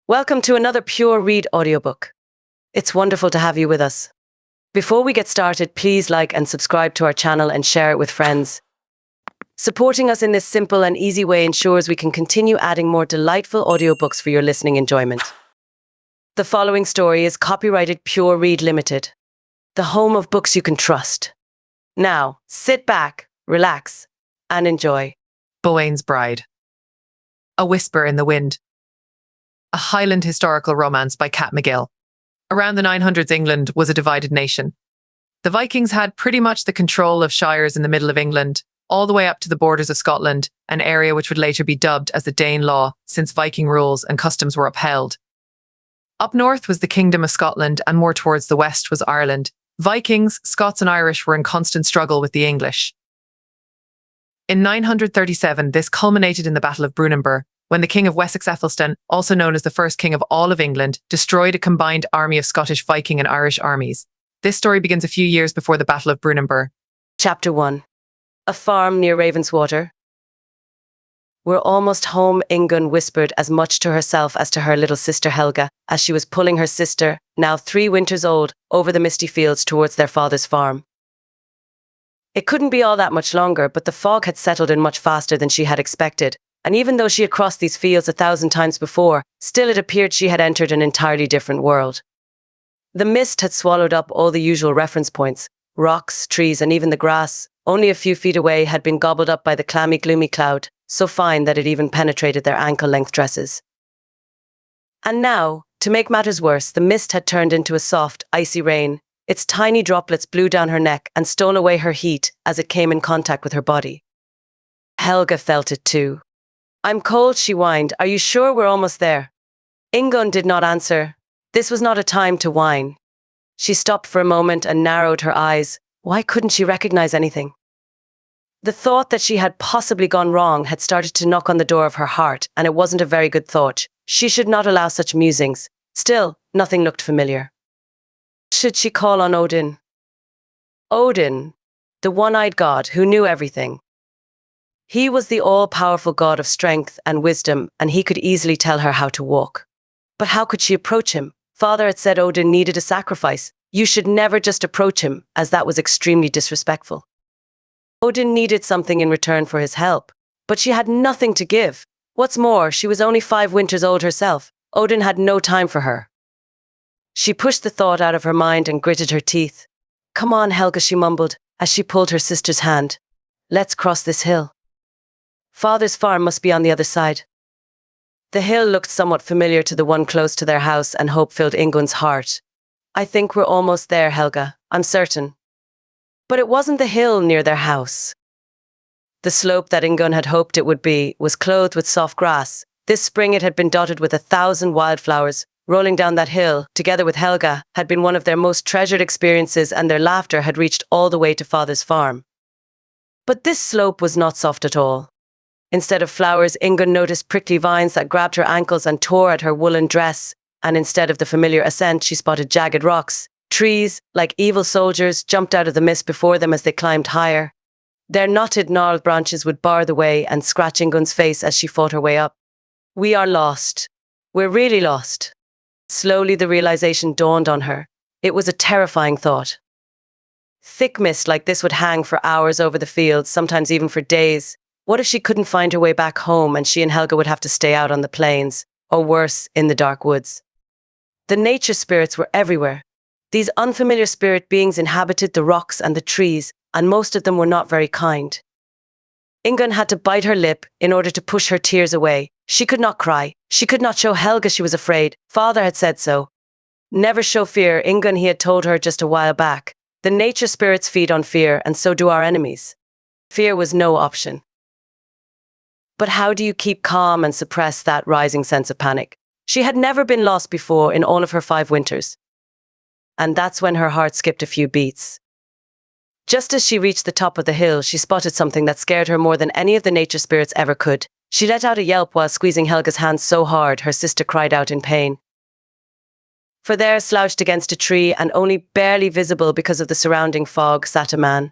Welcome to another PureRead audiobook. It's wonderful to have you with us. Before we get started, please like and subscribe to our channel and share it with friends. Supporting us in this simple and easy way ensures we can continue adding more delightful audiobooks for your listening enjoyment. The following story is copyrighted PureRead Limited, the home of books you can trust. Now, sit back, relax, and enjoy. Bowain's Bride. A Whisper in the Wind. A Highland historical romance by McGill. Around the 900s, England was a divided nation. The Vikings had pretty much the control of shires in the middle of England, all the way up to the borders of Scotland, an area which would later be dubbed as the Danelaw, since Viking rules and customs were upheld. Up north was the Kingdom of Scotland, and more towards the west was Ireland. Vikings, Scots and Irish were in constant struggle with the English. In 937, this culminated in the Battle of Brunanburh, when the King of Wessex Aethelstan, also known as the first king of all of England, destroyed a combined army of Scottish, Viking and Irish armies. This story begins a few years before the Battle of Brunanburh. Chapter 1. A farm near Ravenswater. "We're almost home," Ingunn whispered as much to herself as to her little sister Helga, as she was pulling her sister, now 3 winters old, over the misty fields towards their father's farm. It couldn't be all that much longer, but the fog had settled in much faster than she had expected. And even though she had crossed these fields 1,000 times before, still it appeared she had entered an entirely different world. The mist had swallowed up all the usual reference points. Rocks, trees, and even the grass, only a few feet away, had been gobbled up by the clammy, gloomy cloud, so fine that it even penetrated their ankle-length dresses. And now, to make matters worse, the mist had turned into a soft, icy rain. Its tiny droplets blew down her neck and stole away her heat as it came in contact with her body. Helga felt it too. "I'm cold," she whined. "Are you sure we're almost there?" Ingunn did not answer. This was not a time to whine. She stopped for a moment and narrowed her eyes. Why couldn't she recognize anything? The thought that she had possibly gone wrong had started to knock on the door of her heart, and it wasn't a very good thought. She should not allow such musings. Still, nothing looked familiar. Should she call on Odin? Odin, the one-eyed god who knew everything. He was the all-powerful god of strength and wisdom, and he could easily tell her how to walk. But how could she approach him? Father had said Odin needed a sacrifice. You should never just approach him, as that was extremely disrespectful. Odin needed something in return for his help, but she had nothing to give. What's more, she was only 5 winters old herself. Odin had no time for her. She pushed the thought out of her mind and gritted her teeth. "Come on, Helga," she mumbled, as she pulled her sister's hand. "Let's cross this hill. Father's farm must be on the other side." The hill looked somewhat familiar to the one close to their house, and hope filled Ingunn's heart. "I think we're almost there, Helga. I'm certain." But it wasn't the hill near their house. The slope that Ingunn had hoped it would be was clothed with soft grass. This spring it had been dotted with 1,000 wildflowers. Rolling down that hill, together with Helga, had been one of their most treasured experiences, and their laughter had reached all the way to Father's farm. But this slope was not soft at all. Instead of flowers, Ingunn noticed prickly vines that grabbed her ankles and tore at her woolen dress, and instead of the familiar ascent, she spotted jagged rocks. Trees, like evil soldiers, jumped out of the mist before them as they climbed higher. Their knotted, gnarled branches would bar the way and scratch Ingunn's face as she fought her way up. "We are lost. We're really lost." Slowly the realization dawned on her. It was a terrifying thought. Thick mist like this would hang for hours over the fields, sometimes even for days. What if she couldn't find her way back home and she and Helga would have to stay out on the plains, or worse, in the dark woods? The nature spirits were everywhere. These unfamiliar spirit beings inhabited the rocks and the trees, and most of them were not very kind. Ingunn had to bite her lip in order to push her tears away. She could not cry. She could not show Helga she was afraid. Father had said so. Never show fear, Ingunn, he had told her just a while back. The nature spirits feed on fear, and so do our enemies. Fear was no option. But how do you keep calm and suppress that rising sense of panic? She had never been lost before in all of her 5 winters. And that's when her heart skipped a few beats. Just as she reached the top of the hill, she spotted something that scared her more than any of the nature spirits ever could. She let out a yelp while squeezing Helga's hand so hard her sister cried out in pain. For there, slouched against a tree and only barely visible because of the surrounding fog, sat a man.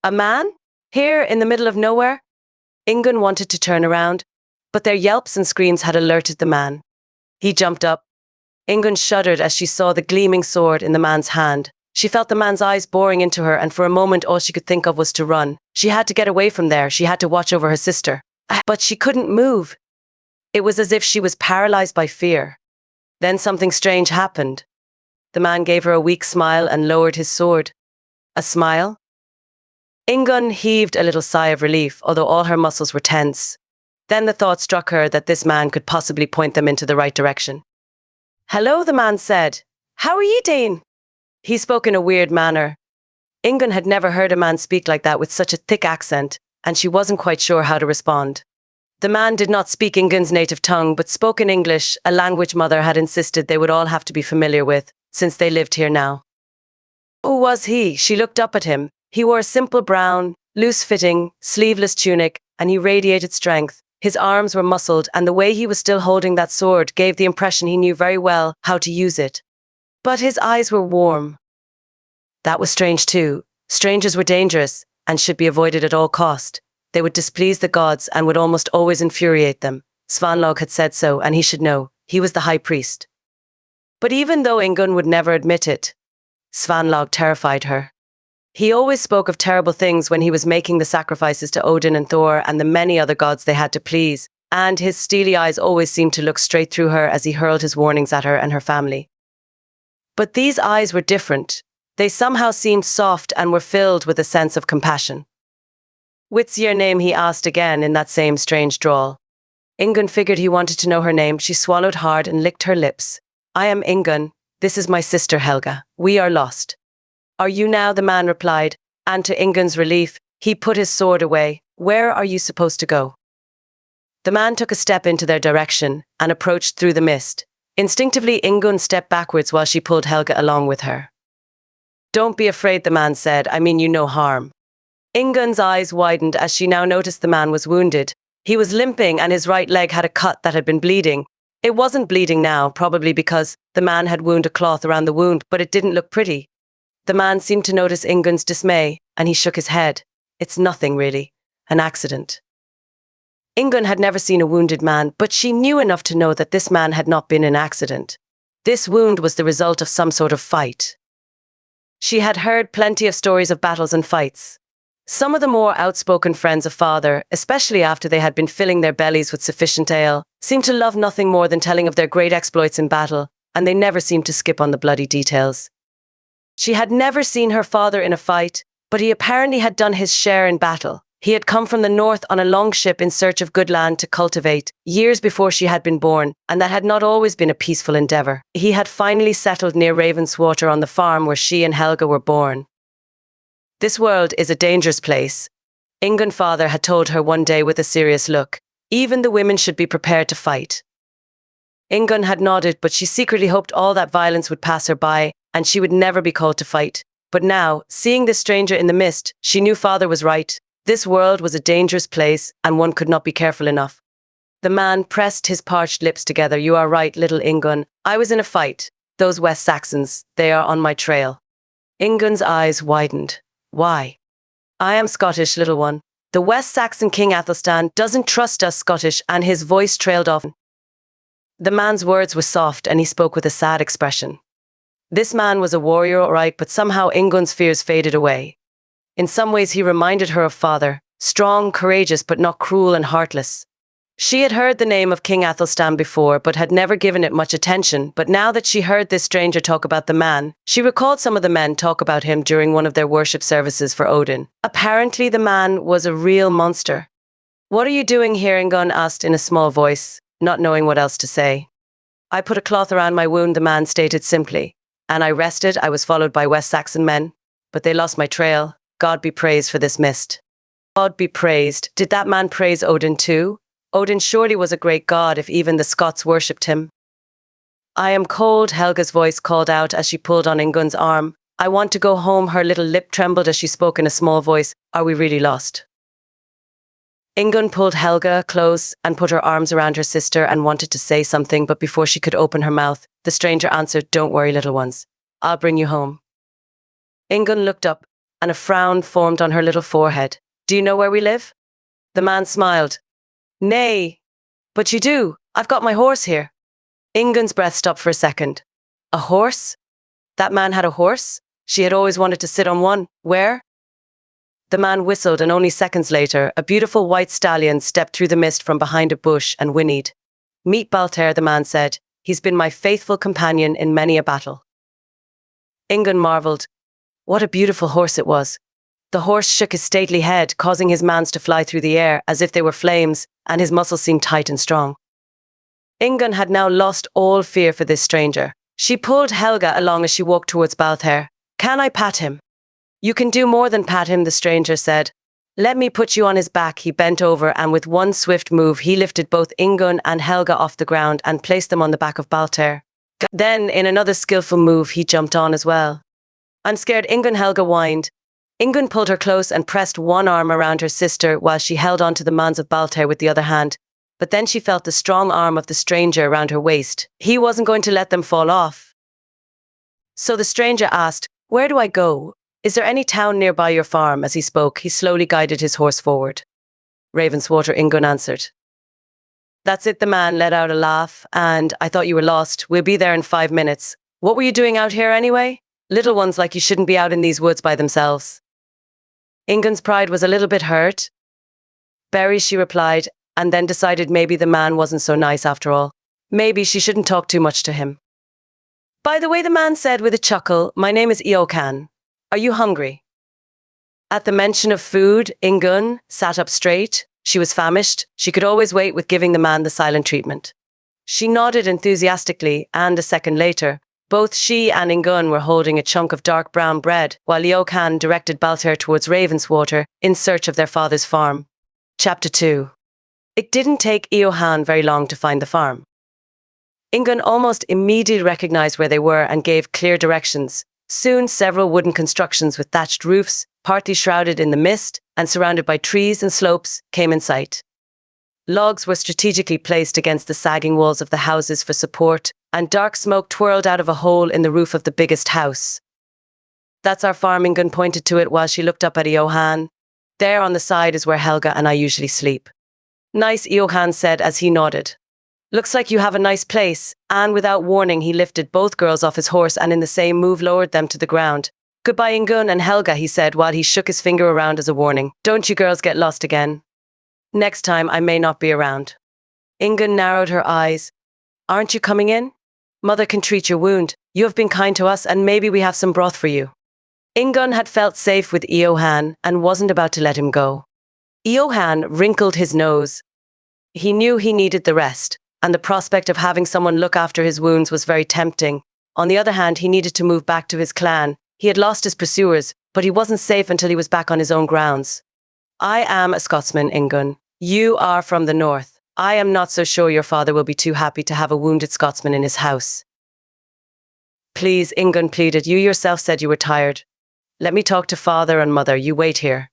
A man? Here, in the middle of nowhere? Ingunn wanted to turn around, but their yelps and screams had alerted the man. He jumped up. Ingunn shuddered as she saw the gleaming sword in the man's hand. She felt the man's eyes boring into her, and for a moment all she could think of was to run. She had to get away from there. She had to watch over her sister. But she couldn't move. It was as if she was paralyzed by fear. Then something strange happened. The man gave her a weak smile and lowered his sword. A smile? Ingunn heaved a little sigh of relief, although all her muscles were tense. Then the thought struck her that this man could possibly point them into the right direction. "Hello," the man said. "How are ye doing?" He spoke in a weird manner. Ingunn had never heard a man speak like that with such a thick accent, and she wasn't quite sure how to respond. The man did not speak Ingunn's native tongue, but spoke in English, a language Mother had insisted they would all have to be familiar with, since they lived here now. Who was he? She looked up at him. He wore a simple brown, loose-fitting, sleeveless tunic, and he radiated strength. His arms were muscled, and the way he was still holding that sword gave the impression he knew very well how to use it. But his eyes were warm. That was strange too. Strangers were dangerous, and should be avoided at all cost. They would displease the gods and would almost always infuriate them. Svanlog had said so, and he should know. He was the high priest. But even though Ingunn would never admit it, Svanlog terrified her. He always spoke of terrible things when he was making the sacrifices to Odin and Thor and the many other gods they had to please, and his steely eyes always seemed to look straight through her as he hurled his warnings at her and her family. But these eyes were different. They somehow seemed soft and were filled with a sense of compassion. "What's your name?" he asked again in that same strange drawl. Ingunn figured he wanted to know her name. She swallowed hard and licked her lips. "I am Ingunn. This is my sister Helga. We are lost." "Are you now?" the man replied, and to Ingunn's relief, he put his sword away. "Where are you supposed to go?" The man took a step into their direction and approached through the mist. Instinctively, Ingunn stepped backwards while she pulled Helga along with her. "Don't be afraid," the man said. "I mean you no harm." Ingunn's eyes widened as she now noticed the man was wounded. He was limping and his right leg had a cut that had been bleeding. It wasn't bleeding now, probably because the man had wound a cloth around the wound, but it didn't look pretty. The man seemed to notice Ingunn's dismay, and he shook his head. "It's nothing, really. An accident." Ingunn had never seen a wounded man, but she knew enough to know that this man had not been an accident. This wound was the result of some sort of fight. She had heard plenty of stories of battles and fights. Some of the more outspoken friends of father, especially after they had been filling their bellies with sufficient ale, seemed to love nothing more than telling of their great exploits in battle, and they never seemed to skip on the bloody details. She had never seen her father in a fight, but he apparently had done his share in battle. He had come from the north on a long ship in search of good land to cultivate, years before she had been born, and that had not always been a peaceful endeavour. He had finally settled near Ravenswater on the farm where she and Helga were born. "This world is a dangerous place," Ingunn father had told her one day with a serious look. "Even the women should be prepared to fight." Ingunn had nodded, but she secretly hoped all that violence would pass her by, and she would never be called to fight. But now, seeing this stranger in the mist, she knew father was right. This world was a dangerous place, and one could not be careful enough. The man pressed his parched lips together. "You are right, little Ingunn. I was in a fight. Those West Saxons, they are on my trail." Ingunn's eyes widened. "Why?" "I am Scottish, little one. The West Saxon King Athelstan doesn't trust us Scottish," and his voice trailed off. The man's words were soft, and he spoke with a sad expression. This man was a warrior, all right, but somehow Ingunn's fears faded away. In some ways he reminded her of father, strong, courageous, but not cruel and heartless. She had heard the name of King Athelstan before, but had never given it much attention, but now that she heard this stranger talk about the man, she recalled some of the men talk about him during one of their worship services for Odin. Apparently the man was a real monster. "What are you doing here?" Ingunn asked in a small voice, not knowing what else to say. "I put a cloth around my wound," the man stated simply, "and I rested. I was followed by West Saxon men, but they lost my trail. God be praised for this mist." God be praised. Did that man praise Odin too? Odin surely was a great god if even the Scots worshipped him. "I am cold," Helga's voice called out as she pulled on Ingunn's arm. "I want to go home." Her little lip trembled as she spoke in a small voice. "Are we really lost?" Ingunn pulled Helga close and put her arms around her sister and wanted to say something, but before she could open her mouth, the stranger answered, "Don't worry, little ones. I'll bring you home." Ingunn looked up, and a frown formed on her little forehead. "Do you know where we live?" The man smiled. "Nay, but you do. I've got my horse here." Ingun's breath stopped for a second. A horse? That man had a horse? She had always wanted to sit on one. Where? The man whistled, and only seconds later, a beautiful white stallion stepped through the mist from behind a bush and whinnied. Meet Baltair, the man said. He's been my faithful companion in many a battle. Ingun marvelled. What a beautiful horse it was. The horse shook his stately head, causing his mans to fly through the air as if they were flames, and his muscles seemed tight and strong. Ingun had now lost all fear for this stranger. She pulled Helga along as she walked towards Baltair. Can I pat him? You can do more than pat him, the stranger said. Let me put you on his back. He bent over, and with one swift move, he lifted both Ingun and Helga off the ground and placed them on the back of Baltair. Then, in another skillful move, he jumped on as well. I'm scared, Ingun, Helga whined. Ingun pulled her close and pressed one arm around her sister while she held on to the mans of Baltair with the other hand. But then she felt the strong arm of the stranger around her waist. He wasn't going to let them fall off. So the stranger asked, Where do I go? Is there any town nearby your farm? As he spoke, he slowly guided his horse forward. Ravenswater, Ingun answered. That's it, the man let out a laugh. And I thought you were lost. We'll be there in 5 minutes. What were you doing out here anyway? Little ones like you shouldn't be out in these woods by themselves. Ingun's pride was a little bit hurt. Berries, she replied, and then decided maybe the man wasn't so nice after all. Maybe she shouldn't talk too much to him. By the way, the man said with a chuckle, my name is Eocan. Are you hungry? At the mention of food, Ingun sat up straight. She was famished. She could always wait with giving the man the silent treatment. She nodded enthusiastically, and a second later, both she and Ingun were holding a chunk of dark brown bread, while Eocan directed Baltair towards Ravenswater in search of their father's farm. Chapter 2. It didn't take Eohan very long to find the farm. Ingun almost immediately recognized where they were and gave clear directions. Soon, several wooden constructions with thatched roofs, partly shrouded in the mist and surrounded by trees and slopes, came in sight. Logs were strategically placed against the sagging walls of the houses for support, and dark smoke twirled out of a hole in the roof of the biggest house. That's our farm, Ingun pointed to it while she looked up at Eohan. There on the side is where Helga and I usually sleep. Nice, Eohan said as he nodded. Looks like you have a nice place, and without warning he lifted both girls off his horse and in the same move lowered them to the ground. Goodbye, Ingun and Helga, he said while he shook his finger around as a warning. Don't you girls get lost again. Next time I may not be around. Ingun narrowed her eyes. Aren't you coming in? Mother can treat your wound. You have been kind to us and maybe we have some broth for you. Ingun had felt safe with Eohan and wasn't about to let him go. Eohan wrinkled his nose. He knew he needed the rest, and the prospect of having someone look after his wounds was very tempting. On the other hand, he needed to move back to his clan. He had lost his pursuers, but he wasn't safe until he was back on his own grounds. I am a Scotsman, Ingun. You are from the north. I am not so sure your father will be too happy to have a wounded Scotsman in his house. Please, Ingun pleaded. You yourself said you were tired. Let me talk to father and mother. You wait here.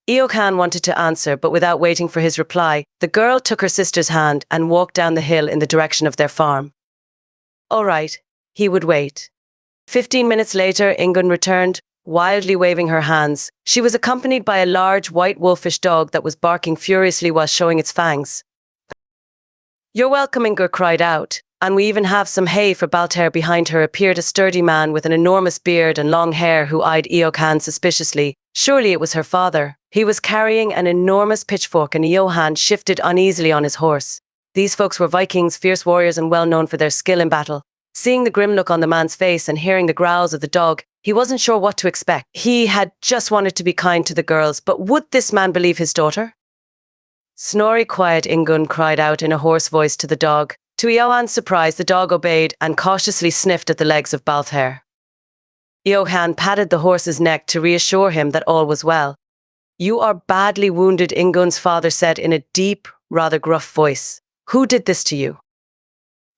Eocan wanted to answer, but without waiting for his reply, the girl took her sister's hand and walked down the hill in the direction of their farm. All right, he would wait. 15 minutes later, Ingun returned, wildly waving her hands. She was accompanied by a large white wolfish dog that was barking furiously while showing its fangs. You're welcome, Ingun cried out, and we even have some hay for Baltair. Behind her appeared a sturdy man with an enormous beard and long hair who eyed Eocan suspiciously. Surely it was her father. He was carrying an enormous pitchfork and Eohan shifted uneasily on his horse. These folks were Vikings, fierce warriors and well known for their skill in battle. Seeing the grim look on the man's face and hearing the growls of the dog, he wasn't sure what to expect. He had just wanted to be kind to the girls, but would this man believe his daughter? Snorri quiet, Ingun cried out in a hoarse voice to the dog. To Eohan's surprise, the dog obeyed and cautiously sniffed at the legs of Baltair. Eohan patted the horse's neck to reassure him that all was well. You are badly wounded, Ingun's father said in a deep, rather gruff voice. Who did this to you?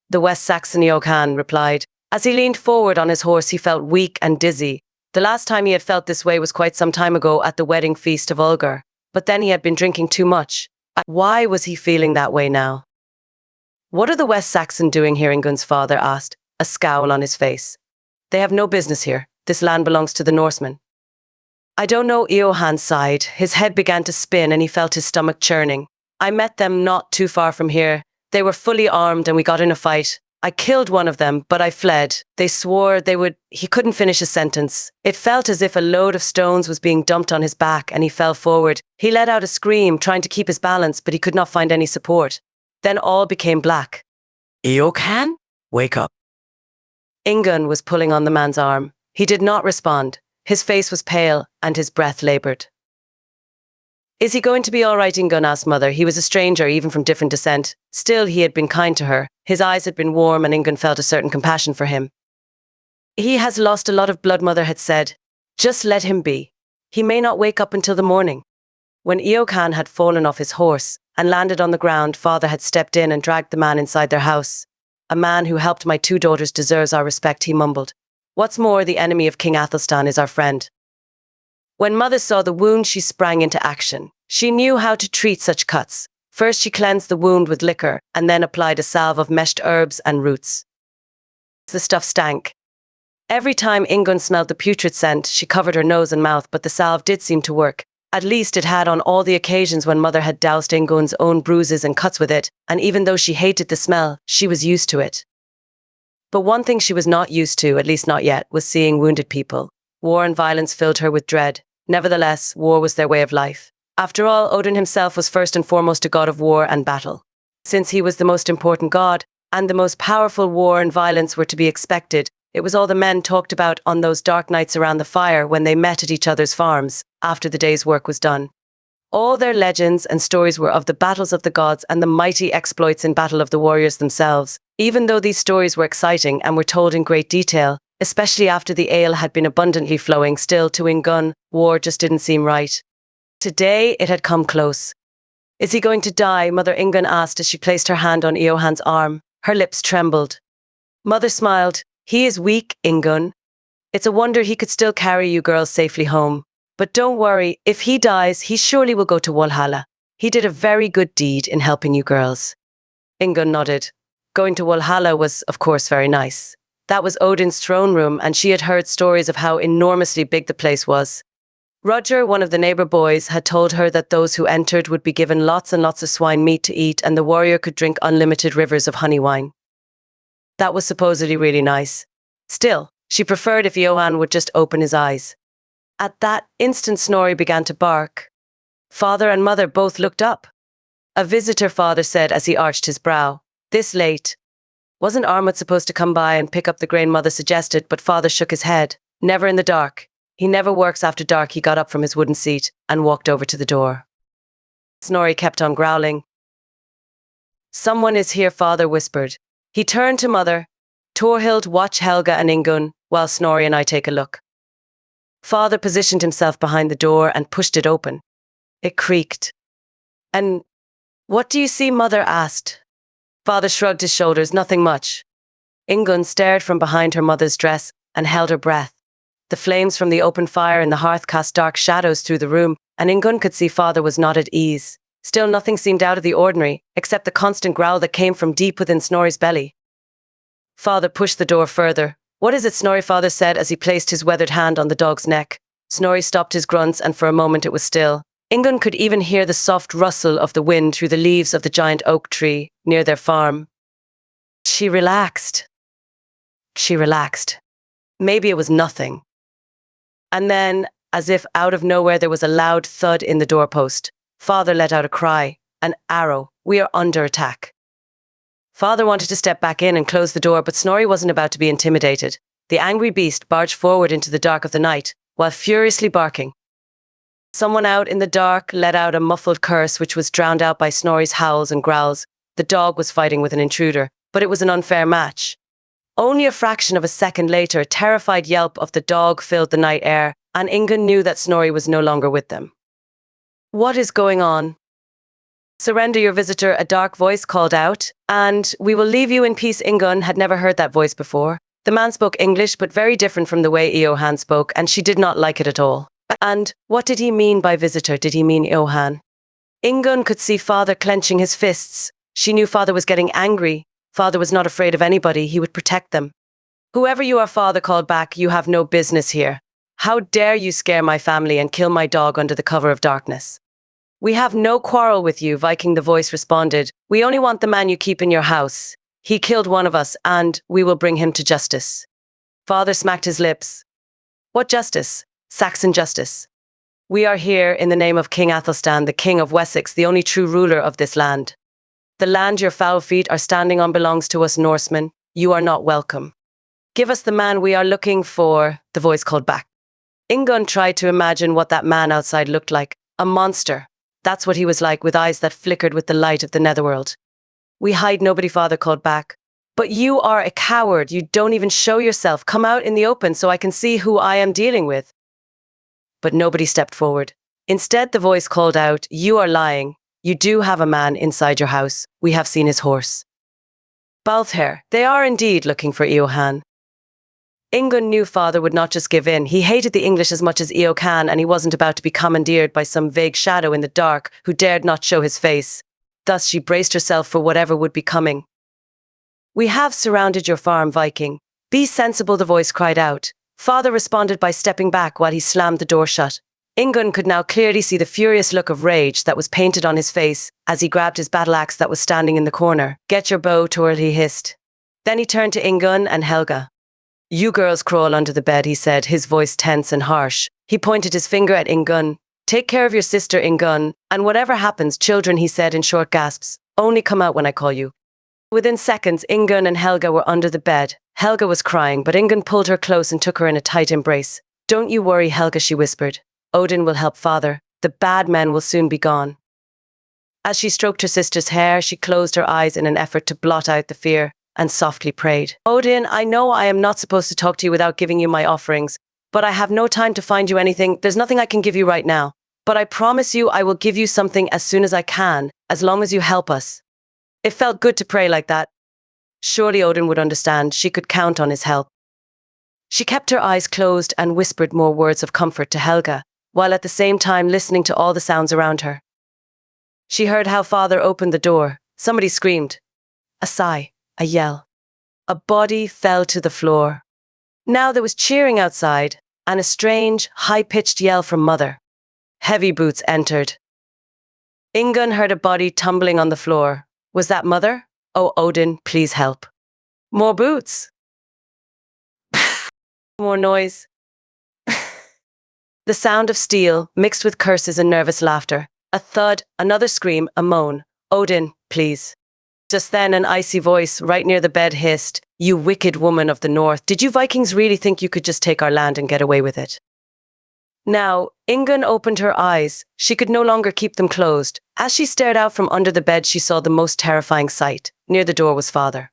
The West Saxon, Eohan replied. As he leaned forward on his horse, he felt weak and dizzy. The last time he had felt this way was quite some time ago at the wedding feast of Ulgar, but then he had been drinking too much. Why was he feeling that way now? What are the West Saxon doing here? Ingun's father asked, a scowl on his face. They have no business here. This land belongs to the Norsemen. I don't know, Eohan sighed. His head began to spin and he felt his stomach churning. I met them not too far from here. They were fully armed and we got in a fight. I killed one of them, but I fled. They swore he couldn't finish his sentence. It felt as if a load of stones was being dumped on his back and he fell forward. He let out a scream, trying to keep his balance, but he could not find any support. Then all became black. Eochain? Wake up. Ingun was pulling on the man's arm. He did not respond. His face was pale and his breath labored. Is he going to be all right, Ingun asked Mother. He was a stranger, even from different descent. Still, he had been kind to her. His eyes had been warm and Ingun felt a certain compassion for him. He has lost a lot of blood, Mother had said. Just let him be. He may not wake up until the morning. When Eochain had fallen off his horse and landed on the ground, Father had stepped in and dragged the man inside their house. A man who helped my 2 daughters deserves our respect, he mumbled. What's more, the enemy of King Athelstan is our friend. When Mother saw the wound, she sprang into action. She knew how to treat such cuts. First, she cleansed the wound with liquor and then applied a salve of meshed herbs and roots. The stuff stank. Every time Ingun smelled the putrid scent, she covered her nose and mouth, but the salve did seem to work. At least it had on all the occasions when Mother had doused Ingun's own bruises and cuts with it, and even though she hated the smell, she was used to it. But one thing she was not used to, at least not yet, was seeing wounded people. War and violence filled her with dread. Nevertheless, war was their way of life. After all, Odin himself was first and foremost a god of war and battle. Since he was the most important god, and the most powerful, war and violence were to be expected, it was all the men talked about on those dark nights around the fire when they met at each other's farms, after the day's work was done. All their legends and stories were of the battles of the gods and the mighty exploits in battle of the warriors themselves. Even though these stories were exciting and were told in great detail, especially after the ale had been abundantly flowing, still to Ingun, war just didn't seem right. Today it had come close. Is he going to die? Mother Ingun asked as she placed her hand on Eochain's arm. Her lips trembled. Mother smiled. He is weak, Ingun. It's a wonder he could still carry you girls safely home. But don't worry, if he dies, he surely will go to Valhalla. He did a very good deed in helping you girls. Ingun nodded. Going to Valhalla was, of course, very nice. That was Odin's throne room, and she had heard stories of how enormously big the place was. Roger, one of the neighbor boys, had told her that those who entered would be given lots and lots of swine meat to eat, and the warrior could drink unlimited rivers of honey wine. That was supposedly really nice. Still, she preferred if Johan would just open his eyes. At that instant, Snorri began to bark. Father and Mother both looked up. A visitor, Father said as he arched his brow. This late. Wasn't Armut supposed to come by and pick up the grain, Mother suggested, but Father shook his head. Never in the dark. He never works after dark. He got up from his wooden seat and walked over to the door. Snorri kept on growling. Someone is here, Father whispered. He turned to Mother. Torhild, watch Helga and Ingun, while Snorri and I take a look. Father positioned himself behind the door and pushed it open. It creaked. And what do you see? Mother asked. Father shrugged his shoulders. Nothing much. Ingun stared from behind her mother's dress and held her breath. The flames from the open fire in the hearth cast dark shadows through the room, and Ingun could see Father was not at ease. Still, nothing seemed out of the ordinary, except the constant growl that came from deep within Snorri's belly. Father pushed the door further. What is it, Snorri? Father said as he placed his weathered hand on the dog's neck. Snorri stopped his grunts, and for a moment it was still. Ingun could even hear the soft rustle of the wind through the leaves of the giant oak tree near their farm. She relaxed. Maybe it was nothing. And then, as if out of nowhere, there was a loud thud in the doorpost. Father let out a cry. An arrow. We are under attack. Father wanted to step back in and close the door, but Snorri wasn't about to be intimidated. The angry beast barged forward into the dark of the night, while furiously barking. Someone out in the dark let out a muffled curse which was drowned out by Snorri's howls and growls. The dog was fighting with an intruder, but it was an unfair match. Only a fraction of a second later, a terrified yelp of the dog filled the night air, and Ingun knew that Snorri was no longer with them. What is going on? Surrender your visitor, a dark voice called out, and we will leave you in peace. Ingun had never heard that voice before. The man spoke English, but very different from the way Eochain spoke, and she did not like it at all. And what did he mean by visitor? Did he mean Eochain? Ingun could see Father clenching his fists. She knew Father was getting angry. Father was not afraid of anybody. He would protect them. Whoever you are, Father called back, you have no business here. How dare you scare my family and kill my dog under the cover of darkness? We have no quarrel with you, Viking, the voice responded. We only want the man you keep in your house. He killed one of us, and we will bring him to justice. Father smacked his lips. What justice? Saxon justice. We are here in the name of King Athelstan, the King of Wessex, the only true ruler of this land. The land your foul feet are standing on belongs to us Norsemen. You are not welcome. Give us the man we are looking for, the voice called back. Ingunn tried to imagine what that man outside looked like. A monster. That's what he was like, with eyes that flickered with the light of the netherworld. We hide nobody, Father called back. But you are a coward. You don't even show yourself. Come out in the open so I can see who I am dealing with. But nobody stepped forward. Instead, the voice called out, You are lying. You do have a man inside your house. We have seen his horse. Balthair, they are indeed looking for Eohan. Ingunn knew Father would not just give in. He hated the English as much as Eocan, and he wasn't about to be commandeered by some vague shadow in the dark who dared not show his face. Thus she braced herself for whatever would be coming. We have surrounded your farm, Viking. Be sensible, the voice cried out. Father responded by stepping back while he slammed the door shut. Ingunn could now clearly see the furious look of rage that was painted on his face as he grabbed his battle axe that was standing in the corner. Get your bow, Toril, he hissed. Then he turned to Ingunn and Helga. You girls crawl under the bed, he said, his voice tense and harsh. He pointed his finger at Ingunn. Take care of your sister, Ingunn, and whatever happens, children, he said in short gasps, only come out when I call you. Within seconds, Ingunn and Helga were under the bed. Helga was crying, but Ingunn pulled her close and took her in a tight embrace. Don't you worry, Helga, she whispered. Odin will help Father. The bad men will soon be gone. As she stroked her sister's hair, she closed her eyes in an effort to blot out the fear and softly prayed. Odin, I know I am not supposed to talk to you without giving you my offerings, but I have no time to find you anything. There's nothing I can give you right now. But I promise you I will give you something as soon as I can, as long as you help us. It felt good to pray like that. Surely Odin would understand. She could count on his help. She kept her eyes closed and whispered more words of comfort to Helga, while at the same time listening to all the sounds around her. She heard how Father opened the door. Somebody screamed. A sigh, a yell. A body fell to the floor. Now there was cheering outside, and a strange, high-pitched yell from Mother. Heavy boots entered. Ingunn heard a body tumbling on the floor. Was that Mother? Oh, Odin, please help. More boots. More noise. The sound of steel, mixed with curses and nervous laughter. A thud, another scream, a moan. Odin, please. Just then an icy voice right near the bed hissed, You wicked woman of the north, did you Vikings really think you could just take our land and get away with it? Now, Ingunn opened her eyes. She could no longer keep them closed. As she stared out from under the bed, she saw the most terrifying sight. Near the door was Father.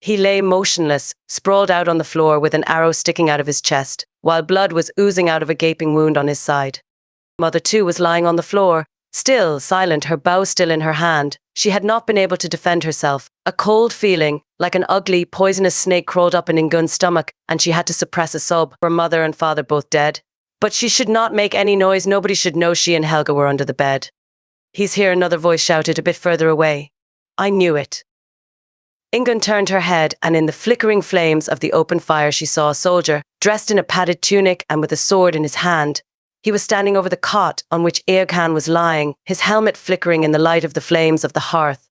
He lay motionless, sprawled out on the floor with an arrow sticking out of his chest, while blood was oozing out of a gaping wound on his side. Mother, too, was lying on the floor, still, silent, her bow still in her hand. She had not been able to defend herself. A cold feeling, like an ugly, poisonous snake, crawled up in Ingunn's stomach, and she had to suppress a sob. Her mother and father both dead. But she should not make any noise. Nobody should know she and Helga were under the bed. He's here, another voice shouted a bit further away. I knew it. Ingunn turned her head, and in the flickering flames of the open fire she saw a soldier, dressed in a padded tunic and with a sword in his hand. He was standing over the cot on which Eocan was lying, his helmet flickering in the light of the flames of the hearth.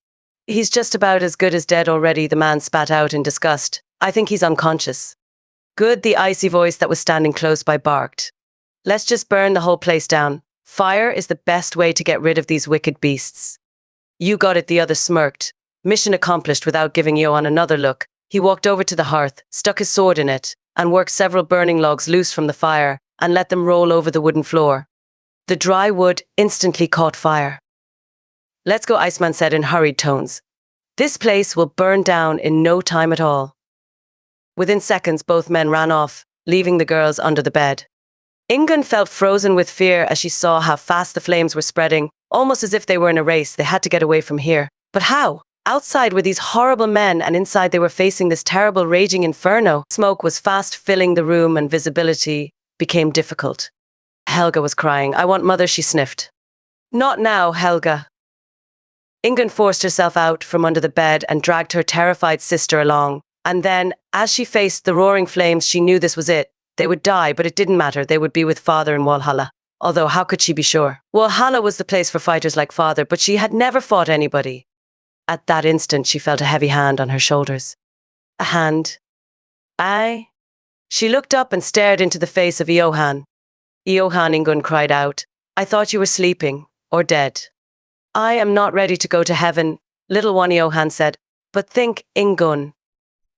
He's just about as good as dead already, the man spat out in disgust. I think he's unconscious. Good, the icy voice that was standing close by barked. Let's just burn the whole place down. Fire is the best way to get rid of these wicked beasts. You got it, the other smirked. Mission accomplished without giving Johan another look. He walked over to the hearth, stuck his sword in it, and worked several burning logs loose from the fire, and let them roll over the wooden floor. The dry wood instantly caught fire. Let's go, Iceman said in hurried tones. This place will burn down in no time at all. Within seconds, both men ran off, leaving the girls under the bed. Ingunn felt frozen with fear as she saw how fast the flames were spreading, almost as if they were in a race. They had to get away from here. But how? Outside were these horrible men, and inside they were facing this terrible raging inferno. Smoke was fast filling the room, and visibility became difficult. Helga was crying. I want Mother, she sniffed. Not now, Helga. Ingunn forced herself out from under the bed and dragged her terrified sister along. And then, as she faced the roaring flames, she knew this was it. They would die, but it didn't matter. They would be with Father in Valhalla. although how could she be sure? Walhalla was the place for fighters like father, but she had never fought anybody. At that instant, she felt a heavy hand on her shoulders. A hand. Aye. She looked up and stared into the face of Johan. Johan, Ingunn cried out, I thought you were sleeping, or dead. I am not ready to go to heaven, little one, Johan said. But think, Ingunn.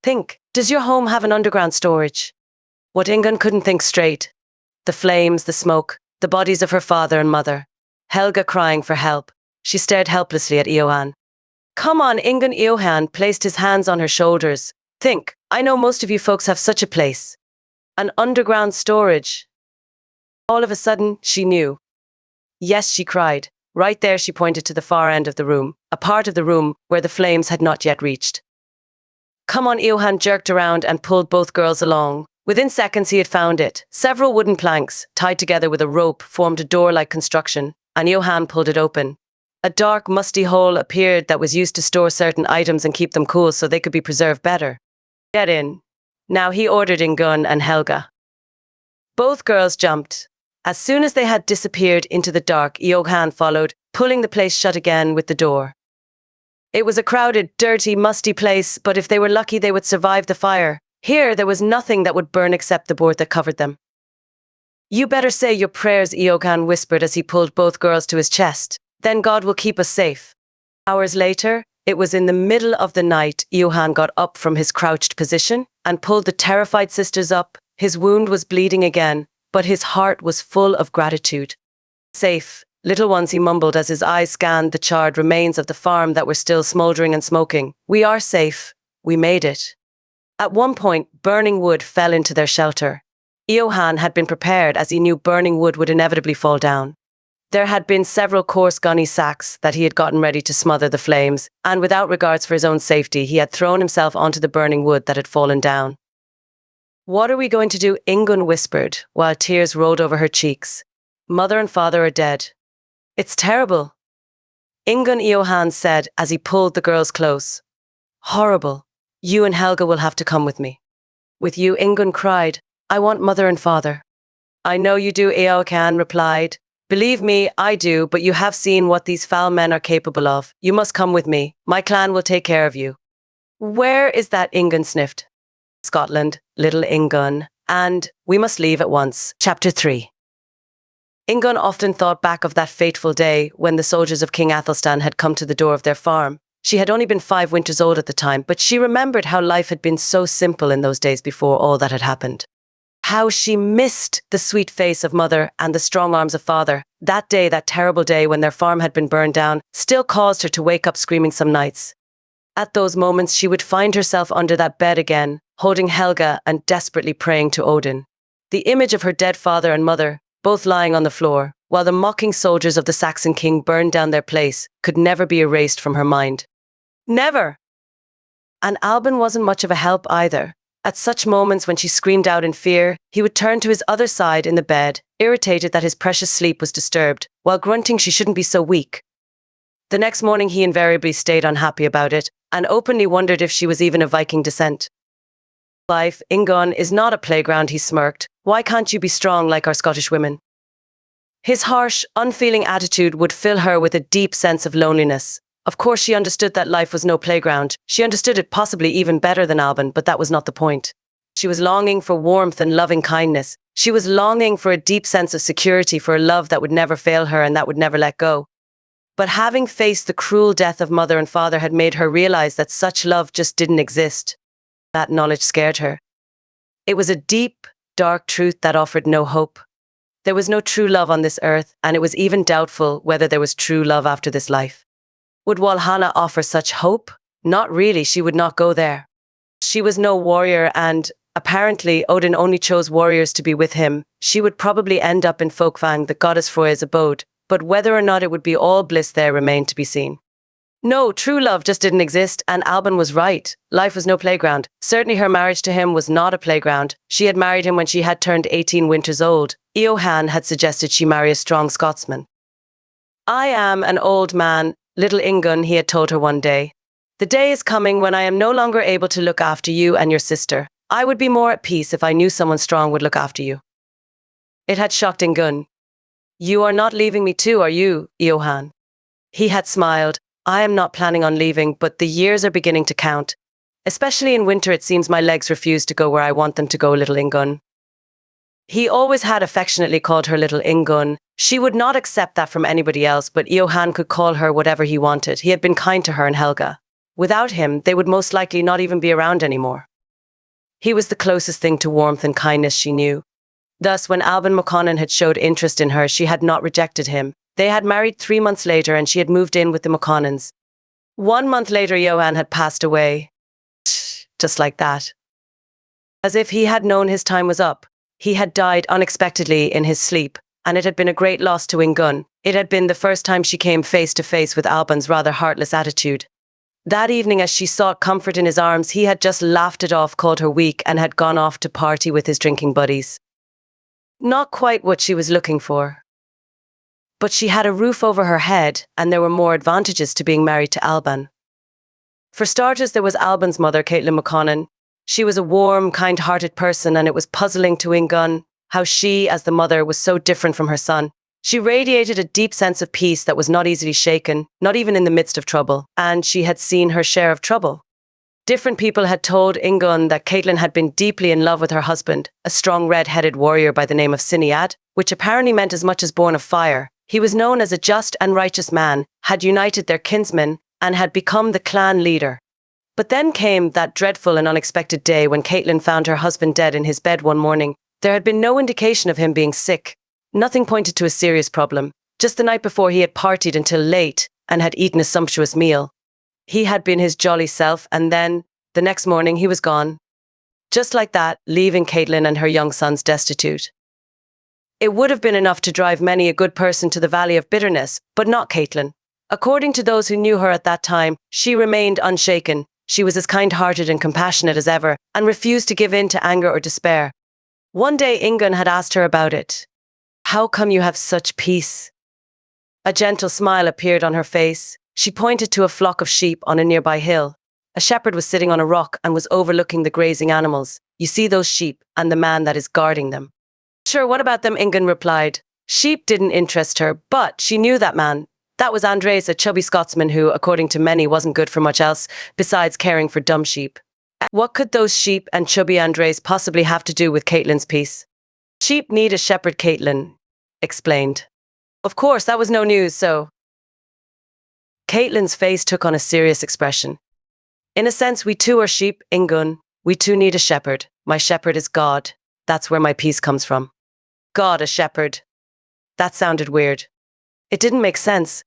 Think, does your home have an underground storage? What Ingunn couldn't think straight. The flames, the smoke, the bodies of her father and mother. Helga crying for help. She stared helplessly at Johan. Come on, Ingunn. Johan placed his hands on her shoulders. Think, I know most of you folks have such a place. An underground storage. All of a sudden, she knew. Yes, she cried. Right there, she pointed to the far end of the room, a part of the room where the flames had not yet reached. Come on, Johan jerked around and pulled both girls along. Within seconds, he had found it. Several wooden planks, tied together with a rope, formed a door-like construction, and Johan pulled it open. A dark, musty hole appeared that was used to store certain items and keep them cool so they could be preserved better. Get in. Now he ordered Ingunn and Helga. Both girls jumped. As soon as they had disappeared into the dark, Johan followed, pulling the place shut again with the door. It was a crowded, dirty, musty place, but if they were lucky, they would survive the fire. Here, there was nothing that would burn except the board that covered them. You better say your prayers, Johan whispered as he pulled both girls to his chest. Then God will keep us safe. Hours later, it was in the middle of the night, Johan got up from his crouched position and pulled the terrified sisters up. His wound was bleeding again, but his heart was full of gratitude. Safe, little ones, he mumbled as his eyes scanned the charred remains of the farm that were still smoldering and smoking. We are safe. We made it. At one point, burning wood fell into their shelter. Johan had been prepared as he knew burning wood would inevitably fall down. There had been several coarse gunny sacks that he had gotten ready to smother the flames, and without regards for his own safety, he had thrown himself onto the burning wood that had fallen down. What are we going to do? Ingunn whispered, while tears rolled over her cheeks. Mother and father are dead. It's terrible. Ingunn, Johan said as he pulled the girls close. Horrible. You and Helga will have to come with me. With you, Ingunn cried. I want mother and father. I know you do, Johan replied. Believe me, I do, but you have seen what these foul men are capable of. You must come with me. My clan will take care of you. Where is that? Ingunn sniffed. Scotland, little Ingunn, and we must leave at once. Chapter 3. Ingunn often thought back of that fateful day when the soldiers of King Athelstan had come to the door of their farm. She had only been 5 winters old at the time, but she remembered how life had been so simple in those days before all that had happened. How she missed the sweet face of mother and the strong arms of father. That day, that terrible day when their farm had been burned down, still caused her to wake up screaming some nights. At those moments, she would find herself under that bed again, holding Helga and desperately praying to Odin. The image of her dead father and mother, both lying on the floor, while the mocking soldiers of the Saxon king burned down their place, could never be erased from her mind. Never! And Albin wasn't much of a help either. At such moments when she screamed out in fear, he would turn to his other side in the bed, irritated that his precious sleep was disturbed, while grunting she shouldn't be so weak. The next morning he invariably stayed unhappy about it, and openly wondered if she was even of Viking descent. Life, Ingunn, is not a playground, he smirked. Why can't you be strong like our Scottish women? His harsh, unfeeling attitude would fill her with a deep sense of loneliness. Of course, she understood that life was no playground. She understood it possibly even better than Albin, but that was not the point. She was longing for warmth and loving kindness. She was longing for a deep sense of security, for a love that would never fail her and that would never let go. But having faced the cruel death of mother and father had made her realize that such love just didn't exist. That knowledge scared her. It was a deep, dark truth that offered no hope. There was no true love on this earth, and it was even doubtful whether there was true love after this life. Would Walhalla offer such hope? Not really, she would not go there. She was no warrior, and apparently Odin only chose warriors to be with him. She would probably end up in Folkvang, the goddess Freya's abode, but whether or not it would be all bliss there remained to be seen. No, true love just didn't exist, and Albin was right. Life was no playground. Certainly her marriage to him was not a playground. She had married him when she had turned 18 winters old. Johan had suggested she marry a strong Scotsman. I am an old man, little Ingunn, he had told her one day. The day is coming when I am no longer able to look after you and your sister. I would be more at peace if I knew someone strong would look after you. It had shocked Ingunn. You are not leaving me too, are you, Johan? He had smiled. I am not planning on leaving, but the years are beginning to count. Especially in winter, it seems my legs refuse to go where I want them to go, little Ingun. He always had affectionately called her little Ingun. She would not accept that from anybody else, but Johan could call her whatever he wanted. He had been kind to her and Helga. Without him, they would most likely not even be around anymore. He was the closest thing to warmth and kindness she knew. Thus, when Alban McConnon had showed interest in her, she had not rejected him. They had married 3 months later, and she had moved in with the McConnons. 1 month later, Johan had passed away. Just like that. As if he had known his time was up. He had died unexpectedly in his sleep, and it had been a great loss to Ingun. It had been the first time she came face to face with Alban's rather heartless attitude. That evening, as she sought comfort in his arms, he had just laughed it off, called her weak, and had gone off to party with his drinking buddies. Not quite what she was looking for. But she had a roof over her head, and there were more advantages to being married to Alban. For starters, there was Alban's mother, Caitlin McConnon. She was a warm, kind-hearted person, and it was puzzling to Ingun how she, as the mother, was so different from her son. She radiated a deep sense of peace that was not easily shaken, not even in the midst of trouble, and she had seen her share of trouble. Different people had told Ingun that Caitlin had been deeply in love with her husband, a strong red-headed warrior by the name of Sinead, which apparently meant as much as born of fire. He was known as a just and righteous man, had united their kinsmen, and had become the clan leader. But then came that dreadful and unexpected day when Caitlin found her husband dead in his bed one morning. There had been no indication of him being sick. Nothing pointed to a serious problem. Just the night before, he had partied until late and had eaten a sumptuous meal. He had been his jolly self, and then, the next morning, he was gone. Just like that, leaving Caitlin and her young sons destitute. It would have been enough to drive many a good person to the valley of bitterness, but not Caitlin. According to those who knew her at that time, she remained unshaken. She was as kind-hearted and compassionate as ever, and refused to give in to anger or despair. One day Ingun had asked her about it. How come you have such peace? A gentle smile appeared on her face. She pointed to a flock of sheep on a nearby hill. A shepherd was sitting on a rock and was overlooking the grazing animals. You see those sheep and the man that is guarding them. Sure, what about them? Ingun replied. Sheep didn't interest her, but she knew that man. That was Andres, a chubby Scotsman who, according to many, wasn't good for much else besides caring for dumb sheep. What could those sheep and chubby Andres possibly have to do with Caitlin's peace? Sheep need a shepherd, Caitlin explained. Of course, that was no news, so... Caitlin's face took on a serious expression. In a sense, we too are sheep, Ingun. We too need a shepherd. My shepherd is God. That's where my peace comes from. God, a shepherd. That sounded weird. It didn't make sense.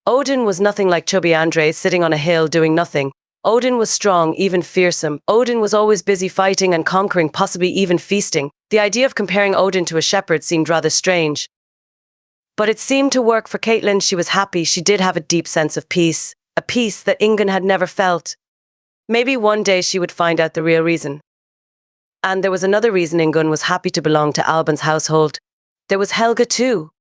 Odin was nothing like chubby Andres sitting on a hill doing nothing. Odin was strong, even fearsome. Odin was always busy fighting and conquering, possibly even feasting. The idea of comparing Odin to a shepherd seemed rather strange. But it seemed to work for Caitlin. She was happy. She did have a deep sense of peace, a peace that Ingun had never felt. Maybe one day she would find out the real reason. And there was another reason Ingun was happy to belong to Alban's household. There was Helga too.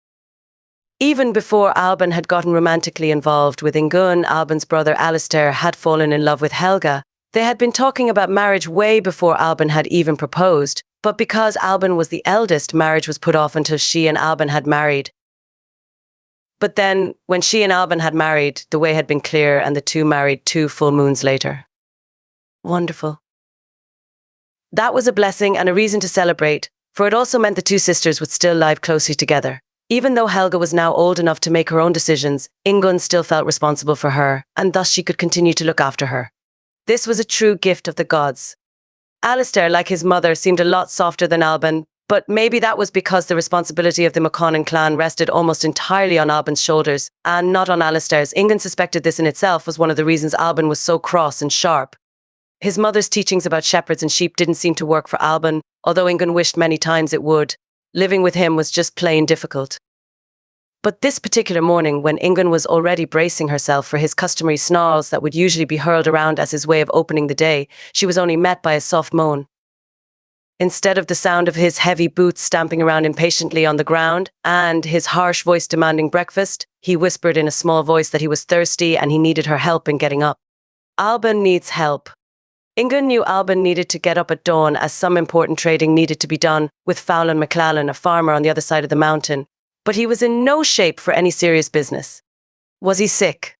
Even before Alban had gotten romantically involved with Ingun, Alban's brother Alistair had fallen in love with Helga. They had been talking about marriage way before Alban had even proposed, but because Alban was the eldest, marriage was put off until she and Alban had married. But then, when she and Alban had married, the way had been clear, and the two married 2 full moons later. Wonderful. That was a blessing and a reason to celebrate, for it also meant the 2 sisters would still live closely together. Even though Helga was now old enough to make her own decisions, Ingun still felt responsible for her, and thus she could continue to look after her. This was a true gift of the gods. Alistair, like his mother, seemed a lot softer than Alban, but maybe that was because the responsibility of the McConnon clan rested almost entirely on Alban's shoulders, and not on Alistair's. Ingun suspected this in itself was one of the reasons Alban was so cross and sharp. His mother's teachings about shepherds and sheep didn't seem to work for Alban, although Ingun wished many times it would. Living with him was just plain difficult. But this particular morning, when Ingun was already bracing herself for his customary snarls that would usually be hurled around as his way of opening the day, she was only met by a soft moan. Instead of the sound of his heavy boots stamping around impatiently on the ground, and his harsh voice demanding breakfast, he whispered in a small voice that he was thirsty and he needed her help in getting up. Alban needs help. Ingun knew Alban needed to get up at dawn as some important trading needed to be done with Fowlin McLallan, a farmer on the other side of the mountain. but he was in no shape for any serious business. Was he sick?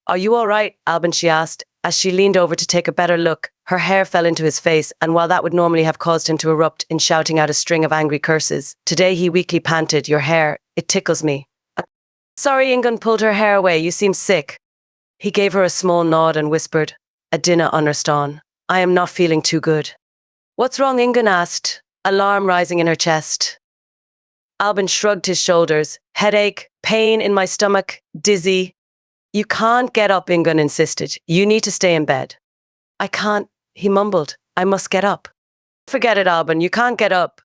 Are you all right, Albin, she asked. As she leaned over to take a better look, her hair fell into his face, and while that would normally have caused him to erupt in shouting out a string of angry curses, today he weakly panted, "Your hair, it tickles me." Sorry, Ingunn pulled her hair away. You seem sick. He gave her a small nod and whispered, "Adina Unnerston, I am not feeling too good." What's wrong, Ingunn asked, alarm rising in her chest. Albin shrugged his shoulders. Headache, pain in my stomach, dizzy. You can't get up, Ingunn insisted. You need to stay in bed. I can't, he mumbled. I must get up. Forget it, Albin, you can't get up.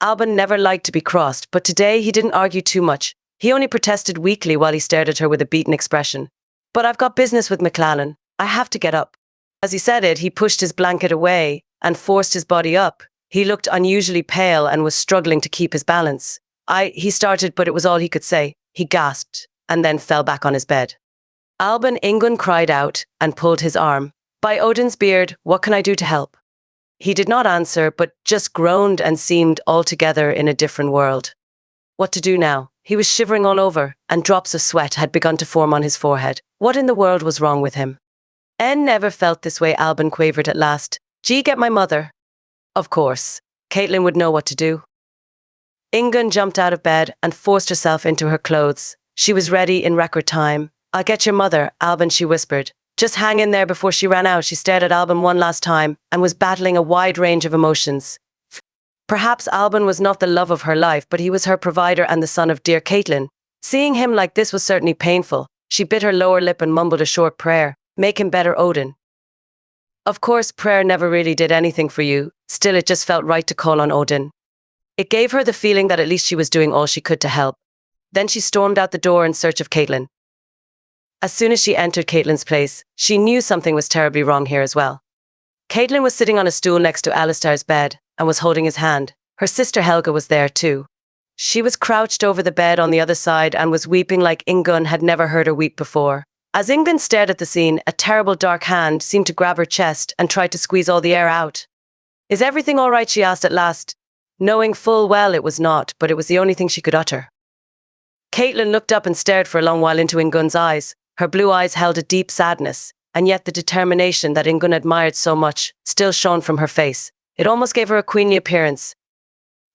Albin never liked to be crossed, but today he didn't argue too much. He only protested weakly while he stared at her with a beaten expression. But I've got business with McLallen. I have to get up. As he said it, he pushed his blanket away and forced his body up. He looked unusually pale and was struggling to keep his balance. He started, but it was all he could say. He gasped and then fell back on his bed. Albin, Ingunn cried out and pulled his arm. By Odin's beard, what can I do to help? He did not answer, but just groaned and seemed altogether in a different world. What to do now? He was shivering all over, and drops of sweat had begun to form on his forehead. What in the world was wrong with him? En never felt this way, Albin quavered at last. Gee, get my mother. Of course. Caitlin would know what to do. Ingunn jumped out of bed and forced herself into her clothes. She was ready in record time. I'll get your mother, Albin, she whispered. Just hang in there. Before she ran out, she stared at Albin one last time and was battling a wide range of emotions. Perhaps Albin was not the love of her life, but he was her provider and the son of dear Caitlin. Seeing him like this was certainly painful. She bit her lower lip and mumbled a short prayer. Make him better, Odin. Of course, prayer never really did anything for you. Still, it just felt right to call on Odin. It gave her the feeling that at least she was doing all she could to help. Then she stormed out the door in search of Caitlin. As soon as she entered Caitlin's place, she knew something was terribly wrong here as well. Caitlin was sitting on a stool next to Alistair's bed and was holding his hand. Her sister Helga was there too. She was crouched over the bed on the other side and was weeping like Ingunn had never heard her weep before. As Ingunn stared at the scene, a terrible dark hand seemed to grab her chest and tried to squeeze all the air out. Is everything all right? She asked at last, knowing full well it was not, but it was the only thing she could utter. Caitlin looked up and stared for a long while into Ingunn's eyes. Her blue eyes held a deep sadness, and yet the determination that Ingunn admired so much still shone from her face. It almost gave her a queenly appearance.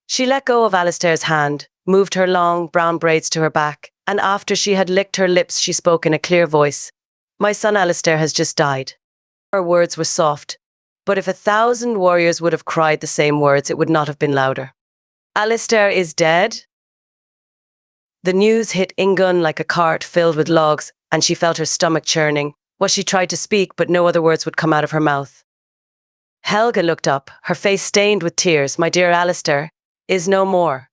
She let go of Alistair's hand, moved her long brown braids to her back, and after she had licked her lips, she spoke in a clear voice. My son Alistair has just died. Her words were soft, but if 1,000 warriors would have cried the same words, it would not have been louder. Alistair is dead? The news hit Ingunn like a cart filled with logs, and she felt her stomach churning. She tried to speak, but no other words would come out of her mouth. Helga looked up, her face stained with tears. My dear Alistair is no more.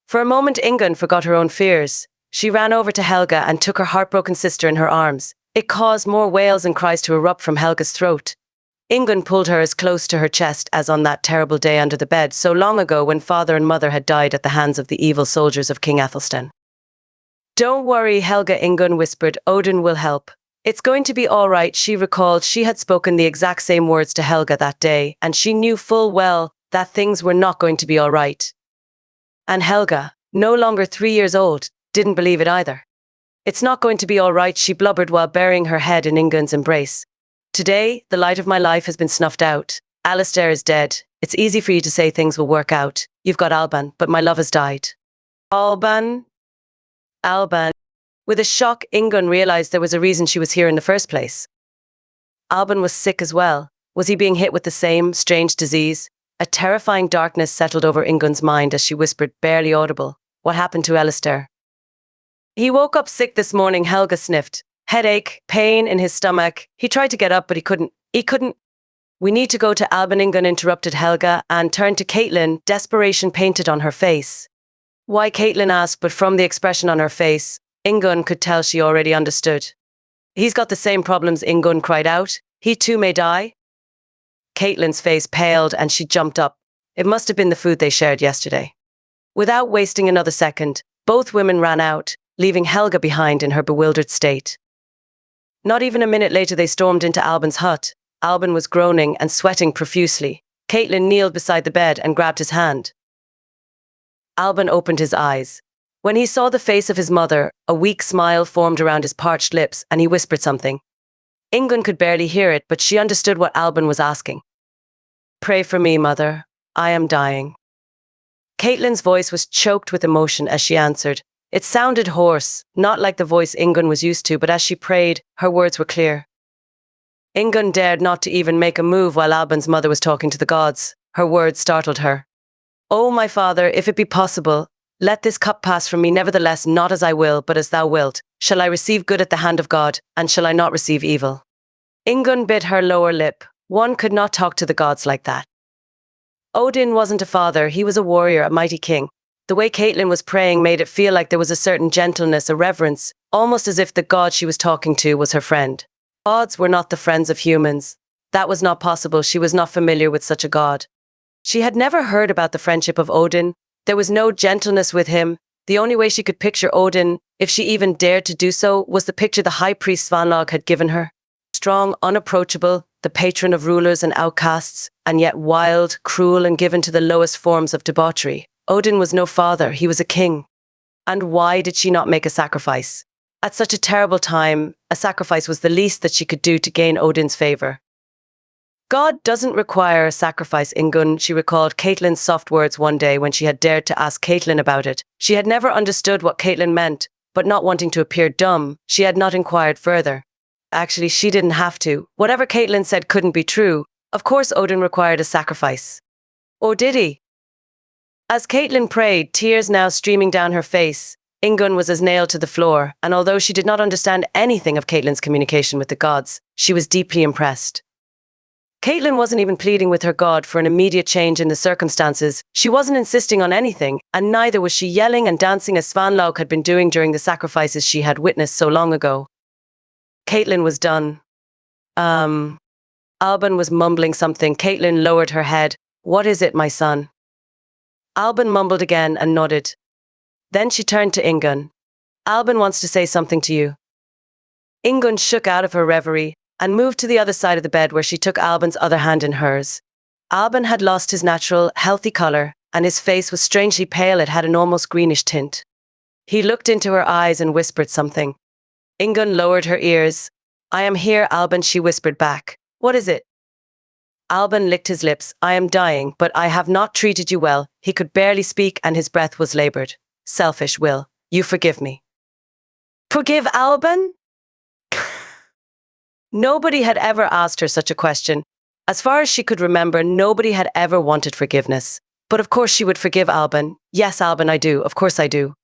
For a moment, Ingunn forgot her own fears. She ran over to Helga and took her heartbroken sister in her arms. It caused more wails and cries to erupt from Helga's throat. Ingunn pulled her as close to her chest as on that terrible day under the bed, so long ago when father and mother had died at the hands of the evil soldiers of King Athelstan. Don't worry, Helga, Ingunn whispered. Odin will help. It's going to be all right. She recalled she had spoken the exact same words to Helga that day, and she knew full well that things were not going to be all right. And Helga, no longer 3 years old, didn't believe it either. It's not going to be all right, she blubbered while burying her head in Ingunn's embrace. Today, the light of my life has been snuffed out. Alistair is dead. It's easy for you to say things will work out. You've got Alban, but my love has died. Alban? With a shock, Ingunn realized there was a reason she was here in the first place. Alban was sick as well. Was he being hit with the same strange disease? A terrifying darkness settled over Ingunn's mind as she whispered, barely audible, what happened to Alistair? He woke up sick this morning, Helga sniffed. Headache, pain in his stomach. He tried to get up, but he couldn't. We need to go to Alban, Ingunn interrupted Helga and turned to Caitlin, desperation painted on her face. Why, Caitlin asked, but from the expression on her face, Ingunn could tell she already understood. He's got the same problems, Ingunn cried out. He too may die. Caitlin's face paled and she jumped up. It must have been the food they shared yesterday. Without wasting another second, both women ran out, leaving Helga behind in her bewildered state. Not even a minute later they stormed into Alban's hut. Alban was groaning and sweating profusely. Caitlin kneeled beside the bed and grabbed his hand. Alban opened his eyes. When he saw the face of his mother, a weak smile formed around his parched lips, and he whispered something. Ingunn could barely hear it, but she understood what Alban was asking. "Pray for me, mother. I am dying." Caitlin's voice was choked with emotion as she answered. It sounded hoarse, not like the voice Ingunn was used to, but as she prayed, her words were clear. Ingunn dared not to even make a move while Alban's mother was talking to the gods. Her words startled her. "Oh, my father, if it be possible, let this cup pass from me, nevertheless, not as I will, but as thou wilt. Shall I receive good at the hand of God, and shall I not receive evil?" Ingunn bit her lower lip. One could not talk to the gods like that. Odin wasn't a father, he was a warrior, a mighty king. The way Caitlin was praying made it feel like there was a certain gentleness, a reverence, almost as if the god she was talking to was her friend. Gods were not the friends of humans. That was not possible, she was not familiar with such a god. She had never heard about the friendship of Odin. There was no gentleness with him. The only way she could picture Odin, if she even dared to do so, was the picture the high priest Svanlog had given her. Strong, unapproachable, the patron of rulers and outcasts, and yet wild, cruel, and given to the lowest forms of debauchery. Odin was no father, he was a king. And why did she not make a sacrifice? At such a terrible time, a sacrifice was the least that she could do to gain Odin's favor. "God doesn't require a sacrifice, Ingunn," she recalled Caitlin's soft words one day when she had dared to ask Caitlin about it. She had never understood what Caitlin meant, but not wanting to appear dumb, she had not inquired further. Actually, she didn't have to. Whatever Caitlin said couldn't be true. Of course Odin required a sacrifice. Or did he? As Caitlin prayed, tears now streaming down her face, Ingunn was as nailed to the floor, and although she did not understand anything of Caitlin's communication with the gods, she was deeply impressed. Caitlin wasn't even pleading with her god for an immediate change in the circumstances. She wasn't insisting on anything, and neither was she yelling and dancing as Svanlog had been doing during the sacrifices she had witnessed so long ago. Caitlin was done. Alban was mumbling something. Caitlin lowered her head. "What is it, my son?" Alban mumbled again and nodded. Then she turned to Ingunn. "Alban wants to say something to you." Ingunn shook out of her reverie and moved to the other side of the bed where she took Alban's other hand in hers. Alban had lost his natural, healthy colour, and his face was strangely pale. It had an almost greenish tint. He looked into her eyes and whispered something. Ingunn lowered her ears. "I am here, Alban," she whispered back. "What is it?" Alban licked his lips. "I am dying, but I have not treated you well." He could barely speak and his breath was laboured. "Selfish, Will. You forgive me." Forgive Alban? Nobody had ever asked her such a question. As far as she could remember, nobody had ever wanted forgiveness. But of course she would forgive Alban. "Yes, Alban, I do. Of course I do."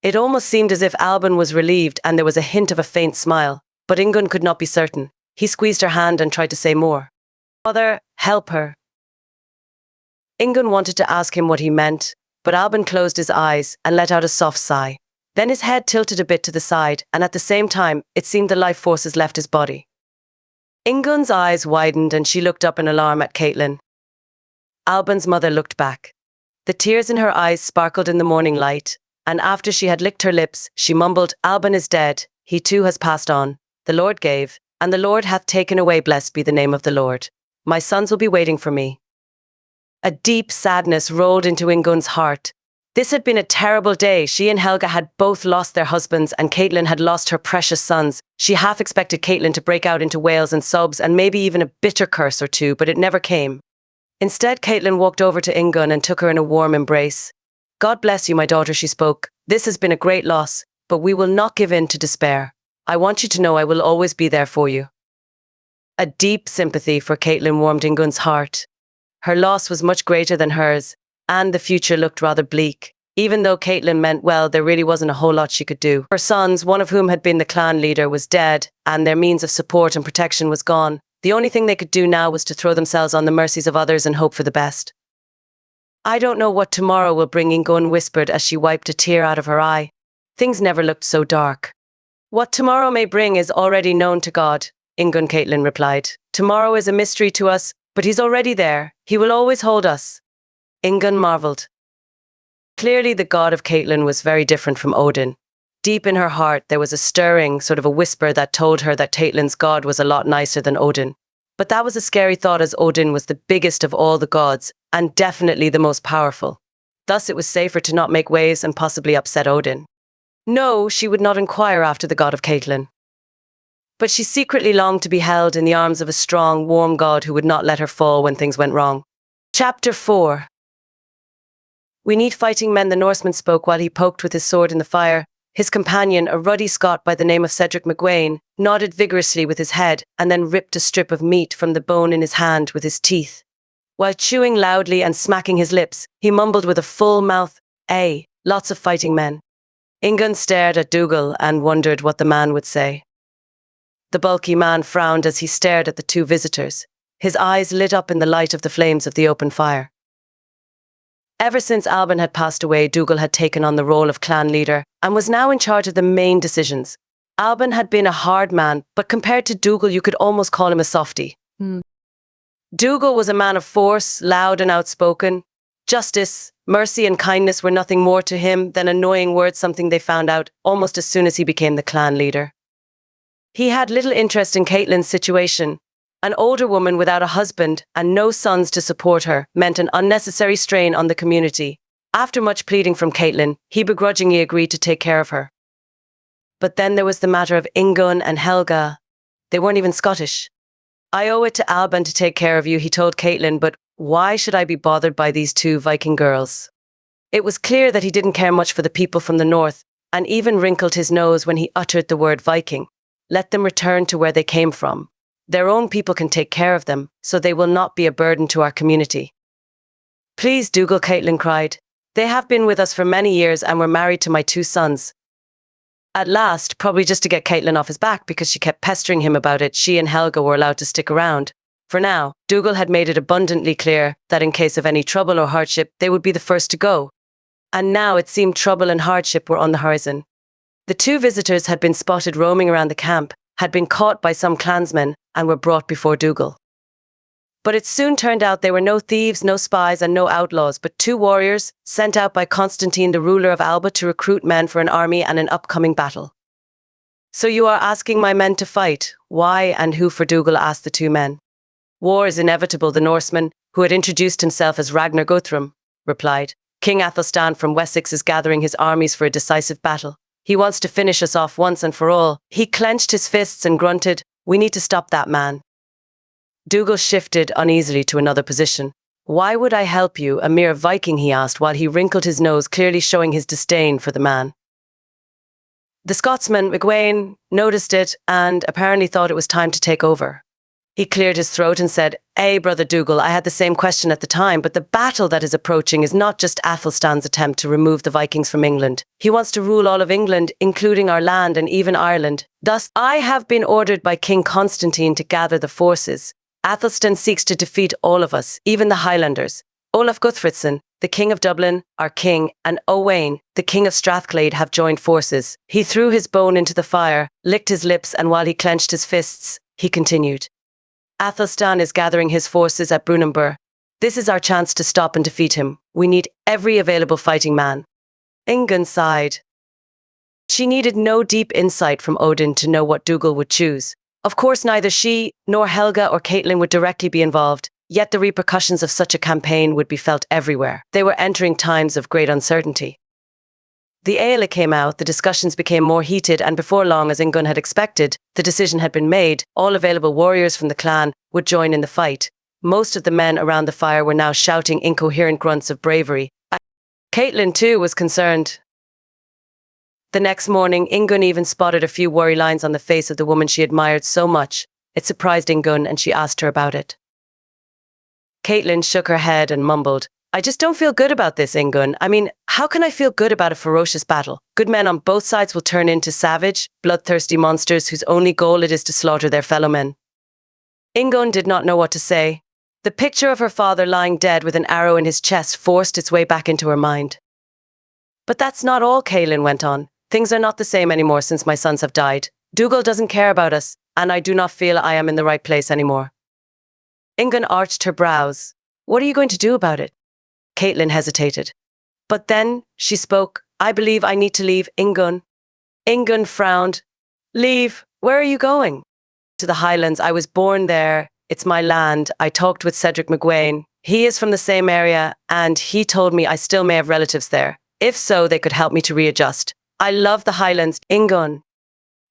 It almost seemed as if Alban was relieved and there was a hint of a faint smile. But Ingunn could not be certain. He squeezed her hand and tried to say more. "Father, help her." Ingunn wanted to ask him what he meant, but Alban closed his eyes and let out a soft sigh. Then his head tilted a bit to the side, and at the same time, it seemed the life forces left his body. Ingunn's eyes widened and she looked up in alarm at Caitlin. Alban's mother looked back. The tears in her eyes sparkled in the morning light, and after she had licked her lips, she mumbled, "Alban is dead. He too has passed on. The Lord gave, and the Lord hath taken away. Blessed be the name of the Lord. My sons will be waiting for me." A deep sadness rolled into Ingunn's heart. This had been a terrible day. She and Helga had both lost their husbands, and Caitlin had lost her precious sons. She half expected Caitlin to break out into wails and sobs, and maybe even a bitter curse or two, but it never came. Instead, Caitlin walked over to Ingunn and took her in a warm embrace. "God bless you, my daughter," she spoke. "This has been a great loss, but we will not give in to despair. I want you to know I will always be there for you." A deep sympathy for Caitlin warmed Ingunn's heart. Her loss was much greater than hers, and the future looked rather bleak. Even though Caitlin meant well, there really wasn't a whole lot she could do. Her sons, one of whom had been the clan leader, was dead, and their means of support and protection was gone. The only thing they could do now was to throw themselves on the mercies of others and hope for the best. "I don't know what tomorrow will bring," Ingunn whispered as she wiped a tear out of her eye. Things never looked so dark. "What tomorrow may bring is already known to God," Ingunn Caitlin replied. "Tomorrow is a mystery to us, but he's already there. He will always hold us." Ingunn marveled. Clearly the god of Caitlin was very different from Odin. Deep in her heart there was a stirring, sort of a whisper that told her that Caitlin's god was a lot nicer than Odin. But that was a scary thought, as Odin was the biggest of all the gods, and definitely the most powerful. Thus it was safer to not make waves and possibly upset Odin. No, she would not inquire after the god of Caitlin. But she secretly longed to be held in the arms of a strong, warm god who would not let her fall when things went wrong. Chapter 4. We need fighting men, the Norseman spoke while he poked with his sword in the fire. His companion, a ruddy Scot by the name of Cedric McGuane, nodded vigorously with his head and then ripped a strip of meat from the bone in his hand with his teeth. While chewing loudly and smacking his lips, he mumbled with a full mouth, lots of fighting men. Ingunn stared at Dougal and wondered what the man would say. The bulky man frowned as he stared at the two visitors. His eyes lit up in the light of the flames of the open fire. Ever since Alban had passed away, Dougal had taken on the role of clan leader and was now in charge of the main decisions. Alban had been a hard man, but compared to Dougal, you could almost call him a softie. Dougal was a man of force, loud and outspoken. Justice, mercy and kindness were nothing more to him than annoying words, something they found out almost as soon as he became the clan leader. He had little interest in Caitlin's situation. An older woman without a husband and no sons to support her meant an unnecessary strain on the community. After much pleading from Caitlin, he begrudgingly agreed to take care of her. But then there was the matter of Ingunn and Helga. They weren't even Scottish. I owe it to Alban to take care of you, he told Caitlin, but why should I be bothered by these two Viking girls? It was clear that he didn't care much for the people from the north, and even wrinkled his nose when he uttered the word Viking. Let them return to where they came from. Their own people can take care of them, so they will not be a burden to our community. Please, Dougal, Caitlin cried. They have been with us for many years and were married to my two sons. At last, probably just to get Caitlin off his back because she kept pestering him about it, she and Helga were allowed to stick around. For now, Dougal had made it abundantly clear that in case of any trouble or hardship, they would be the first to go. And now it seemed trouble and hardship were on the horizon. The two visitors had been spotted roaming around the camp, had been caught by some clansmen, and were brought before Dougal. But it soon turned out they were no thieves, no spies, and no outlaws, but two warriors sent out by Constantine, the ruler of Alba, to recruit men for an army and an upcoming battle. So you are asking my men to fight? Why and who for? Dougal asked the two men. War is inevitable, the Norseman, who had introduced himself as Ragnar Guthrum, replied. King Athelstan from Wessex is gathering his armies for a decisive battle. He wants to finish us off once and for all. He clenched his fists and grunted, we need to stop that man. Dougal shifted uneasily to another position. Why would I help you, a mere Viking, he asked, while he wrinkled his nose, clearly showing his disdain for the man. The Scotsman, McGuane, noticed it and apparently thought it was time to take over. He cleared his throat and said, Brother Dougal, I had the same question at the time, but the battle that is approaching is not just Athelstan's attempt to remove the Vikings from England. He wants to rule all of England, including our land and even Ireland. Thus, I have been ordered by King Constantine to gather the forces. Athelstan seeks to defeat all of us, even the Highlanders. Olaf Guthfridsson, the King of Dublin, our king, and Owain, the King of Strathclyde, have joined forces. He threw his bone into the fire, licked his lips, and while he clenched his fists, he continued. Athelstan is gathering his forces at Brunanburh. This is our chance to stop and defeat him. We need every available fighting man. Ingunn sighed. She needed no deep insight from Odin to know what Dougal would choose. Of course, neither she, nor Helga or Caitlin would directly be involved, yet the repercussions of such a campaign would be felt everywhere. They were entering times of great uncertainty. The Epilogue came out, the discussions became more heated, and before long, as Ingunn had expected, the decision had been made. All available warriors from the clan would join in the fight. Most of the men around the fire were now shouting incoherent grunts of bravery. Caitlin, too, was concerned. The next morning, Ingunn even spotted a few worry lines on the face of the woman she admired so much. It surprised Ingunn, and she asked her about it. Caitlin shook her head and mumbled, I just don't feel good about this, Ingunn. I mean, how can I feel good about a ferocious battle? Good men on both sides will turn into savage, bloodthirsty monsters whose only goal it is to slaughter their fellow men. Ingunn did not know what to say. The picture of her father lying dead with an arrow in his chest forced its way back into her mind. But that's not all, Caitlin went on. Things are not the same anymore since my sons have died. Dougal doesn't care about us, and I do not feel I am in the right place anymore. Ingunn arched her brows. What are you going to do about it? Caitlin hesitated. But then she spoke. I believe I need to leave, Ingunn. Ingunn frowned. Leave? Where are you going? To the Highlands. I was born there. It's my land. I talked with Cedric McGuane. He is from the same area, and he told me I still may have relatives there. If so, they could help me to readjust. I love the Highlands, Ingun.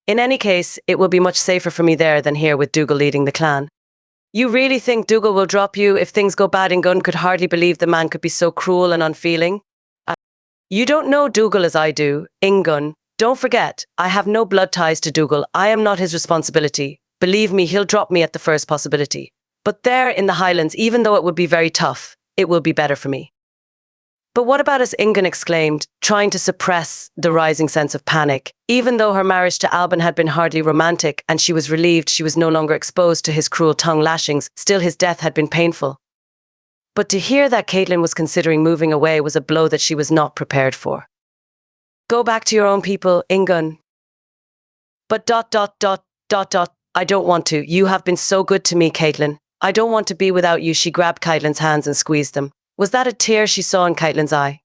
In any case, it will be much safer for me there than here with Dougal leading the clan. You really think Dougal will drop you if things go bad? Ingun could hardly believe the man could be so cruel and unfeeling. You don't know Dougal as I do, Ingun. Don't forget, I have no blood ties to Dougal. I am not his responsibility. Believe me, he'll drop me at the first possibility. But there in the Highlands, even though it would be very tough, it will be better for me. But what about us? Ingun exclaimed, trying to suppress the rising sense of panic. Even though her marriage to Alban had been hardly romantic and she was relieved she was no longer exposed to his cruel tongue lashings, still his death had been painful. But to hear that Caitlin was considering moving away was a blow that she was not prepared for. Go back to your own people, Ingun. But ... I don't want to. You have been so good to me, Caitlin. I don't want to be without you. She grabbed Caitlin's hands and squeezed them. Was that a tear she saw in Caitlin's eye?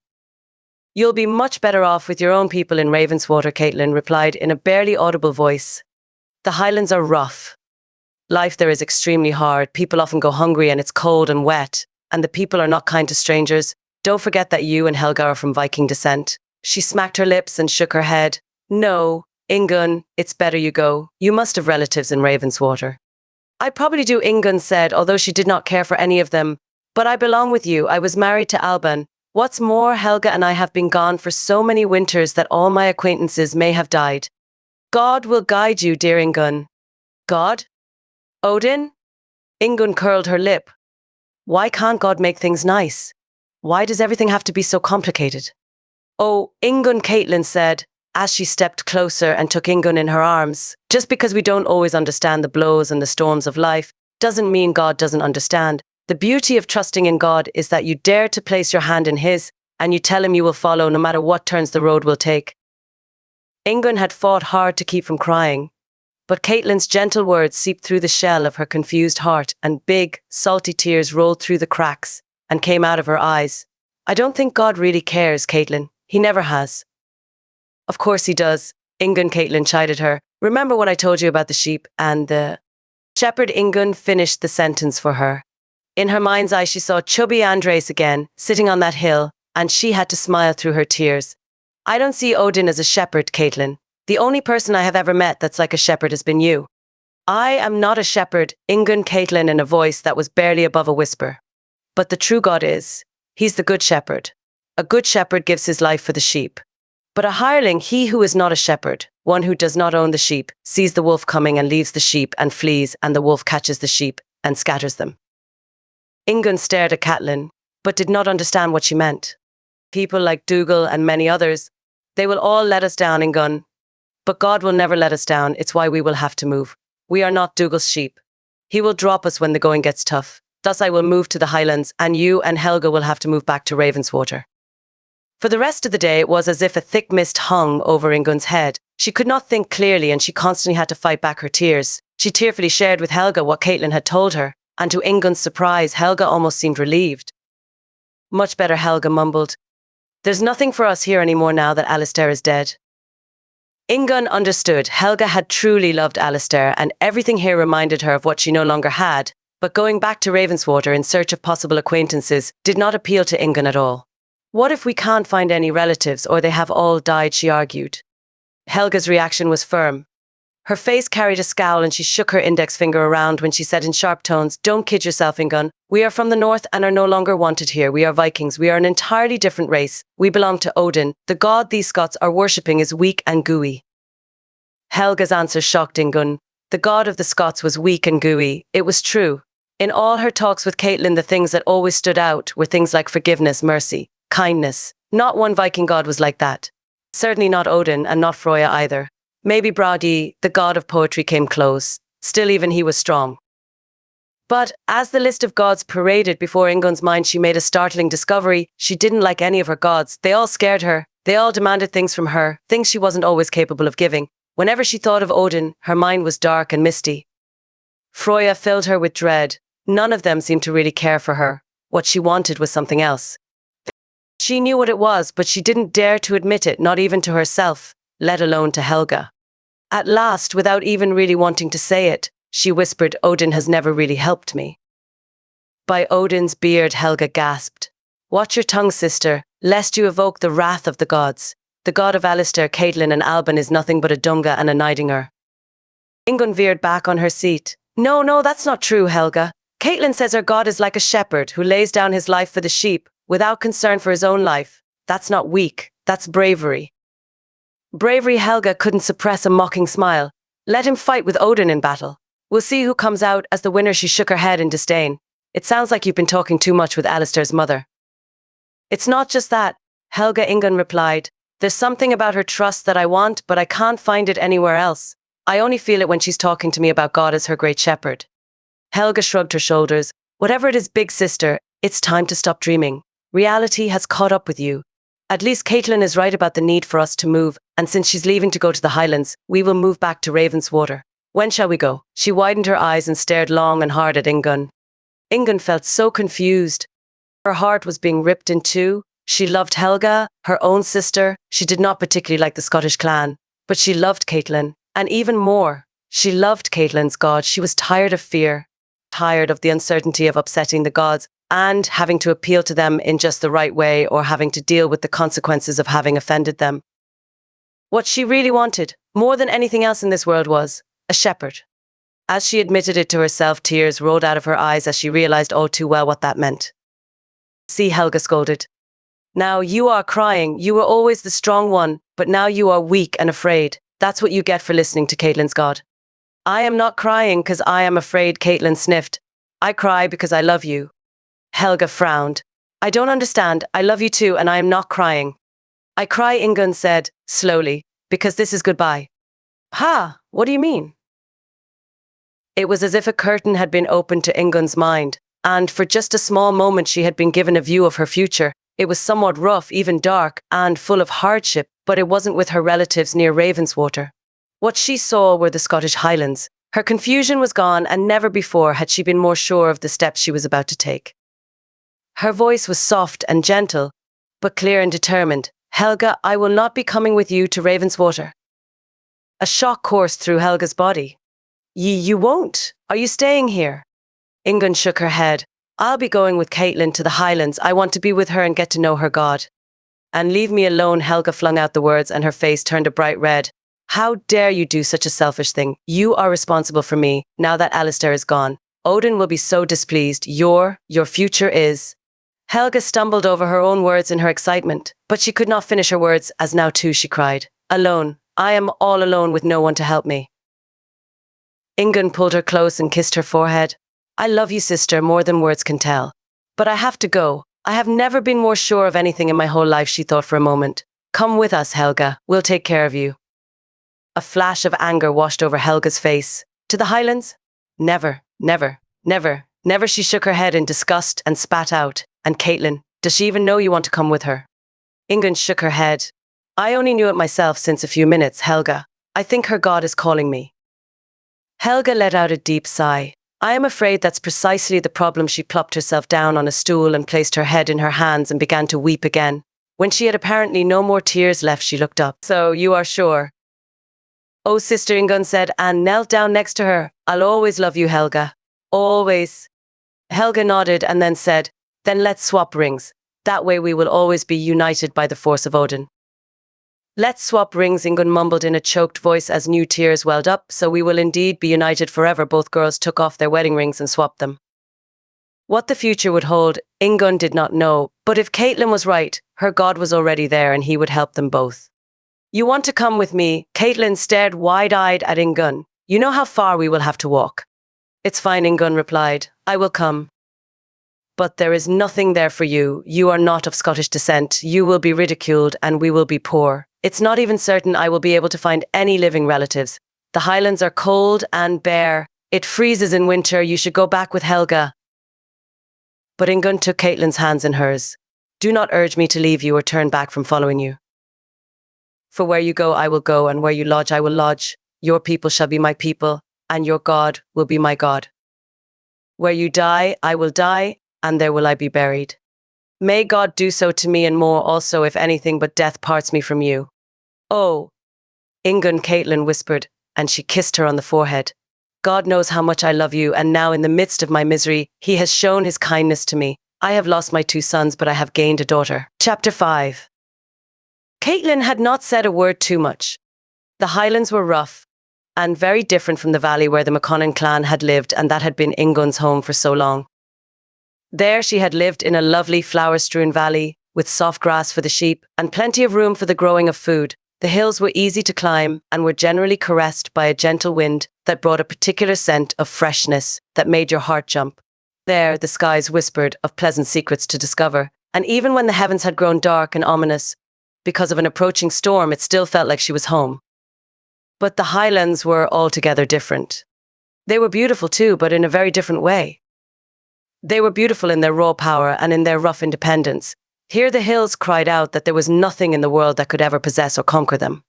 You'll be much better off with your own people in Ravenswater, Caitlin replied in a barely audible voice. The Highlands are rough. Life there is extremely hard. People often go hungry and it's cold and wet, and the people are not kind to strangers. Don't forget that you and Helga are from Viking descent. She smacked her lips and shook her head. No, Ingun, it's better you go. You must have relatives in Ravenswater. I probably do, Ingun said, although she did not care for any of them. But I belong with you. I was married to Alban. What's more, Helga and I have been gone for so many winters that all my acquaintances may have died. God will guide you, dear Ingun. God? Odin? Ingun curled her lip. Why can't God make things nice? Why does everything have to be so complicated? Oh, Ingun, Caitlin said, as she stepped closer and took Ingun in her arms. Just because we don't always understand the blows and the storms of life doesn't mean God doesn't understand. The beauty of trusting in God is that you dare to place your hand in His and you tell Him you will follow no matter what turns the road will take. Ingun had fought hard to keep from crying, but Caitlin's gentle words seeped through the shell of her confused heart and big, salty tears rolled through the cracks and came out of her eyes. I don't think God really cares, Caitlin. He never has. Of course he does, Ingun. Caitlin chided her. Remember what I told you about the sheep and the... Shepherd. Ingun finished the sentence for her. In her mind's eye, she saw chubby Andres again, sitting on that hill, and she had to smile through her tears. I don't see Odin as a shepherd, Caitlin. The only person I have ever met that's like a shepherd has been you. I am not a shepherd, Ingun. Caitlin in a voice that was barely above a whisper. But the true God is. He's the good shepherd. A good shepherd gives his life for the sheep. But a hireling, he who is not a shepherd, one who does not own the sheep, sees the wolf coming and leaves the sheep and flees, and the wolf catches the sheep and scatters them. Ingun stared at Caitlin, but did not understand what she meant. People like Dougal and many others, they will all let us down, Ingun. But God will never let us down. It's why we will have to move. We are not Dougal's sheep. He will drop us when the going gets tough. Thus I will move to the Highlands, and you and Helga will have to move back to Ravenswater. For the rest of the day, it was as if a thick mist hung over Ingun's head. She could not think clearly, and she constantly had to fight back her tears. She tearfully shared with Helga what Caitlin had told her, and to Ingun's surprise, Helga almost seemed relieved. Much better, Helga mumbled. There's nothing for us here anymore now that Alistair is dead. Ingun understood. Helga had truly loved Alistair, and everything here reminded her of what she no longer had, but going back to Ravenswater in search of possible acquaintances did not appeal to Ingun at all. What if we can't find any relatives, or they have all died, she argued. Helga's reaction was firm. Her face carried a scowl and she shook her index finger around when she said in sharp tones, Don't kid yourself, Ingun. We are from the north and are no longer wanted here. We are Vikings. We are an entirely different race. We belong to Odin. The god these Scots are worshipping is weak and gooey. Helga's answer shocked Ingun. The god of the Scots was weak and gooey. It was true. In all her talks with Caitlin, the things that always stood out were things like forgiveness, mercy, kindness. Not one Viking god was like that. Certainly not Odin, and not Freya either. Maybe Bragi, the god of poetry, came close. Still, even he was strong. But as the list of gods paraded before Ingun's mind, she made a startling discovery. She didn't like any of her gods. They all scared her. They all demanded things from her, things she wasn't always capable of giving. Whenever she thought of Odin, her mind was dark and misty. Freya filled her with dread. None of them seemed to really care for her. What she wanted was something else. She knew what it was, but she didn't dare to admit it, not even to herself, let alone to Helga. At last, without even really wanting to say it, she whispered, Odin has never really helped me. By Odin's beard, Helga gasped. Watch your tongue, sister, lest you evoke the wrath of the gods. The god of Alistair, Caitlin, and Alban is nothing but a Dunga and a Nightingale. Ingunn veered back on her seat. No, that's not true, Helga. Caitlin says her god is like a shepherd who lays down his life for the sheep without concern for his own life. That's not weak, that's bravery. Bravery. Helga couldn't suppress a mocking smile. Let him fight with Odin in battle. We'll see who comes out as the winner. She shook her head in disdain. It sounds like you've been talking too much with Alistair's mother. It's not just that, Helga, Ingunn replied. There's something about her trust that I want, but I can't find it anywhere else. I only feel it when she's talking to me about God as her great shepherd. Helga shrugged her shoulders. Whatever it is, big sister, it's time to stop dreaming. Reality has caught up with you. At least Caitlin is right about the need for us to move, and since she's leaving to go to the Highlands, we will move back to Ravenswater. When shall we go? She widened her eyes and stared long and hard at Ingunn. Ingunn felt so confused. Her heart was being ripped in two. She loved Helga, her own sister. She did not particularly like the Scottish clan, but she loved Caitlin. And even more, she loved Caitlin's god. She was tired of fear, tired of the uncertainty of upsetting the gods and having to appeal to them in just the right way or having to deal with the consequences of having offended them. What she really wanted, more than anything else in this world, was a shepherd. As she admitted it to herself, tears rolled out of her eyes as she realized all too well what that meant. See, Helga scolded. Now you are crying. You were always the strong one, but now you are weak and afraid. That's what you get for listening to Caitlin's god. I am not crying because I am afraid, Caitlin sniffed. I cry because I love you. Helga frowned. I don't understand. I love you too, and I am not crying. I cry, Ingunn said, slowly, because this is goodbye. Ha! What do you mean? It was as if a curtain had been opened to Ingunn's mind, and for just a small moment she had been given a view of her future. It was somewhat rough, even dark, and full of hardship, but it wasn't with her relatives near Ravenswater. What she saw were the Scottish Highlands. Her confusion was gone, and never before had she been more sure of the steps she was about to take. Her voice was soft and gentle, but clear and determined. Helga, I will not be coming with you to Ravenswater. A shock coursed through Helga's body. You won't? Are you staying here? Ingunn shook her head. I'll be going with Caitlin to the Highlands. I want to be with her and get to know her god. And leave me alone, Helga flung out the words, and her face turned a bright red. How dare you do such a selfish thing? You are responsible for me, now that Alistair is gone. Odin will be so displeased. Your future is... Helga stumbled over her own words in her excitement, but she could not finish her words, as now too she cried. Alone. I am all alone with no one to help me. Ingunn pulled her close and kissed her forehead. I love you, sister, more than words can tell. But I have to go. I have never been more sure of anything in my whole life, she thought for a moment. Come with us, Helga. We'll take care of you. A flash of anger washed over Helga's face. To the Highlands? Never, never, never, never. She shook her head in disgust and spat out. And Caitlin, does she even know you want to come with her? Ingunn shook her head. I only knew it myself since a few minutes, Helga. I think her god is calling me. Helga let out a deep sigh. I am afraid that's precisely the problem. She plopped herself down on a stool and placed her head in her hands and began to weep again. When she had apparently no more tears left, she looked up. So, you are sure? Oh, Sister, Ingunn said, and knelt down next to her. I'll always love you, Helga. Always. Helga nodded and then said, Then let's swap rings. That way we will always be united by the force of Odin. Let's swap rings, Ingunn mumbled in a choked voice as new tears welled up. So we will indeed be united forever. Both girls took off their wedding rings and swapped them. What the future would hold, Ingunn did not know, but if Caitlin was right, her god was already there and he would help them both. You want to come with me? Caitlin stared wide-eyed at Ingunn. You know how far we will have to walk. It's fine, Ingunn replied. I will come. But there is nothing there for you. You are not of Scottish descent. You will be ridiculed and we will be poor. It's not even certain I will be able to find any living relatives. The Highlands are cold and bare. It freezes in winter. You should go back with Helga. But Ingunn took Caitlin's hands in hers. Do not urge me to leave you or turn back from following you. For where you go, I will go, and where you lodge, I will lodge. Your people shall be my people, and your God will be my God. Where you die, I will die, and there will I be buried. May God do so to me and more also, if anything but death parts me from you. Oh, Ingunn, Caitlin whispered, and she kissed her on the forehead. God knows how much I love you, and now in the midst of my misery, he has shown his kindness to me. I have lost my 2 sons, but I have gained a daughter. Chapter 5. Caitlin had not said a word too much. The Highlands were rough and very different from the valley where the McConnon clan had lived, and that had been Ingunn's home for so long. There she had lived in a lovely flower-strewn valley with soft grass for the sheep and plenty of room for the growing of food. The hills were easy to climb and were generally caressed by a gentle wind that brought a particular scent of freshness that made your heart jump. There, the skies whispered of pleasant secrets to discover, and even when the heavens had grown dark and ominous because of an approaching storm, it still felt like she was home. But the Highlands were altogether different. They were beautiful too, but in a very different way. They were beautiful in their raw power and in their rough independence. Here the hills cried out that there was nothing in the world that could ever possess or conquer them.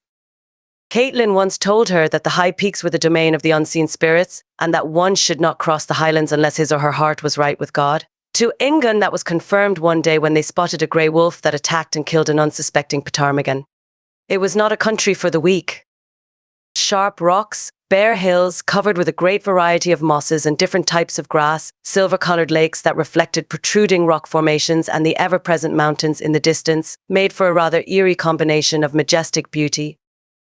Caitlin once told her that the high peaks were the domain of the unseen spirits, and that one should not cross the Highlands unless his or her heart was right with God. To Ingunn, that was confirmed one day when they spotted a grey wolf that attacked and killed an unsuspecting Ptarmigan. It was not a country for the weak. Sharp rocks, bare hills covered with a great variety of mosses and different types of grass, silver-coloured lakes that reflected protruding rock formations, and the ever-present mountains in the distance made for a rather eerie combination of majestic beauty,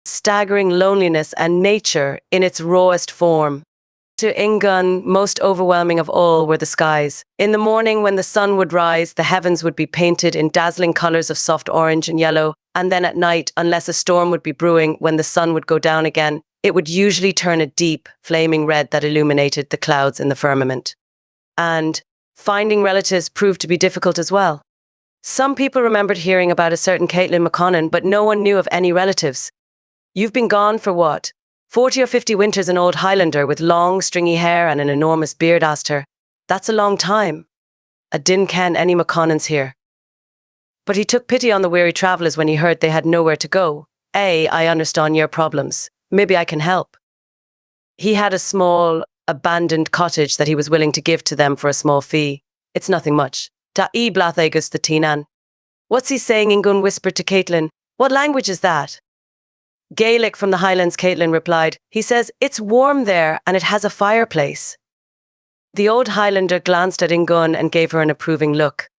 staggering loneliness, and nature in its rawest form. To Ingunn, most overwhelming of all were the skies. In the morning, when the sun would rise, the heavens would be painted in dazzling colours of soft orange and yellow, and then at night, unless a storm would be brewing, when the sun would go down again, it would usually turn a deep, flaming red that illuminated the clouds in the firmament. And finding relatives proved to be difficult as well. Some people remembered hearing about a certain Caitlin McConnon, but no one knew of any relatives. "You've been gone for what? 40 or 50 winters," an old Highlander with long, stringy hair and an enormous beard asked her. "That's a long time. I didn't ken any McConnons here." But he took pity on the weary travellers when he heard they had nowhere to go. "I understand your problems. Maybe I can help." He had a small, abandoned cottage that he was willing to give to them for a small fee. "It's nothing much. Ta I blath agus the tinan." "What's he saying?" Ingunn whispered to Caitlin. "What language is that?" "Gaelic from the Highlands," Caitlin replied. "He says it's warm there and it has a fireplace." The old Highlander glanced at Ingunn and gave her an approving look.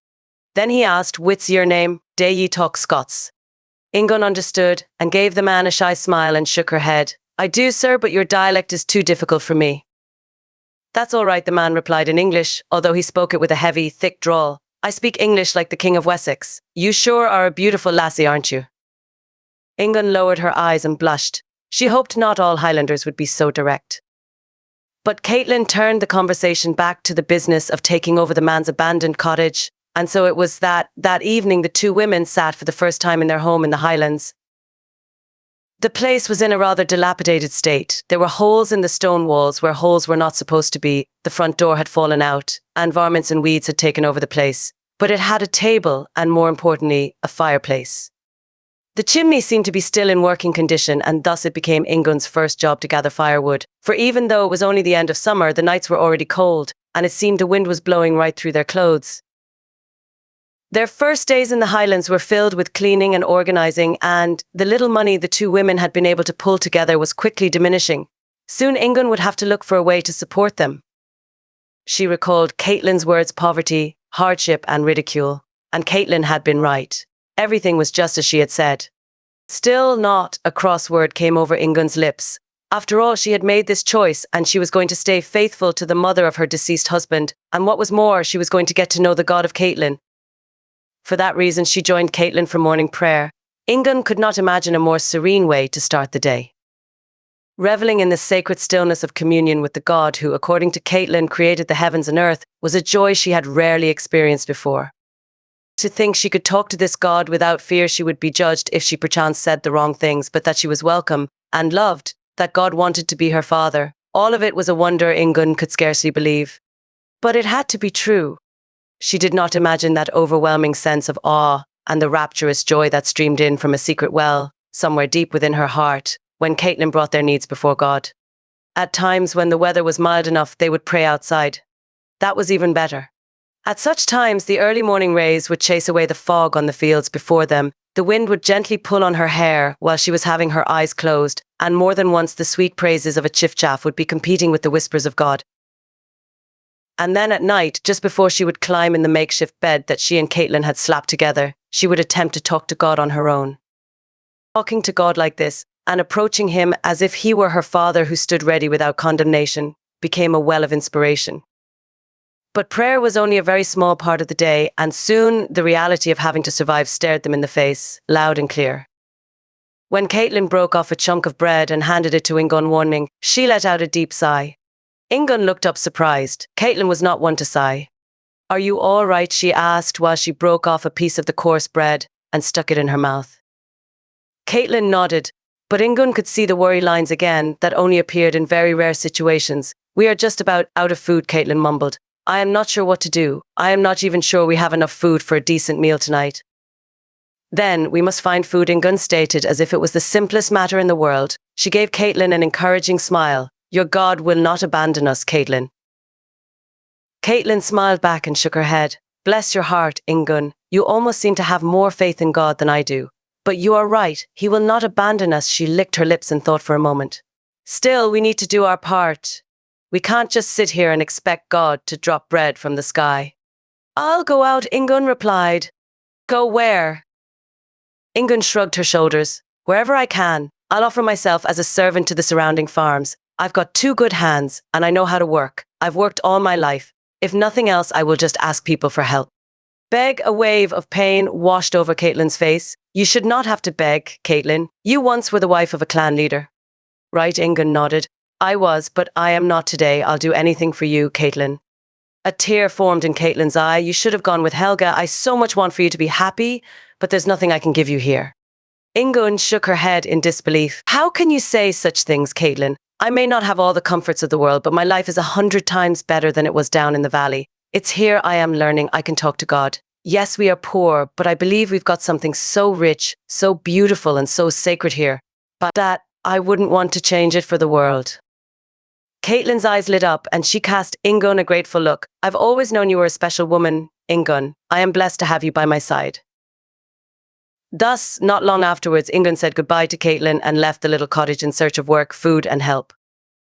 Then he asked, "What's your name? Do ye talk Scots?" Ingunn understood and gave the man a shy smile and shook her head. "I do, sir, but your dialect is too difficult for me." "That's all right," the man replied in English, although he spoke it with a heavy, thick drawl. "I speak English like the King of Wessex. You sure are a beautiful lassie, aren't you?" Ingunn lowered her eyes and blushed. She hoped not all Highlanders would be so direct. But Caitlin turned the conversation back to the business of taking over the man's abandoned cottage, and so it was that evening the two women sat for the first time in their home in the Highlands. The place was in a rather dilapidated state. There were holes in the stone walls where holes were not supposed to be. The front door had fallen out, and varmints and weeds had taken over the place. But it had a table, and more importantly, a fireplace. The chimney seemed to be still in working condition, and thus it became Ingunn's first job to gather firewood. For even though it was only the end of summer, the nights were already cold, and it seemed the wind was blowing right through their clothes. Their first days in the Highlands were filled with cleaning and organising, and the little money the two women had been able to pull together was quickly diminishing. Soon Ingunn would have to look for a way to support them. She recalled Caitlin's words: poverty, hardship and ridicule. And Caitlin had been right. Everything was just as she had said. Still not a cross word came over Ingunn's lips. After all, she had made this choice, and she was going to stay faithful to the mother of her deceased husband, and what was more, she was going to get to know the God of Caitlin. For that reason, she joined Caitlin for morning prayer. Ingunn could not imagine a more serene way to start the day. Reveling in the sacred stillness of communion with the God who, according to Caitlin, created the heavens and earth, was a joy she had rarely experienced before. To think she could talk to this God without fear she would be judged if she perchance said the wrong things, but that she was welcome and loved, that God wanted to be her father. All of it was a wonder Ingunn could scarcely believe. But it had to be true. She did not imagine that overwhelming sense of awe and the rapturous joy that streamed in from a secret well, somewhere deep within her heart, when Caitlin brought their needs before God. At times when the weather was mild enough, they would pray outside. That was even better. At such times, the early morning rays would chase away the fog on the fields before them, The wind would gently pull on her hair while she was having her eyes closed, and more than once the sweet praises of a chiffchaff would be competing with the whispers of God. And then at night, just before she would climb in the makeshift bed that she and Caitlin had slapped together, she would attempt to talk to God on her own. Talking to God like this, and approaching him as if he were her father who stood ready without condemnation, became a well of inspiration. But prayer was only a very small part of the day, and soon the reality of having to survive stared them in the face, loud and clear. When Caitlin broke off a chunk of bread and handed it to Ingun warning, she let out a deep sigh. Ingun looked up surprised. Caitlin was not one to sigh. "Are you all right?" she asked while she broke off a piece of the coarse bread and stuck it in her mouth. Caitlin nodded, but Ingun could see the worry lines again that only appeared in very rare situations. "We are just about out of food," Caitlin mumbled. "I am not sure what to do. I am not even sure we have enough food for a decent meal tonight." "Then we must find food," Ingun stated as if it was the simplest matter in the world. She gave Caitlin an encouraging smile. "Your God will not abandon us, Caitlin." Caitlin smiled back and shook her head. "Bless your heart, Ingun. You almost seem to have more faith in God than I do. But you are right. He will not abandon us." She licked her lips and thought for a moment. "Still, we need to do our part. We can't just sit here and expect God to drop bread from the sky." "I'll go out," Ingun replied. "Go where?" Ingun shrugged her shoulders. "Wherever I can. I'll offer myself as a servant to the surrounding farms. I've got 2 good hands, and I know how to work. I've worked all my life. If nothing else, I will just ask people for help." Beg. A wave of pain washed over Caitlin's face. "You should not have to beg, Caitlin. You once were the wife of a clan leader." "Right," Ingun nodded. "I was, but I am not today. I'll do anything for you, Caitlin." A tear formed in Caitlin's eye. "You should have gone with Helga. I so much want for you to be happy, but there's nothing I can give you here." Ingun shook her head in disbelief. "How can you say such things, Caitlin? I may not have all the comforts of the world, but my life is 100 times better than it was down in the valley. It's here I am learning I can talk to God. Yes, we are poor, but I believe we've got something so rich, so beautiful, and so sacred here. But that, I wouldn't want to change it for the world." Caitlin's eyes lit up, and she cast Ingun a grateful look. "I've always known you were a special woman, Ingun. I am blessed to have you by my side." Thus, not long afterwards, Ingun said goodbye to Caitlin and left the little cottage in search of work, food, and help.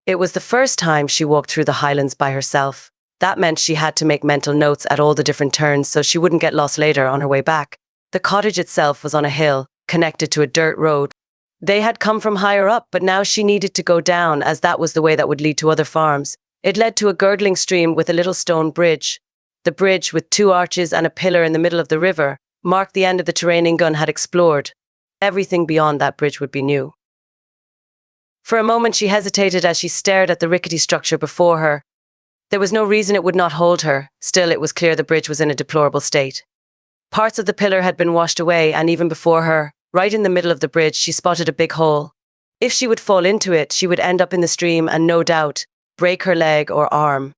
It was the first time she walked through the Highlands by herself. That meant she had to make mental notes at all the different turns so she wouldn't get lost later on her way back. The cottage itself was on a hill, connected to a dirt road. They had come from higher up, but now she needed to go down, as that was the way that would lead to other farms. It led to a gurgling stream with a little stone bridge. The bridge, with 2 arches and a pillar in the middle of the river, marked the end of the terrain Ingun had explored. Everything beyond that bridge would be new. For a moment she hesitated as she stared at the rickety structure before her. There was no reason it would not hold her. Still, it was clear the bridge was in a deplorable state. Parts of the pillar had been washed away, and even before her, right in the middle of the bridge, she spotted a big hole. If she would fall into it, she would end up in the stream and, no doubt, break her leg or arm.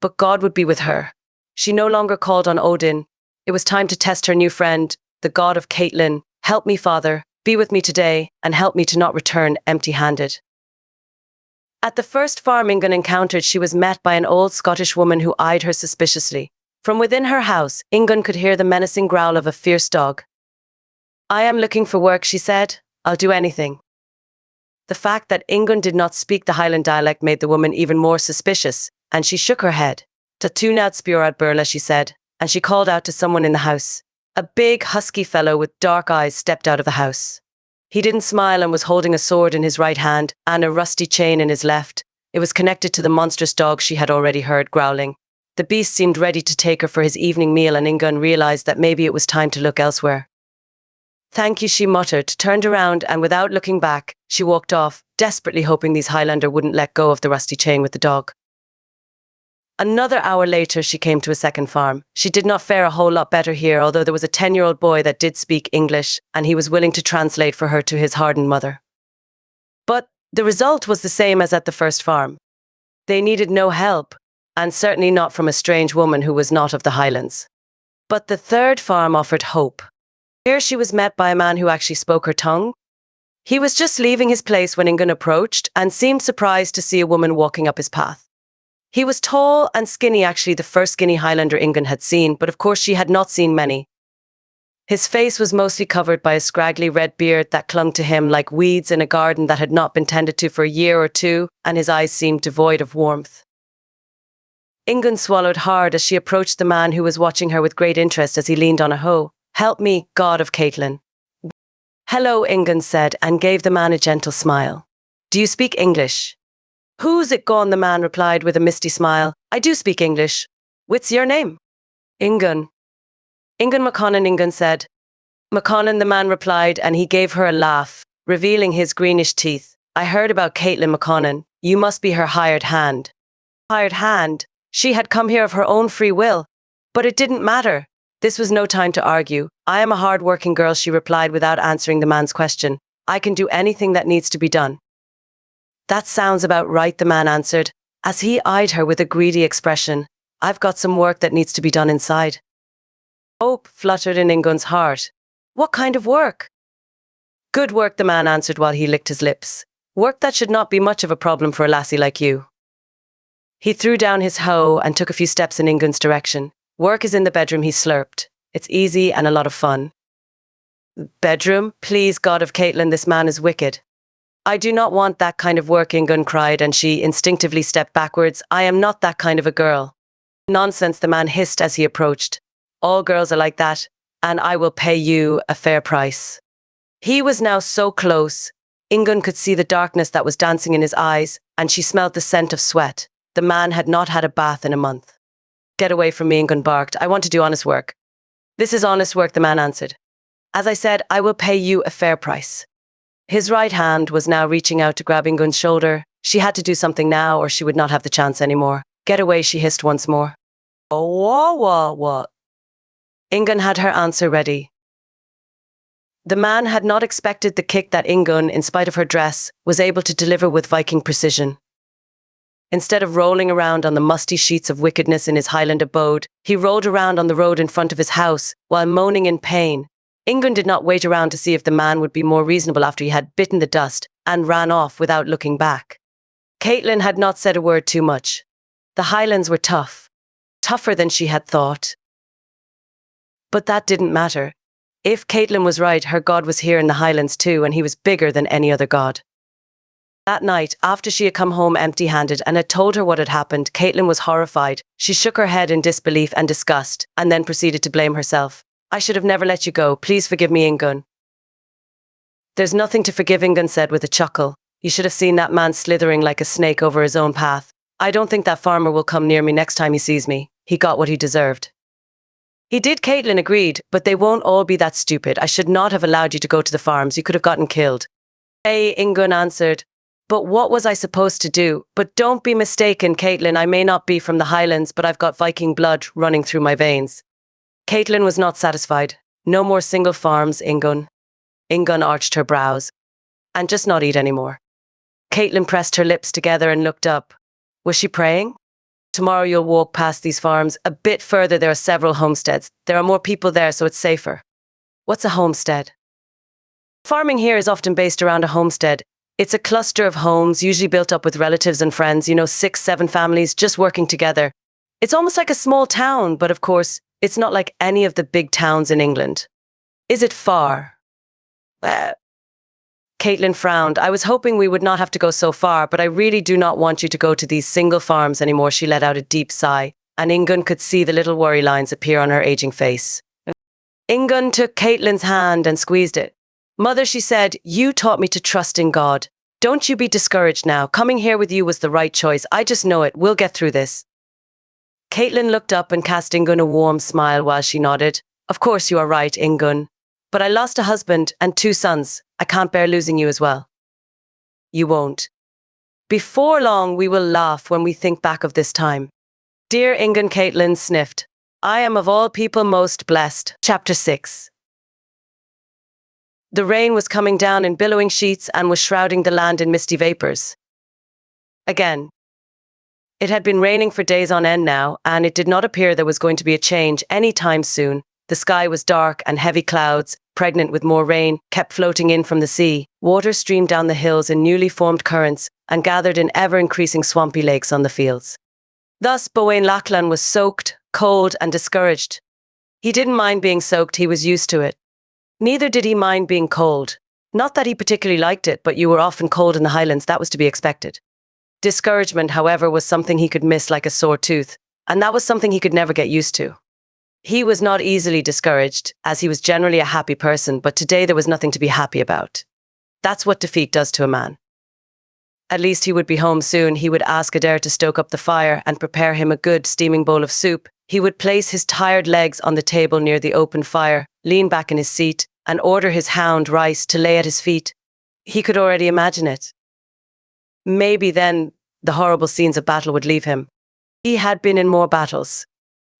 But God would be with her. She no longer called on Odin. It was time to test her new friend, the God of Caitlin. "Help me, Father. Be with me today, and help me to not return empty-handed." At the first farm Ingun encountered, she was met by an old Scottish woman who eyed her suspiciously. From within her house, Ingun could hear the menacing growl of a fierce dog. "I am looking for work," she said. "I'll do anything." The fact that Ingun did not speak the Highland dialect made the woman even more suspicious, and she shook her head. "Ta túnad spiorad burla," she said, and she called out to someone in the house. A big, husky fellow with dark eyes stepped out of the house. He didn't smile and was holding a sword in his right hand and a rusty chain in his left. It was connected to the monstrous dog she had already heard growling. The beast seemed ready to take her for his evening meal, and Ingun realized that maybe it was time to look elsewhere. "Thank you," she muttered, turned around, and without looking back, she walked off, desperately hoping these Highlander wouldn't let go of the rusty chain with the dog. Another hour later, she came to a second farm. She did not fare a whole lot better here, although there was a 10-year-old boy that did speak English, and he was willing to translate for her to his hardened mother. But the result was the same as at the first farm. They needed no help, and certainly not from a strange woman who was not of the Highlands. But the third farm offered hope. Here she was met by a man who actually spoke her tongue. He was just leaving his place when Ingun approached, and seemed surprised to see a woman walking up his path. He was tall and skinny, actually the first skinny Highlander Ingun had seen, but of course she had not seen many. His face was mostly covered by a scraggly red beard that clung to him like weeds in a garden that had not been tended to for a year or two, and his eyes seemed devoid of warmth. Ingunn swallowed hard as she approached the man who was watching her with great interest as he leaned on a hoe. "Help me, God of Caitlin." "Hello," Ingunn said, and gave the man a gentle smile. "Do you speak English?" "Who's it gone?" the man replied with a misty smile. "I do speak English. What's your name?" "Ingunn." "Ingunn McConnon," Ingunn said. "McConnon," the man replied, and he gave her a laugh, revealing his greenish teeth. "I heard about Caitlin McConnon. You must be her hired hand." Hired hand? She had come here of her own free will. But it didn't matter. This was no time to argue. "I am a hard-working girl," she replied without answering the man's question. "I can do anything that needs to be done." "That sounds about right," the man answered, as he eyed her with a greedy expression. "I've got some work that needs to be done inside." Hope fluttered in Ingunn's heart. "What kind of work?" "Good work," the man answered while he licked his lips. "Work that should not be much of a problem for a lassie like you." He threw down his hoe and took a few steps in Ingunn's direction. "Work is in the bedroom," he slurped. "It's easy and a lot of fun." "Bedroom? Please, God of Caitlin, this man is wicked." "I do not want that kind of work," Ingunn cried, and she instinctively stepped backwards. "I am not that kind of a girl." "Nonsense," the man hissed as he approached. "All girls are like that, and I will pay you a fair price." He was now so close. Ingunn could see the darkness that was dancing in his eyes, and she smelled the scent of sweat. The man had not had a bath in a month. "Get away from me," Ingunn barked. "I want to do honest work." "This is honest work," the man answered. "As I said, I will pay you a fair price." His right hand was now reaching out to grab Ingunn's shoulder. She had to do something now, or she would not have the chance anymore. "Get away," she hissed once more. "Oh, what? Ingunn had her answer ready. The man had not expected the kick that Ingunn, in spite of her dress, was able to deliver with Viking precision. Instead of rolling around on the musty sheets of wickedness in his Highland abode, he rolled around on the road in front of his house while moaning in pain. Ingunn did not wait around to see if the man would be more reasonable after he had bitten the dust, and ran off without looking back. Caitlin had not said a word too much. The Highlands were tough, tougher than she had thought. But that didn't matter. If Caitlin was right, her god was here in the Highlands too, and he was bigger than any other god. That night, after she had come home empty-handed and had told her what had happened, Caitlin was horrified. She shook her head in disbelief and disgust, and then proceeded to blame herself. "I should have never let you go. Please forgive me, Ingunn." "There's nothing to forgive," Ingunn said with a chuckle. "You should have seen that man slithering like a snake over his own path. I don't think that farmer will come near me next time he sees me. He got what he deserved." "He did," Caitlin agreed, "but they won't all be that stupid. I should not have allowed you to go to the farms. You could have gotten killed." "Hey," Ingunn answered. "But what was I supposed to do? But don't be mistaken, Caitlin. I may not be from the Highlands, but I've got Viking blood running through my veins." Caitlin was not satisfied. "No more single farms, Ingunn." Ingunn arched her brows. "And just not eat anymore." Caitlin pressed her lips together and looked up. Was she praying? "Tomorrow you'll walk past these farms. A bit further there are several homesteads. There are more people there, so it's safer." "What's a homestead?" "Farming here is often based around a homestead. It's a cluster of homes, usually built up with relatives and friends, 6, 7 families just working together. It's almost like a small town, but of course, it's not like any of the big towns in England." "Is it far?" Caitlin frowned. "I was hoping we would not have to go so far, but I really do not want you to go to these single farms anymore." She let out a deep sigh, and Ingunn could see the little worry lines appear on her aging face. Ingunn took Caitlin's hand and squeezed it. "Mother," she said, "you taught me to trust in God. Don't you be discouraged now. Coming here with you was the right choice. I just know it. We'll get through this." Caitlin looked up and cast Ingunn a warm smile while she nodded. "Of course you are right, Ingunn. But I lost a husband and 2 sons. I can't bear losing you as well." "You won't. Before long, we will laugh when we think back of this time." "Dear Ingunn," Caitlin sniffed. "I am of all people most blessed." Chapter 6. The rain was coming down in billowing sheets and was shrouding the land in misty vapors. Again. It had been raining for days on end now, and it did not appear there was going to be a change any time soon. The sky was dark, and heavy clouds, pregnant with more rain, kept floating in from the sea. Water streamed down the hills in newly formed currents and gathered in ever-increasing swampy lakes on the fields. Thus, Bowain was soaked, cold, and discouraged. He didn't mind being soaked, he was used to it. Neither did he mind being cold. Not that he particularly liked it, but you were often cold in the Highlands, that was to be expected. Discouragement, however, was something he could miss like a sore tooth, and that was something he could never get used to. He was not easily discouraged, as he was generally a happy person, but today there was nothing to be happy about. That's what defeat does to a man. At least he would be home soon. He would ask Adair to stoke up the fire and prepare him a good steaming bowl of soup. He would place his tired legs on the table near the open fire, lean back in his seat, and order his hound, Rice, to lay at his feet. He could already imagine it. Maybe then the horrible scenes of battle would leave him. He had been in more battles.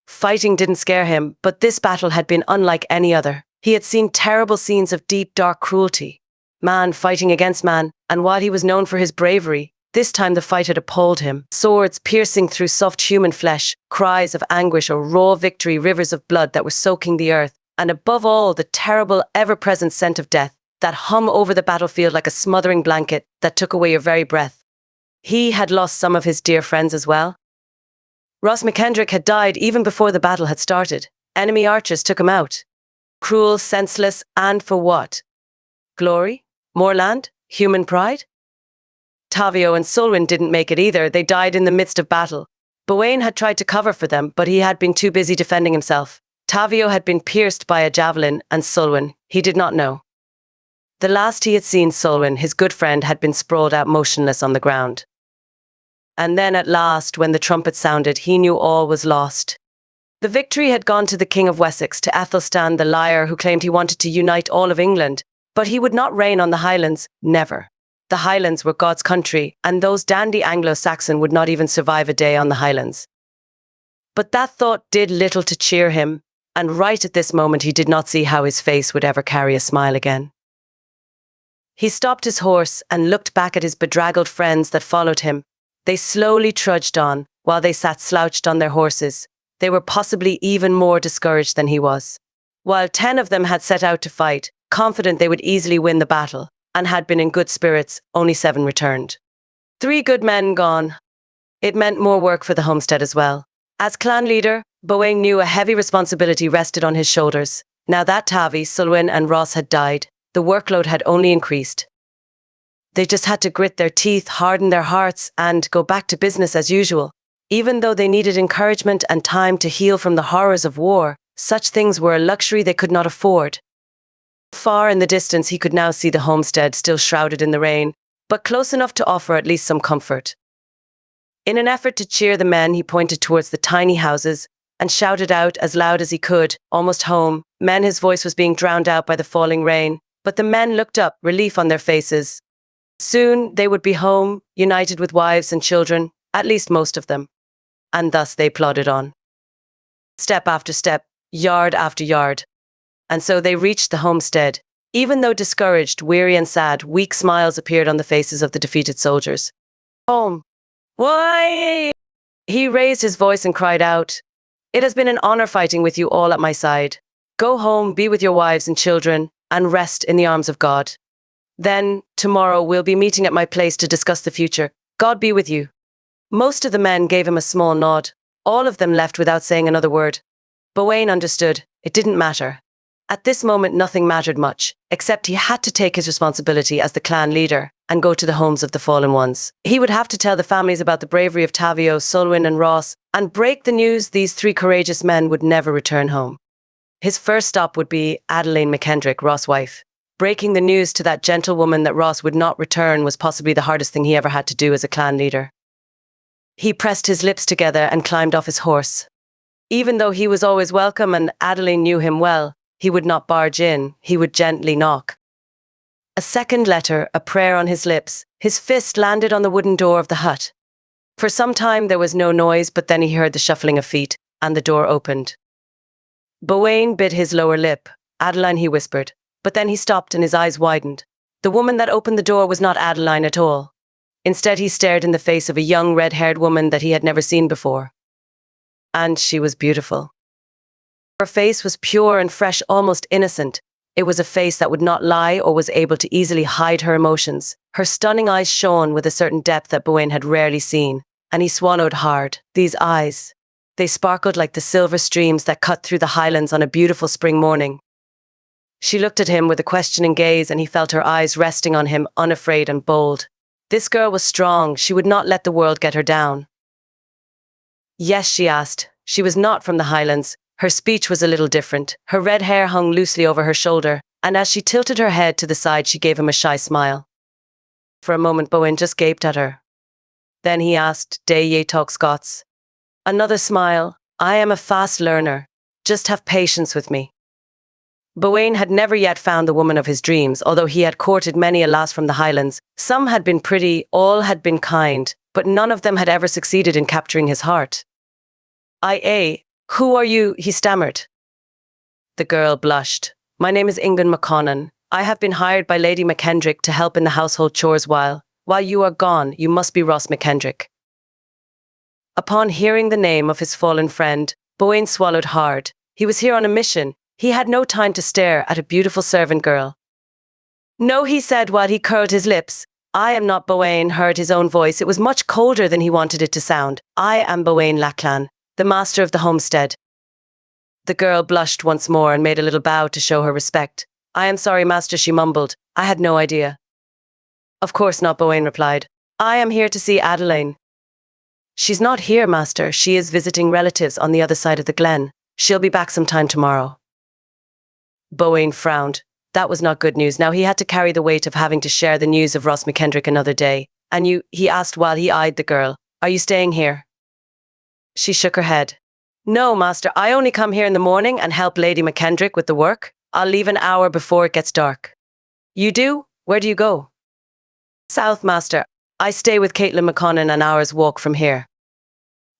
Fighting didn't scare him, but this battle had been unlike any other. He had seen terrible scenes of deep, dark cruelty. Man fighting against man, and while he was known for his bravery, this time the fight had appalled him. Swords piercing through soft human flesh, cries of anguish or raw victory, rivers of blood that were soaking the earth, and above all, the terrible, ever-present scent of death that hung over the battlefield like a smothering blanket that took away your very breath. He had lost some of his dear friends as well. Ross McKendrick had died even before the battle had started. Enemy archers took him out. Cruel, senseless, and for what? Glory? More land? Human pride? Tavio and Sulwyn didn't make it either. They died in the midst of battle. Bowain had tried to cover for them, but he had been too busy defending himself. Tavio had been pierced by a javelin, and Sulwyn, he did not know. The last he had seen Sulwyn, his good friend, had been sprawled out motionless on the ground. And then at last, when the trumpet sounded, he knew all was lost. The victory had gone to the King of Wessex, to Athelstan the liar who claimed he wanted to unite all of England, but he would not reign on the Highlands, never. The Highlands were God's country, and those dandy Anglo-Saxon would not even survive a day on the Highlands. But that thought did little to cheer him, and right at this moment he did not see how his face would ever carry a smile again. He stopped his horse and looked back at his bedraggled friends that followed him. They slowly trudged on, while they sat slouched on their horses. They were possibly even more discouraged than he was. While 10 of them had set out to fight, confident they would easily win the battle, and had been in good spirits, only 7 returned. 3 good men gone. It meant more work for the homestead as well. As clan leader, Bowain knew a heavy responsibility rested on his shoulders. Now that Tavi, Sulwyn and Ross had died, the workload had only increased. They just had to grit their teeth, harden their hearts, and go back to business as usual. Even though they needed encouragement and time to heal from the horrors of war, such things were a luxury they could not afford. Far in the distance he could now see the homestead still shrouded in the rain, but close enough to offer at least some comfort. In an effort to cheer the men, he pointed towards the tiny houses and shouted out as loud as he could, almost home. Men, his voice was being drowned out by the falling rain, but the men looked up, relief on their faces. Soon they would be home, united with wives and children, at least most of them. And thus they plodded on. Step after step, yard after yard. And so they reached the homestead. Even though discouraged, weary and sad, weak smiles appeared on the faces of the defeated soldiers. Home. Why? He raised his voice and cried out, "It has been an honor fighting with you all at my side. Go home, be with your wives and children, and rest in the arms of God. Then, tomorrow, we'll be meeting at my place to discuss the future. God be with you." Most of the men gave him a small nod. All of them left without saying another word. Bowain understood. It didn't matter. At this moment, nothing mattered much, except he had to take his responsibility as the clan leader and go to the homes of the fallen ones. He would have to tell the families about the bravery of Tavio, Sulwyn and Ross, and break the news these 3 courageous men would never return home. His first stop would be Adeline McKendrick, Ross' wife. Breaking the news to that gentlewoman that Ross would not return was possibly the hardest thing he ever had to do as a clan leader. He pressed his lips together and climbed off his horse. Even though he was always welcome and Adeline knew him well, he would not barge in, he would gently knock. A second letter, a prayer on his lips, his fist landed on the wooden door of the hut. For some time there was no noise, but then he heard the shuffling of feet, and the door opened. Bowain bit his lower lip. "Adeline," he whispered, but then he stopped and his eyes widened. The woman that opened the door was not Adeline at all. Instead, he stared in the face of a young red-haired woman that he had never seen before. And she was beautiful. Her face was pure and fresh, almost innocent. It was a face that would not lie or was able to easily hide her emotions. Her stunning eyes shone with a certain depth that Bowain had rarely seen, and he swallowed hard. These eyes. They sparkled like the silver streams that cut through the Highlands on a beautiful spring morning. She looked at him with a questioning gaze, and he felt her eyes resting on him, unafraid and bold. This girl was strong. She would not let the world get her down. Yes, she asked. She was not from the Highlands. Her speech was a little different. Her red hair hung loosely over her shoulder, and as she tilted her head to the side, she gave him a shy smile. For a moment, Bowain just gaped at her. Then he asked, "Do ye talk Scots?" Another smile. "I am a fast learner. Just have patience with me." Bowain had never yet found the woman of his dreams, although he had courted many a lass from the Highlands. Some had been pretty, all had been kind, but none of them had ever succeeded in capturing his heart. Who are you?" he stammered. The girl blushed. "My name is Ingun McConnon. I have been hired by Lady McKendrick to help in the household chores while you are gone. You must be Ross McKendrick." Upon hearing the name of his fallen friend, Bowain swallowed hard. He was here on a mission. He had no time to stare at a beautiful servant girl. "No," he said while he curled his lips. "I am not." Bowain heard his own voice. It was much colder than he wanted it to sound. "I am Bowain Lachlan, the master of the homestead." The girl blushed once more and made a little bow to show her respect. "I am sorry, master," she mumbled. "I had no idea." "Of course not," Bowain replied. "I am here to see Adeline." "She's not here, master. She is visiting relatives on the other side of the glen. She'll be back sometime tomorrow." Bowain frowned. That was not good news. Now he had to carry the weight of having to share the news of Ross McKendrick another day. "And you," he asked while he eyed the girl, "are you staying here?" She shook her head. "No, master. I only come here in the morning and help Lady McKendrick with the work. I'll leave an hour before it gets dark." "You do? Where do you go?" "South, master. I stay with Caitlin McConnon an hour's walk from here."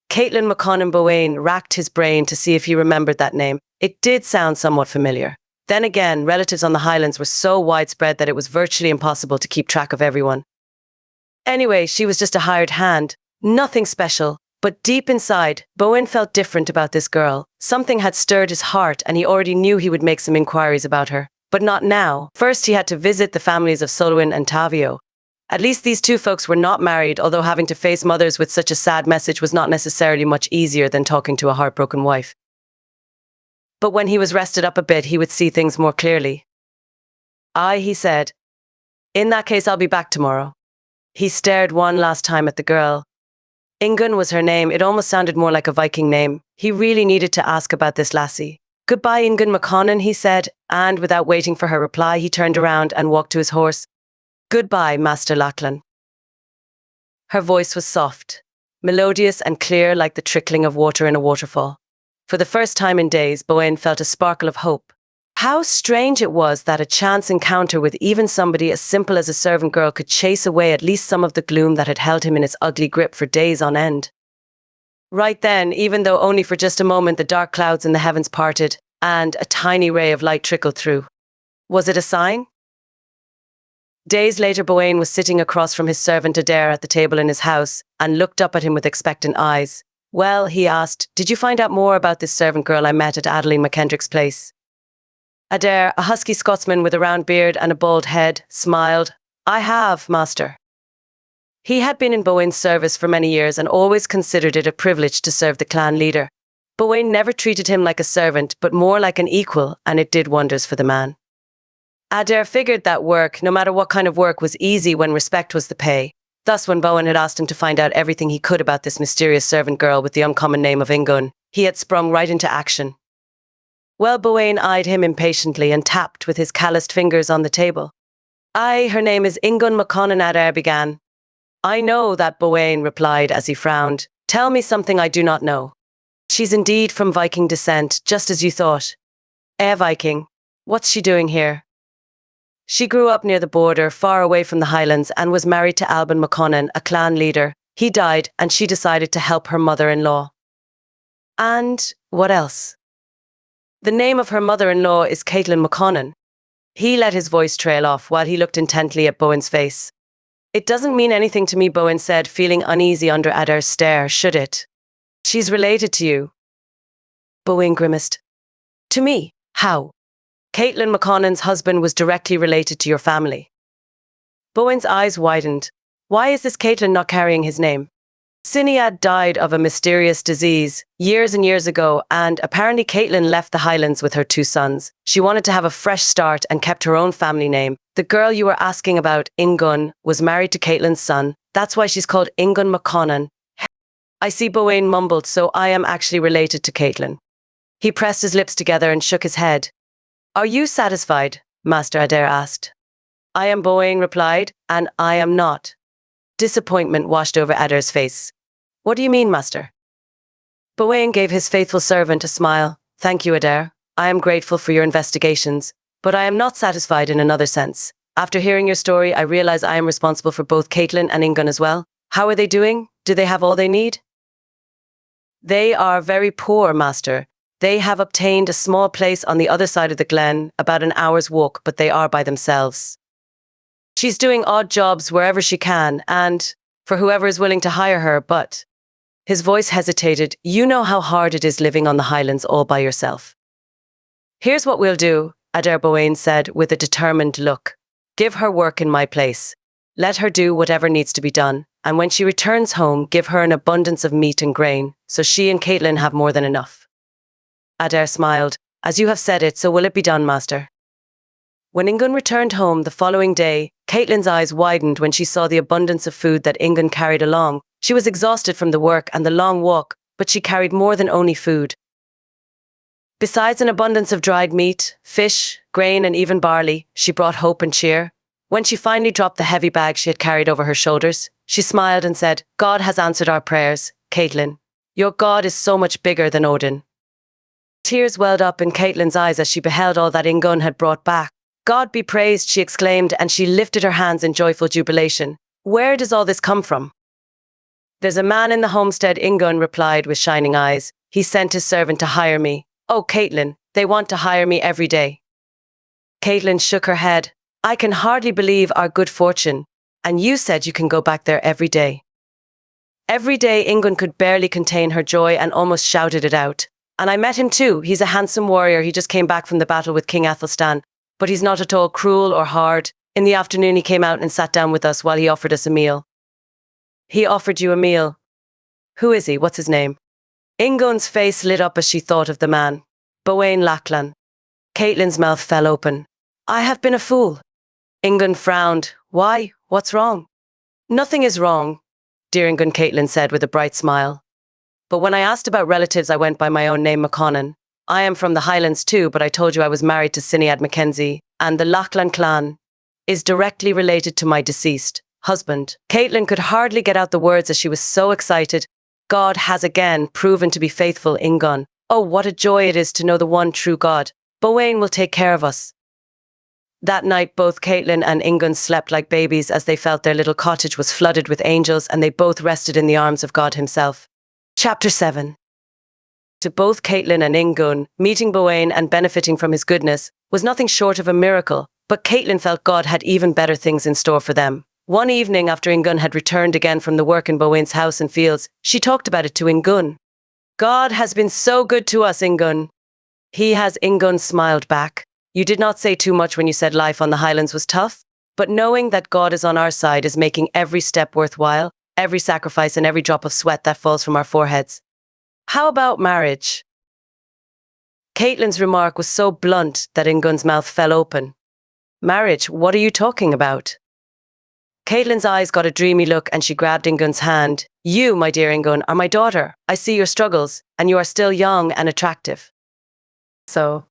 Caitlin McConnon. Bowain racked his brain to see if he remembered that name. It did sound somewhat familiar. Then again, relatives on the Highlands were so widespread that it was virtually impossible to keep track of everyone. Anyway, she was just a hired hand. Nothing special. But deep inside, Bowain felt different about this girl. Something had stirred his heart, and he already knew he would make some inquiries about her. But not now. First, he had to visit the families of Solwyn and Tavio. At least these two folks were not married, although having to face mothers with such a sad message was not necessarily much easier than talking to a heartbroken wife. But when he was rested up a bit, he would see things more clearly. "Aye," he said. "In that case, I'll be back tomorrow." He stared one last time at the girl. Ingun was her name. It almost sounded more like a Viking name. He really needed to ask about this lassie. "Goodbye, Ingun McConnon," he said, and without waiting for her reply, he turned around and walked to his horse. "Goodbye, Master Lachlan." Her voice was soft, melodious and clear like the trickling of water in a waterfall. For the first time in days, Bowain felt a sparkle of hope. How strange it was that a chance encounter with even somebody as simple as a servant girl could chase away at least some of the gloom that had held him in its ugly grip for days on end. Right then, even though only for just a moment, the dark clouds in the heavens parted, and a tiny ray of light trickled through. Was it a sign? Days later, Bowain was sitting across from his servant Adair at the table in his house, and looked up at him with expectant eyes. "Well," he asked, "did you find out more about this servant girl I met at Adeline McKendrick's place?" Adair, a husky Scotsman with a round beard and a bald head, smiled. "I have, master." He had been in Bowain's service for many years and always considered it a privilege to serve the clan leader. Bowain never treated him like a servant, but more like an equal, and it did wonders for the man. Adair figured that work, no matter what kind of work, was easy when respect was the pay. Thus, when Bowain had asked him to find out everything he could about this mysterious servant girl with the uncommon name of Ingun, he had sprung right into action. Well, Bowain eyed him impatiently and tapped with his calloused fingers on the table. "Aye, her name is Ingun McConnon," Adair began. "I know that," Bowain replied as he frowned. "Tell me something I do not know." "She's indeed from Viking descent, just as you thought." Viking. What's she doing here?" "She grew up near the border, far away from the Highlands, and was married to Alban McConnon, a clan leader. He died, and she decided to help her mother-in-law." "And what else?" "The name of her mother-in-law is Caitlin McConnon." He let his voice trail off while he looked intently at Bowain's face. "It doesn't mean anything to me," Bowain said, feeling uneasy under Adair's stare, "should it?" "She's related to you." Bowain grimaced. "To me? How?" "Caitlin McConnon's husband was directly related to your family." Bowain's eyes widened. "Why is this Caitlin not carrying his name?" Sinead died of a mysterious disease years and years ago, and apparently Caitlin left the Highlands with her 2 sons. She wanted to have a fresh start and kept her own family name. The girl you were asking about, Ingunn, was married to Caitlin's son. That's why she's called Ingunn McConnon. I see Bowain mumbled, so I am actually related to Caitlin. He pressed his lips together and shook his head. Are you satisfied? Master Adair asked. I am, Bowain replied, and I am not. Disappointment washed over Adair's face. What do you mean, Master? Bowain gave his faithful servant a smile. Thank you, Adair. I am grateful for your investigations, but I am not satisfied in another sense. After hearing your story, I realize I am responsible for both Caitlin and Ingunn as well. How are they doing? Do they have all they need? They are very poor, Master. They have obtained a small place on the other side of the glen, about an hour's walk, but they are by themselves. She's doing odd jobs wherever she can, and for whoever is willing to hire her, but... His voice hesitated. You know how hard it is living on the Highlands all by yourself. Here's what we'll do, Adair Bowain said with a determined look. Give her work in my place. Let her do whatever needs to be done, and when she returns home, give her an abundance of meat and grain, so she and Caitlin have more than enough. Adair smiled. As you have said it, so will it be done, Master. When Ingunn returned home the following day, Caitlin's eyes widened when she saw the abundance of food that Ingunn carried along. She was exhausted from the work and the long walk, but she carried more than only food. Besides an abundance of dried meat, fish, grain, and even barley, she brought hope and cheer. When she finally dropped the heavy bag she had carried over her shoulders, she smiled and said, God has answered our prayers, Caitlin. Your God is so much bigger than Odin. Tears welled up in Caitlin's eyes as she beheld all that Ingunn had brought back. God be praised, she exclaimed, and she lifted her hands in joyful jubilation. Where does all this come from? There's a man in the homestead, Ingunn replied with shining eyes. He sent his servant to hire me. Oh, Caitlin, they want to hire me every day. Caitlin shook her head. I can hardly believe our good fortune. And you said you can go back there every day. Every day, Ingunn could barely contain her joy and almost shouted it out. And I met him too. He's a handsome warrior. He just came back from the battle with King Athelstan. But he's not at all cruel or hard. In the afternoon, he came out and sat down with us while he offered us a meal. He offered you a meal. Who is he? What's his name? Ingunn's face lit up as she thought of the man. Bowain Lachlan. Caitlin's mouth fell open. I have been a fool. Ingunn frowned. Why? What's wrong? Nothing is wrong, dear Ingunn, Caitlin said with a bright smile. But when I asked about relatives, I went by my own name, McConnon. I am from the Highlands too, but I told you I was married to Sinead Mackenzie, and the Lachlan clan is directly related to my deceased husband. Caitlin could hardly get out the words as she was so excited. God has again proven to be faithful, Ingunn. Oh, what a joy it is to know the one true God. Bowain will take care of us. That night, both Caitlin and Ingunn slept like babies as they felt their little cottage was flooded with angels, and they both rested in the arms of God himself. Chapter 7. To both Caitlin and Ingunn, meeting Bowain and benefiting from his goodness was nothing short of a miracle, but Caitlin felt God had even better things in store for them. One evening after Ingunn had returned again from the work in Bowain's house and fields, she talked about it to Ingunn. God has been so good to us, Ingunn. He has, Ingunn smiled back. You did not say too much when you said life on the Highlands was tough, but knowing that God is on our side is making every step worthwhile, every sacrifice and every drop of sweat that falls from our foreheads. How about marriage? Caitlin's remark was so blunt that Ingunn's mouth fell open. Marriage? What are you talking about? Caitlin's eyes got a dreamy look and she grabbed Ingunn's hand. You, my dear Ingunn, are my daughter. I see your struggles, and you are still young and attractive. So,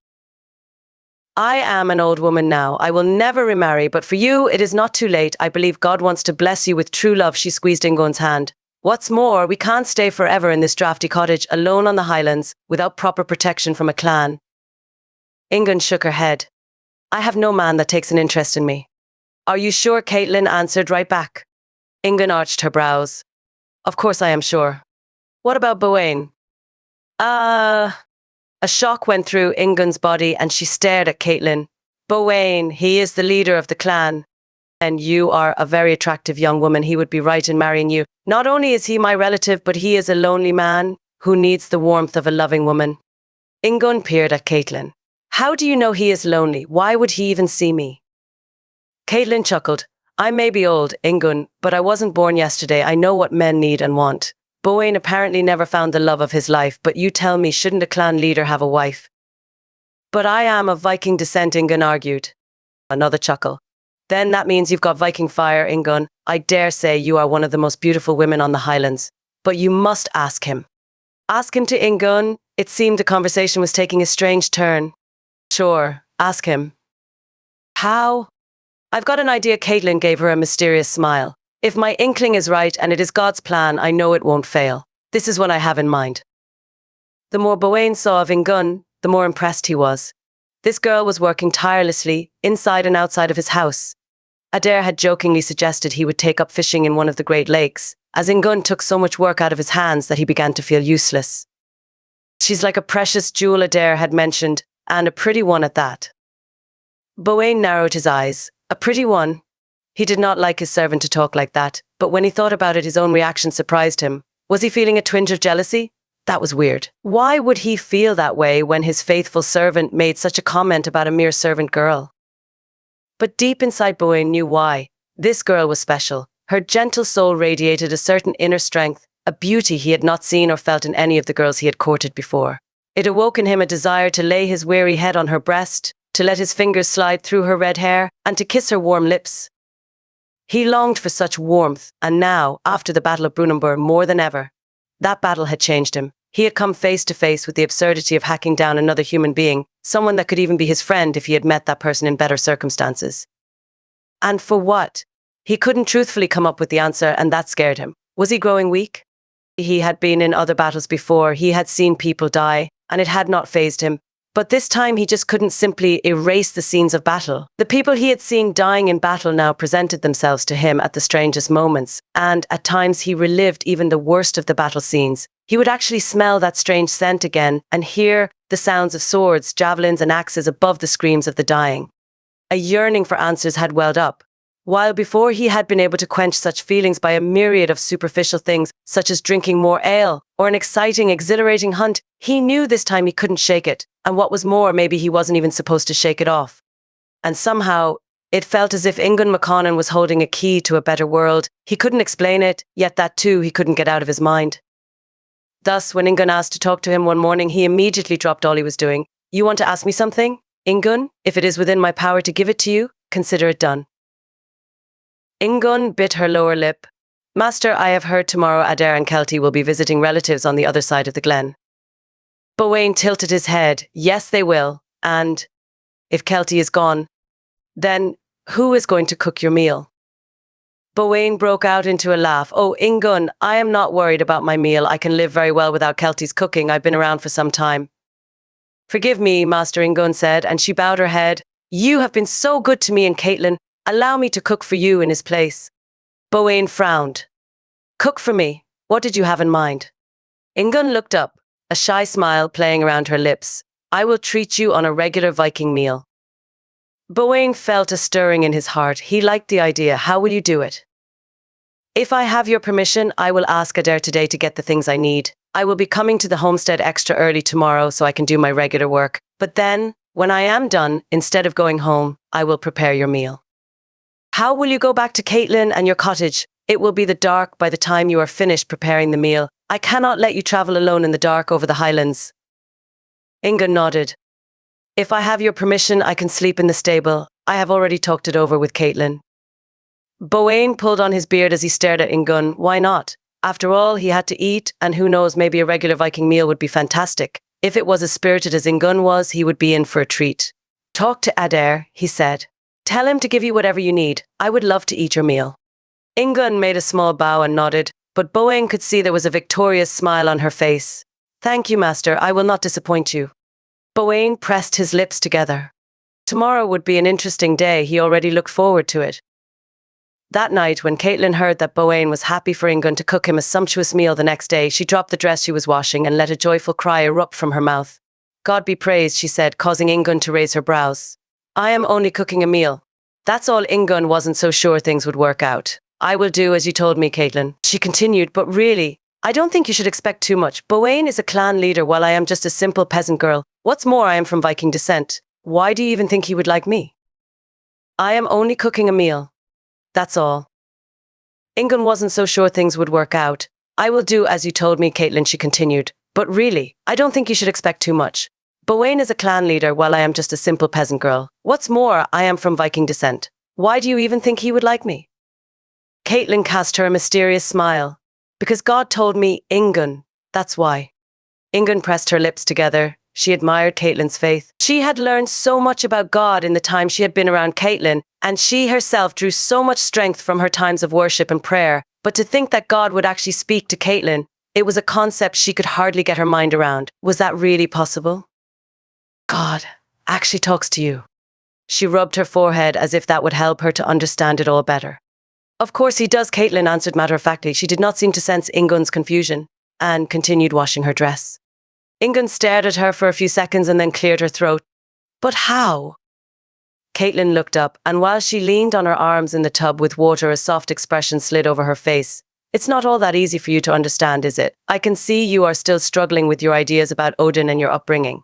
I am an old woman now. I will never remarry, but for you, it is not too late. I believe God wants to bless you with true love. She squeezed Ingunn's hand. What's more, we can't stay forever in this drafty cottage alone on the Highlands without proper protection from a clan. Ingunn shook her head. I have no man that takes an interest in me. Are you sure? Caitlin answered right back. Ingunn arched her brows. Of course I am sure. What about Bowain? A shock went through Ingunn's body and she stared at Caitlin. Bowain, he is the leader of the clan. And you are a very attractive young woman. He would be right in marrying you. Not only is he my relative, but he is a lonely man who needs the warmth of a loving woman. Ingunn peered at Caitlin. How do you know he is lonely? Why would he even see me? Caitlin chuckled. I may be old, Ingunn, but I wasn't born yesterday. I know what men need and want. Bowain apparently never found the love of his life, but you tell me, shouldn't a clan leader have a wife? But I am of Viking descent, Ingun argued. Another chuckle. Then that means you've got Viking fire, Ingun. I dare say you are one of the most beautiful women on the Highlands. But you must ask him. Ask him to Ingun? It seemed the conversation was taking a strange turn. Sure, ask him. How? I've got an idea. Caitlin gave her a mysterious smile. If my inkling is right and it is God's plan, I know it won't fail. This is what I have in mind. The more Bowain saw of Ingun, the more impressed he was. This girl was working tirelessly, inside and outside of his house. Adair had jokingly suggested he would take up fishing in one of the Great Lakes, as Ingun took so much work out of his hands that he began to feel useless. She's like a precious jewel, Adair had mentioned, and a pretty one at that. Bowain narrowed his eyes. A pretty one? He did not like his servant to talk like that, but when he thought about it, his own reaction surprised him. Was he feeling a twinge of jealousy? That was weird. Why would he feel that way when his faithful servant made such a comment about a mere servant girl? But deep inside, Bowain knew why. This girl was special. Her gentle soul radiated a certain inner strength, a beauty he had not seen or felt in any of the girls he had courted before. It awoke in him a desire to lay his weary head on her breast, to let his fingers slide through her red hair, and to kiss her warm lips. He longed for such warmth, and now, after the Battle of Brunanburh, more than ever, that battle had changed him. He had come face to face with the absurdity of hacking down another human being, someone that could even be his friend if he had met that person in better circumstances. And for what? He couldn't truthfully come up with the answer, and that scared him. Was he growing weak? He had been in other battles before, he had seen people die, and it had not fazed him. But this time he just couldn't simply erase the scenes of battle. The people he had seen dying in battle now presented themselves to him at the strangest moments, and at times he relived even the worst of the battle scenes. He would actually smell that strange scent again and hear the sounds of swords, javelins, and axes above the screams of the dying. A yearning for answers had welled up. While before he had been able to quench such feelings by a myriad of superficial things, such as drinking more ale or an exciting, exhilarating hunt, he knew this time he couldn't shake it. And what was more, maybe he wasn't even supposed to shake it off. And somehow, it felt as if Ingun McConnon was holding a key to a better world. He couldn't explain it, yet that too he couldn't get out of his mind. Thus, when Ingun asked to talk to him one morning, he immediately dropped all he was doing. You want to ask me something? Ingun, if it is within my power to give it to you, consider it done. Ingun bit her lower lip. Master, I have heard tomorrow Adair and Kelty will be visiting relatives on the other side of the glen. Bowain tilted his head. Yes, they will. And if Kelty is gone, then who is going to cook your meal? Bowain broke out into a laugh. Oh, Ingun, I am not worried about my meal. I can live very well without Kelty's cooking. I've been around for some time. Forgive me, Master, Ingun said, and she bowed her head. You have been so good to me and Caitlin. Allow me to cook for you in his place. Bowain frowned. Cook for me? What did you have in mind? Ingun looked up, a shy smile playing around her lips. I will treat you on a regular Viking meal. Bowain felt a stirring in his heart. He liked the idea. How will you do it? If I have your permission, I will ask Adair today to get the things I need. I will be coming to the homestead extra early tomorrow so I can do my regular work. But then, when I am done, instead of going home, I will prepare your meal. How will you go back to Caitlin and your cottage? It will be the dark by the time you are finished preparing the meal. I cannot let you travel alone in the dark over the Highlands. Ingun nodded. If I have your permission, I can sleep in the stable. I have already talked it over with Caitlin. Bowain pulled on his beard as he stared at Ingun. Why not? After all, he had to eat, and who knows, maybe a regular Viking meal would be fantastic. If it was as spirited as Ingun was, he would be in for a treat. Talk to Adair, he said. Tell him to give you whatever you need. I would love to eat your meal. Ingun made a small bow and nodded, but Bowain could see there was a victorious smile on her face. Thank you, Master. I will not disappoint you. Bowain pressed his lips together. Tomorrow would be an interesting day. He already looked forward to it. That night, when Caitlin heard that Bowain was happy for Ingun to cook him a sumptuous meal the next day, she dropped the dress she was washing and let a joyful cry erupt from her mouth. God be praised, she said, causing Ingun to raise her brows. I am only cooking a meal. That's all. Ingun wasn't so sure things would work out. I will do as you told me, Caitlin. She continued, but really, I don't think you should expect too much. Bowain is a clan leader while I am just a simple peasant girl. What's more, I am from Viking descent. Why do you even think he would like me? I am only cooking a meal. That's all. Ingun wasn't so sure things would work out, I will do as you told me, Caitlin, she continued. But really, I don't think you should expect too much. Bowain is a clan leader while I am just a simple peasant girl. What's more, I am from Viking descent. Why do you even think he would like me? Caitlin cast her a mysterious smile. Because God told me Ingun, that's why. Ingun pressed her lips together. She admired Caitlin's faith. She had learned so much about God in the time she had been around Caitlin, and she herself drew so much strength from her times of worship and prayer. But to think that God would actually speak to Caitlin, it was a concept she could hardly get her mind around. Was that really possible? God actually talks to you. She rubbed her forehead as if that would help her to understand it all better. Of course he does, Caitlin answered matter-of-factly. She did not seem to sense Ingun's confusion, and continued washing her dress. Ingun stared at her for a few seconds and then cleared her throat. But how? Caitlin looked up, and while she leaned on her arms in the tub with water, a soft expression slid over her face. It's not all that easy for you to understand, is it? I can see you are still struggling with your ideas about Odin and your upbringing.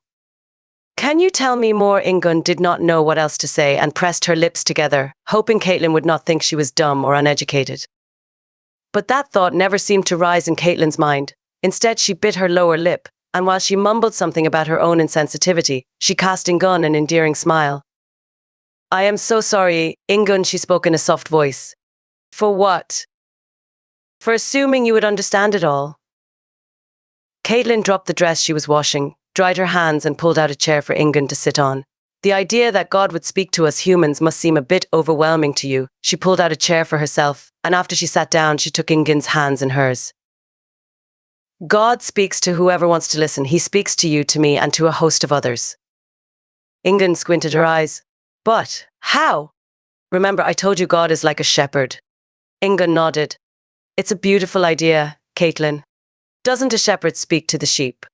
Can you tell me more? Ingun did not know what else to say and pressed her lips together, hoping Caitlin would not think she was dumb or uneducated. But that thought never seemed to rise in Caitlin's mind. Instead, she bit her lower lip, and while she mumbled something about her own insensitivity, she cast Ingun an endearing smile. I am so sorry, Ingun, she spoke in a soft voice. For what? For assuming you would understand it all. Caitlin dropped the dress she was washing, dried her hands and pulled out a chair for Ingun to sit on. The idea that God would speak to us humans must seem a bit overwhelming to you. She pulled out a chair for herself, and after she sat down, she took Ingun's hands in hers. God speaks to whoever wants to listen. He speaks to you, to me, and to a host of others. Ingun squinted her eyes. But how? Remember, I told you God is like a shepherd. Ingun nodded. It's a beautiful idea, Caitlin. Doesn't a shepherd speak to the sheep?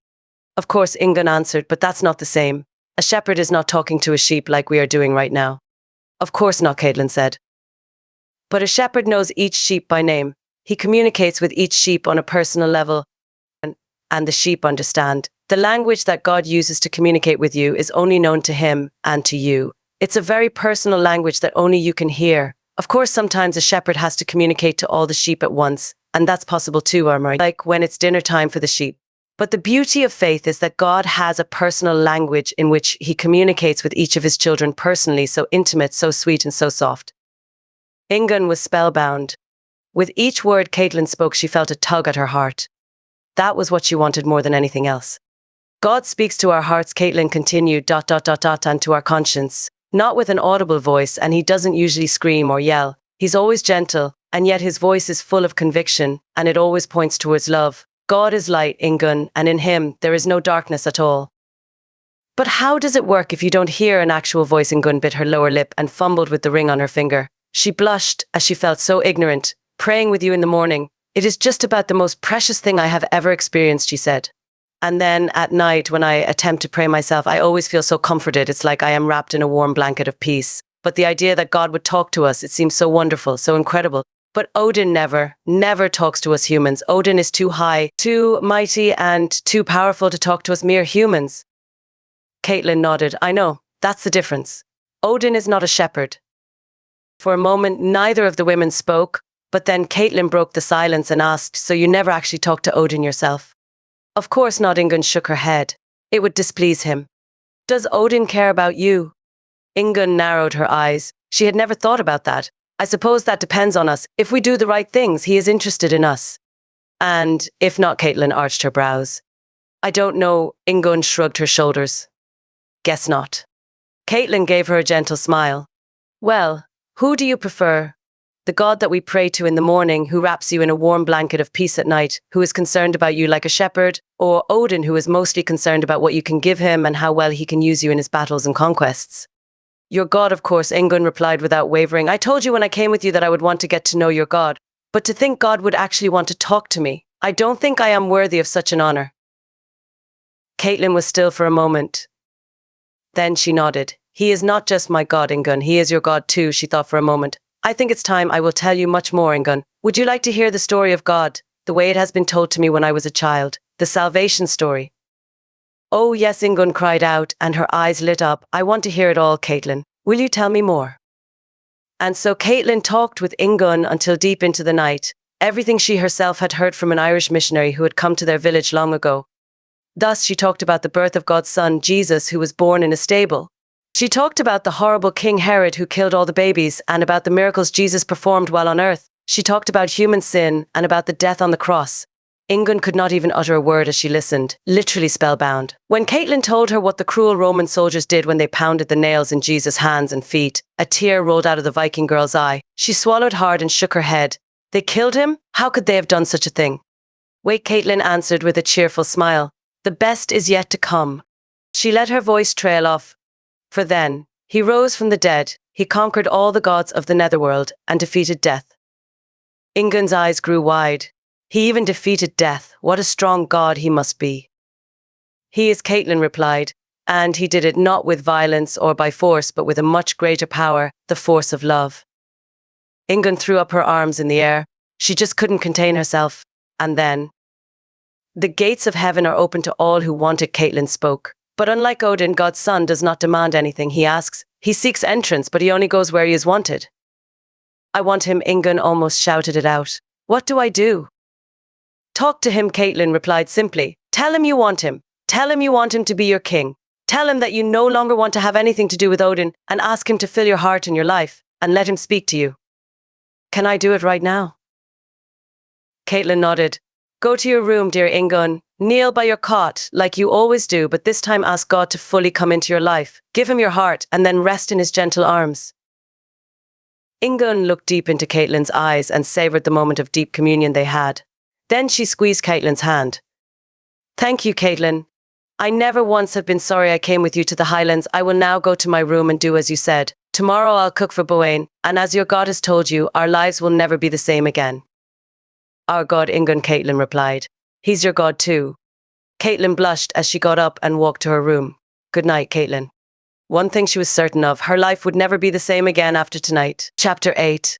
Of course, Ingun answered, but that's not the same. A shepherd is not talking to a sheep like we are doing right now. Of course not, Caitlin said. But a shepherd knows each sheep by name. He communicates with each sheep on a personal level, and the sheep understand. The language that God uses to communicate with you is only known to him and to you. It's a very personal language that only you can hear. Of course, sometimes a shepherd has to communicate to all the sheep at once, and that's possible too, Armory, like when it's dinner time for the sheep. But the beauty of faith is that God has a personal language in which he communicates with each of his children personally, so intimate, so sweet, and so soft. Ingun was spellbound. With each word Caitlin spoke, she felt a tug at her heart. That was what she wanted more than anything else. God speaks to our hearts, Caitlin continued, and to our conscience. Not with an audible voice, and he doesn't usually scream or yell. He's always gentle, and yet his voice is full of conviction, and it always points towards love. God is light, Ingun, and in him there is no darkness at all. But how does it work if you don't hear an actual voice? Ingun bit her lower lip and fumbled with the ring on her finger. She blushed as she felt so ignorant. Praying with you in the morning. It is just about the most precious thing I have ever experienced, she said. And then at night, when I attempt to pray myself, I always feel so comforted. It's like I am wrapped in a warm blanket of peace. But the idea that God would talk to us, it seems so wonderful, so incredible. But Odin never talks to us humans. Odin is too high, too mighty, and too powerful to talk to us mere humans. Caitlin nodded. I know, that's the difference. Odin is not a shepherd. For a moment, neither of the women spoke, but then Caitlin broke the silence and asked, so you never actually talked to Odin yourself? Of course not, Ingun shook her head. It would displease him. Does Odin care about you? Ingun narrowed her eyes. She had never thought about that. I suppose that depends on us. If we do the right things, he is interested in us. And if not, Caitlin arched her brows. I don't know, Ingun shrugged her shoulders. Guess not. Caitlin gave her a gentle smile. Well, who do you prefer? The God that we pray to in the morning, who wraps you in a warm blanket of peace at night, who is concerned about you like a shepherd, or Odin, who is mostly concerned about what you can give him and how well he can use you in his battles and conquests? Your God, of course, Ingun replied without wavering. I told you when I came with you that I would want to get to know your God, but to think God would actually want to talk to me, I don't think I am worthy of such an honor. Caitlin was still for a moment. Then she nodded. He is not just my God, Ingun, he is your God too, she thought for a moment. I think it's time I will tell you much more, Ingun. Would you like to hear the story of God, the way it has been told to me when I was a child, the salvation story? Oh yes, Ingun cried out, and her eyes lit up. I want to hear it all, Caitlin. Will you tell me more? And so Caitlin talked with Ingun until deep into the night. everything she herself had heard from an Irish missionary who had come to their village long ago. Thus, she talked about the birth of God's son, Jesus, who was born in a stable. She talked about the horrible King Herod who killed all the babies and about the miracles Jesus performed while on earth. She talked about human sin and about the death on the cross. Ingunn could not even utter a word as she listened, literally spellbound. When Caitlin told her what the cruel Roman soldiers did when they pounded the nails in Jesus' hands and feet, a tear rolled out of the Viking girl's eye. She swallowed hard and shook her head. They killed him? How could they have done such a thing? Wait, Caitlin answered with a cheerful smile. The best is yet to come. She let her voice trail off. For then, he rose from the dead, he conquered all the gods of the netherworld and defeated death. Ingunn's eyes grew wide. He even defeated death. What a strong god he must be. He is, Caitlin replied, and he did it not with violence or by force, but with a much greater power, the force of love. Ingunn threw up her arms in the air. She just couldn't contain herself. And then, the gates of heaven are open to all who want it, Caitlin spoke. But unlike Odin, God's son does not demand anything. He asks. He seeks entrance, but he only goes where he is wanted. I want him, Ingunn almost shouted it out. What do I do? Talk to him, Caitlin replied simply. Tell him you want him. Tell him you want him to be your king. Tell him that you no longer want to have anything to do with Odin, and ask him to fill your heart and your life, and let him speak to you. Can I do it right now? Caitlin nodded. Go to your room, dear Ingunn. Kneel by your cot, like you always do, but this time ask God to fully come into your life. Give him your heart, and then rest in his gentle arms. Ingunn looked deep into Caitlin's eyes and savoured the moment of deep communion they had. Then she squeezed Caitlin's hand. Thank you, Caitlin. I never once have been sorry I came with you to the Highlands. I will now go to my room and do as you said. Tomorrow I'll cook for Bowain, and as your God has told you, our lives will never be the same again. Our God, Ingunn, Caitlin replied. He's your God too. Caitlin blushed as she got up and walked to her room. Good night, Caitlin. One thing she was certain of, her life would never be the same again after tonight. Chapter 8.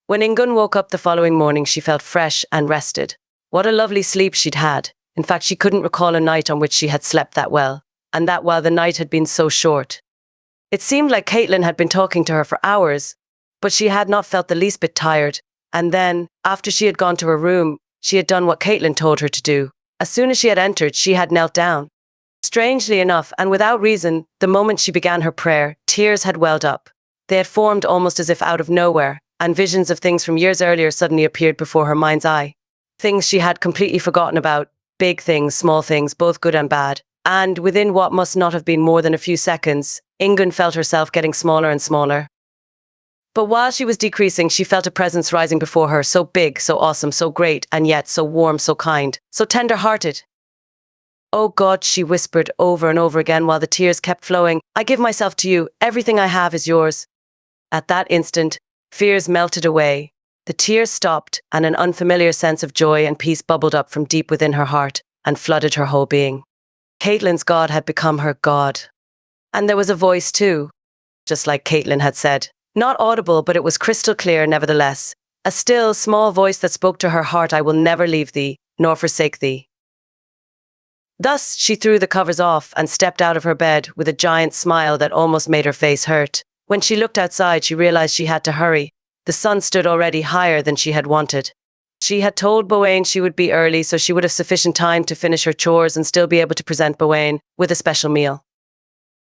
When Ingunn woke up the following morning, she felt fresh and rested. What a lovely sleep she'd had. In fact, she couldn't recall a night on which she had slept that well, and that while the night had been so short. It seemed like Caitlin had been talking to her for hours, but she had not felt the least bit tired. And then, after she had gone to her room, she had done what Caitlin told her to do. As soon as she had entered, she had knelt down. Strangely enough, and without reason, the moment she began her prayer, tears had welled up. They had formed almost as if out of nowhere, and visions of things from years earlier suddenly appeared before her mind's eye. Things she had completely forgotten about, big things, small things, both good and bad. And within what must not have been more than a few seconds, Ingunn felt herself getting smaller and smaller. But while she was decreasing, she felt a presence rising before her, so big, so awesome, so great, and yet so warm, so kind, so tender-hearted. Oh God, she whispered over and over again while the tears kept flowing. I give myself to you. Everything I have is yours. At that instant, fears melted away. The tears stopped, and an unfamiliar sense of joy and peace bubbled up from deep within her heart and flooded her whole being. Caitlin's God had become her God. And there was a voice too, just like Caitlin had said. Not audible, but it was crystal clear nevertheless. A still, small voice that spoke to her heart, I will never leave thee, nor forsake thee. Thus, she threw the covers off and stepped out of her bed with a giant smile that almost made her face hurt. When she looked outside, she realized she had to hurry. The sun stood already higher than she had wanted. She had told Bowain she would be early, so she would have sufficient time to finish her chores and still be able to present Bowain with a special meal.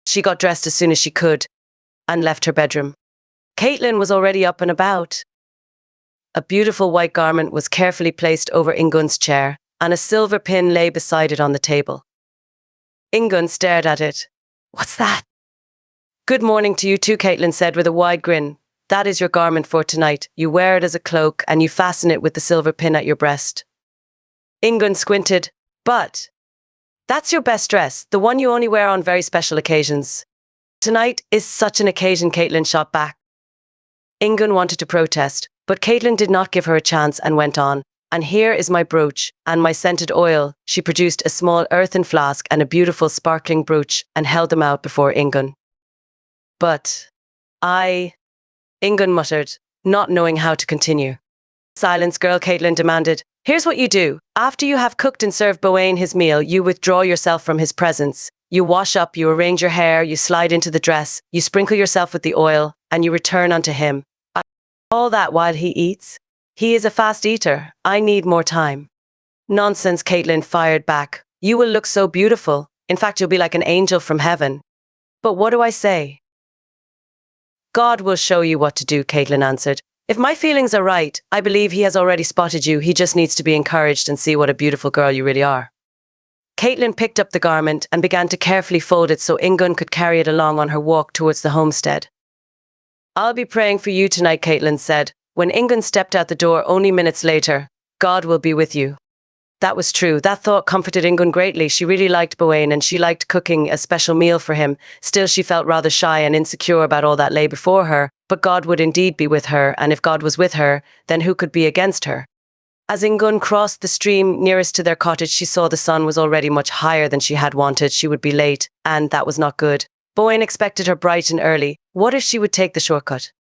She got dressed as soon as she could and left her bedroom. Caitlin was already up and about. A beautiful white garment was carefully placed over Ingunn's chair, and a silver pin lay beside it on the table. Ingunn stared at it. What's that? Good morning to you too, Caitlin said with a wide grin. That is your garment for tonight. You wear it as a cloak, and you fasten it with the silver pin at your breast. Ingunn squinted. But that's your best dress, the one you only wear on very special occasions. Tonight is such an occasion, Caitlin shot back. Ingunn wanted to protest, but Caitlin did not give her a chance and went on. And here is my brooch and my scented oil. She produced a small earthen flask and a beautiful sparkling brooch and held them out before Ingunn. But Ingunn muttered, not knowing how to continue. Silence, girl, Caitlin demanded. Here's what you do. After you have cooked and served Bowain his meal, you withdraw yourself from his presence. You wash up, you arrange your hair, you slide into the dress, you sprinkle yourself with the oil, and you return unto him. All that while he eats? He is a fast eater. I need more time. Nonsense, Caitlin fired back. You will look so beautiful. In fact, you'll be like an angel from heaven. But what do I say? God will show you what to do, Caitlin answered. If my feelings are right, I believe he has already spotted you. He just needs to be encouraged and see what a beautiful girl you really are. Caitlin picked up the garment and began to carefully fold it so Ingunn could carry it along on her walk towards the homestead. I'll be praying for you tonight, Caitlin said. When Ingunn stepped out the door only minutes later, God will be with you. That was true. That thought comforted Ingunn greatly. She really liked Bowain and she liked cooking a special meal for him. Still, she felt rather shy and insecure about all that lay before her, but God would indeed be with her, and if God was with her, then who could be against her? As Ingunn crossed the stream nearest to their cottage, she saw the sun was already much higher than she had wanted. She would be late, and that was not good. Bowain expected her bright and early. What if she would take the shortcut?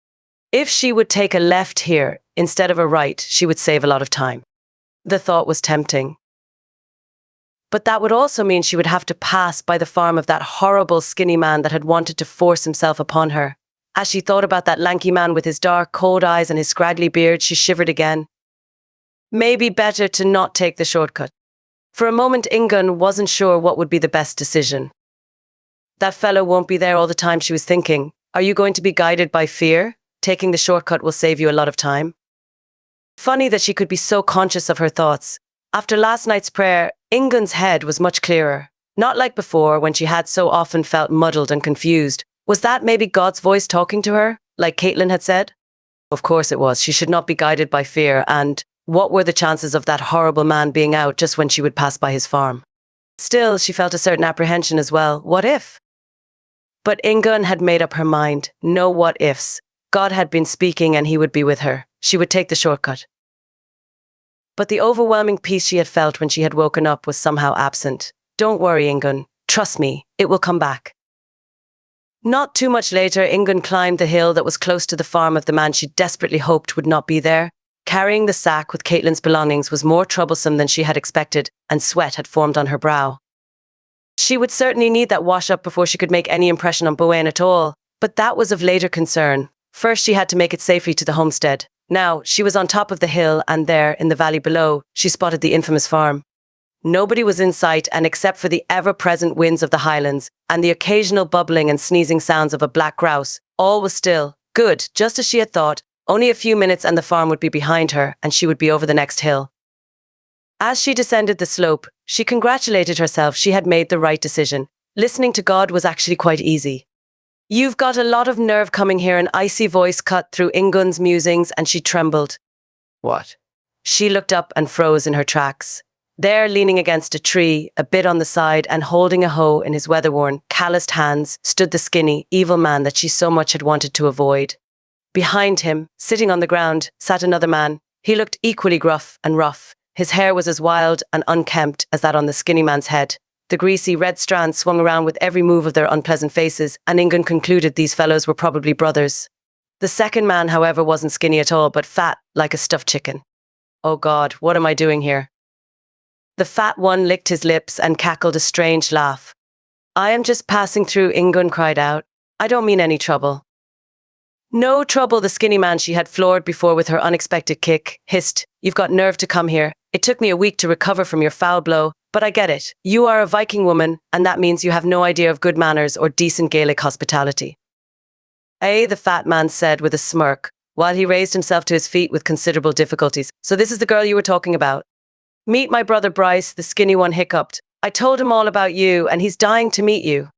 If she would take a left here instead of a right, she would save a lot of time. The thought was tempting. But that would also mean she would have to pass by the farm of that horrible skinny man that had wanted to force himself upon her. As she thought about that lanky man with his dark, cold eyes and his scraggly beard, she shivered again. Maybe better to not take the shortcut. For a moment, Ingunn wasn't sure what would be the best decision. That fellow won't be there all the time, she was thinking. Are you going to be guided by fear? Taking the shortcut will save you a lot of time. Funny that she could be so conscious of her thoughts. After last night's prayer, Ingunn's head was much clearer. Not like before, when she had so often felt muddled and confused. Was that maybe God's voice talking to her, like Caitlin had said? Of course it was. She should not be guided by fear, and what were the chances of that horrible man being out just when she would pass by his farm? Still, she felt a certain apprehension as well. What if? But Ingunn had made up her mind. No what ifs. God had been speaking and he would be with her. She would take the shortcut. But the overwhelming peace she had felt when she had woken up was somehow absent. Don't worry, Ingunn. Trust me, it will come back. Not too much later, Ingunn climbed the hill that was close to the farm of the man she desperately hoped would not be there. Carrying the sack with Caitlin's belongings was more troublesome than she had expected, and sweat had formed on her brow. She would certainly need that wash-up before she could make any impression on Bowain at all, but that was of later concern. First, she had to make it safely to the homestead. Now, she was on top of the hill, and there, in the valley below, she spotted the infamous farm. Nobody was in sight, and except for the ever-present winds of the Highlands and the occasional bubbling and sneezing sounds of a black grouse, all was still. Good, just as she had thought. Only a few minutes and the farm would be behind her, and she would be over the next hill. As she descended the slope, she congratulated herself she had made the right decision. Listening to God was actually quite easy. You've got a lot of nerve coming here, an icy voice cut through Ingunn's musings, and she trembled. What? She looked up and froze in her tracks. There, leaning against a tree, a bit on the side, and holding a hoe in his weather-worn, calloused hands, stood the skinny, evil man that she so much had wanted to avoid. Behind him, sitting on the ground, sat another man. He looked equally gruff and rough. His hair was as wild and unkempt as that on the skinny man's head. The greasy red strands swung around with every move of their unpleasant faces, and Ingunn concluded these fellows were probably brothers. The second man, however, wasn't skinny at all, but fat like a stuffed chicken. Oh God, what am I doing here? The fat one licked his lips and cackled a strange laugh. I am just passing through, Ingunn cried out. I don't mean any trouble. No trouble, the skinny man she had floored before with her unexpected kick, hissed. You've got nerve to come here. It took me a week to recover from your foul blow, but I get it. You are a Viking woman, and that means you have no idea of good manners or decent Gaelic hospitality. Eh, the fat man said with a smirk, while he raised himself to his feet with considerable difficulties. So this is the girl you were talking about? Meet my brother Bryce, the skinny one hiccuped. I told him all about you, and he's dying to meet you.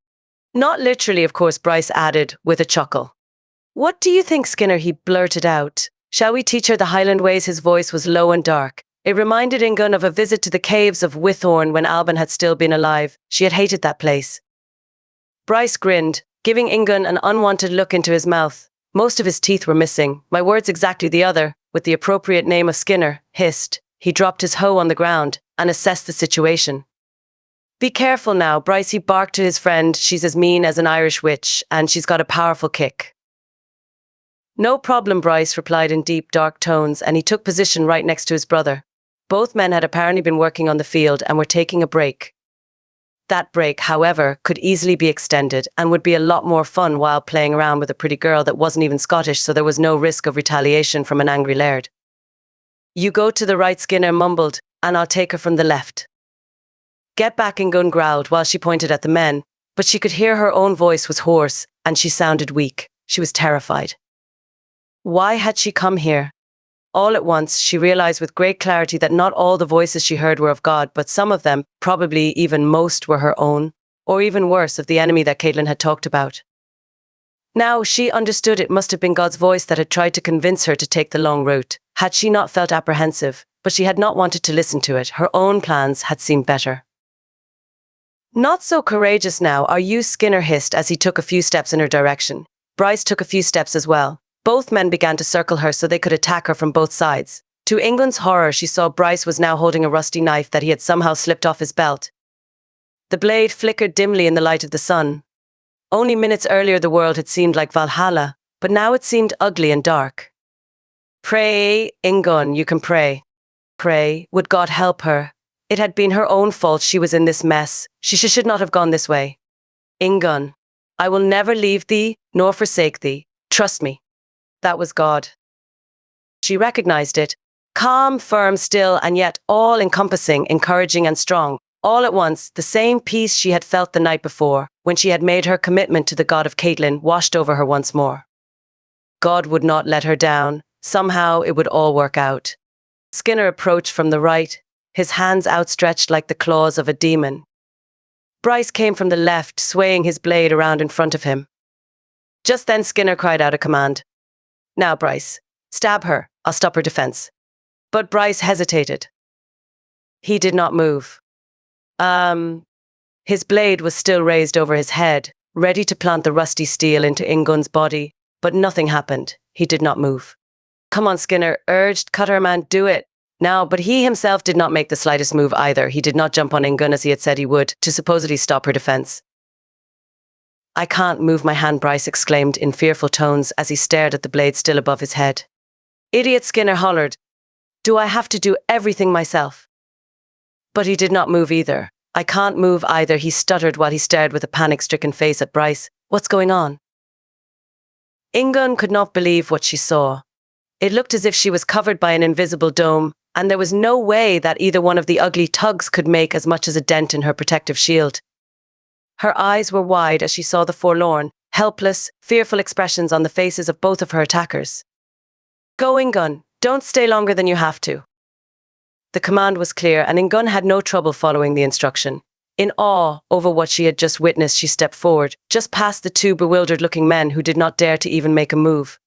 Not literally, of course, Bryce added, with a chuckle. What do you think, Skinner? He blurted out. Shall we teach her the Highland ways? His voice was low and dark. It reminded Ingunn of a visit to the caves of Withorn when Alban had still been alive. She had hated that place. Bryce grinned, giving Ingunn an unwanted look into his mouth. Most of his teeth were missing. My words exactly the other, with the appropriate name of Skinner, hissed. He dropped his hoe on the ground and assessed the situation. Be careful now, Bryce, he barked to his friend. She's as mean as an Irish witch, and she's got a powerful kick. No problem, Bryce replied in deep, dark tones, and he took position right next to his brother. Both men had apparently been working on the field and were taking a break. That break, however, could easily be extended and would be a lot more fun while playing around with a pretty girl that wasn't even Scottish, so there was no risk of retaliation from an angry laird. You go to the right, Skinner mumbled, and I'll take her from the left. Get back, Ingun growled while she pointed at the men, but she could hear her own voice was hoarse, and she sounded weak. She was terrified. Why had she come here? All at once, she realized with great clarity that not all the voices she heard were of God, but some of them, probably even most, were her own, or even worse, of the enemy that Caitlin had talked about. Now, she understood it must have been God's voice that had tried to convince her to take the long route. Had she not felt apprehensive, but she had not wanted to listen to it. Her own plans had seemed better. Not so courageous now, are you? Skinner hissed as he took a few steps in her direction. Bryce took a few steps as well. Both men began to circle her so they could attack her from both sides. To England's horror, she saw Bryce was now holding a rusty knife that he had somehow slipped off his belt. The blade flickered dimly in the light of the sun. Only minutes earlier the world had seemed like Valhalla, but now it seemed ugly and dark. Pray, Ingun, you can pray. Pray, would God help her? It had been her own fault she was in this mess. She should not have gone this way. Ingun, I will never leave thee, nor forsake thee. Trust me. That was God. She recognized it. Calm, firm, still, and yet all-encompassing, encouraging and strong. All at once, the same peace she had felt the night before, when she had made her commitment to the God of Caitlin, washed over her once more. God would not let her down. Somehow it would all work out. Skinner approached from the right, his hands outstretched like the claws of a demon. Bryce came from the left, swaying his blade around in front of him. Just then Skinner cried out a command. Now, Bryce, stab her. I'll stop her defense. But Bryce hesitated. He did not move. His blade was still raised over his head, ready to plant the rusty steel into Ingun's body, but nothing happened. He did not move. Come on, Skinner, urged Cutter Man, do it. Now, but he himself did not make the slightest move either. He did not jump on Ingun as he had said he would, to supposedly stop her defense. I can't move my hand, Bryce exclaimed in fearful tones as he stared at the blade still above his head. Idiot, Skinner hollered. Do I have to do everything myself? But he did not move either. I can't move either, he stuttered while he stared with a panic-stricken face at Bryce. What's going on? Ingun could not believe what she saw. It looked as if she was covered by an invisible dome, and there was no way that either one of the ugly tugs could make as much as a dent in her protective shield. Her eyes were wide as she saw the forlorn, helpless, fearful expressions on the faces of both of her attackers. Go, Ingun. Don't stay longer than you have to. The command was clear, and Ingun had no trouble following the instruction. In awe over what she had just witnessed, she stepped forward, just past the two bewildered-looking men who did not dare to even make a move.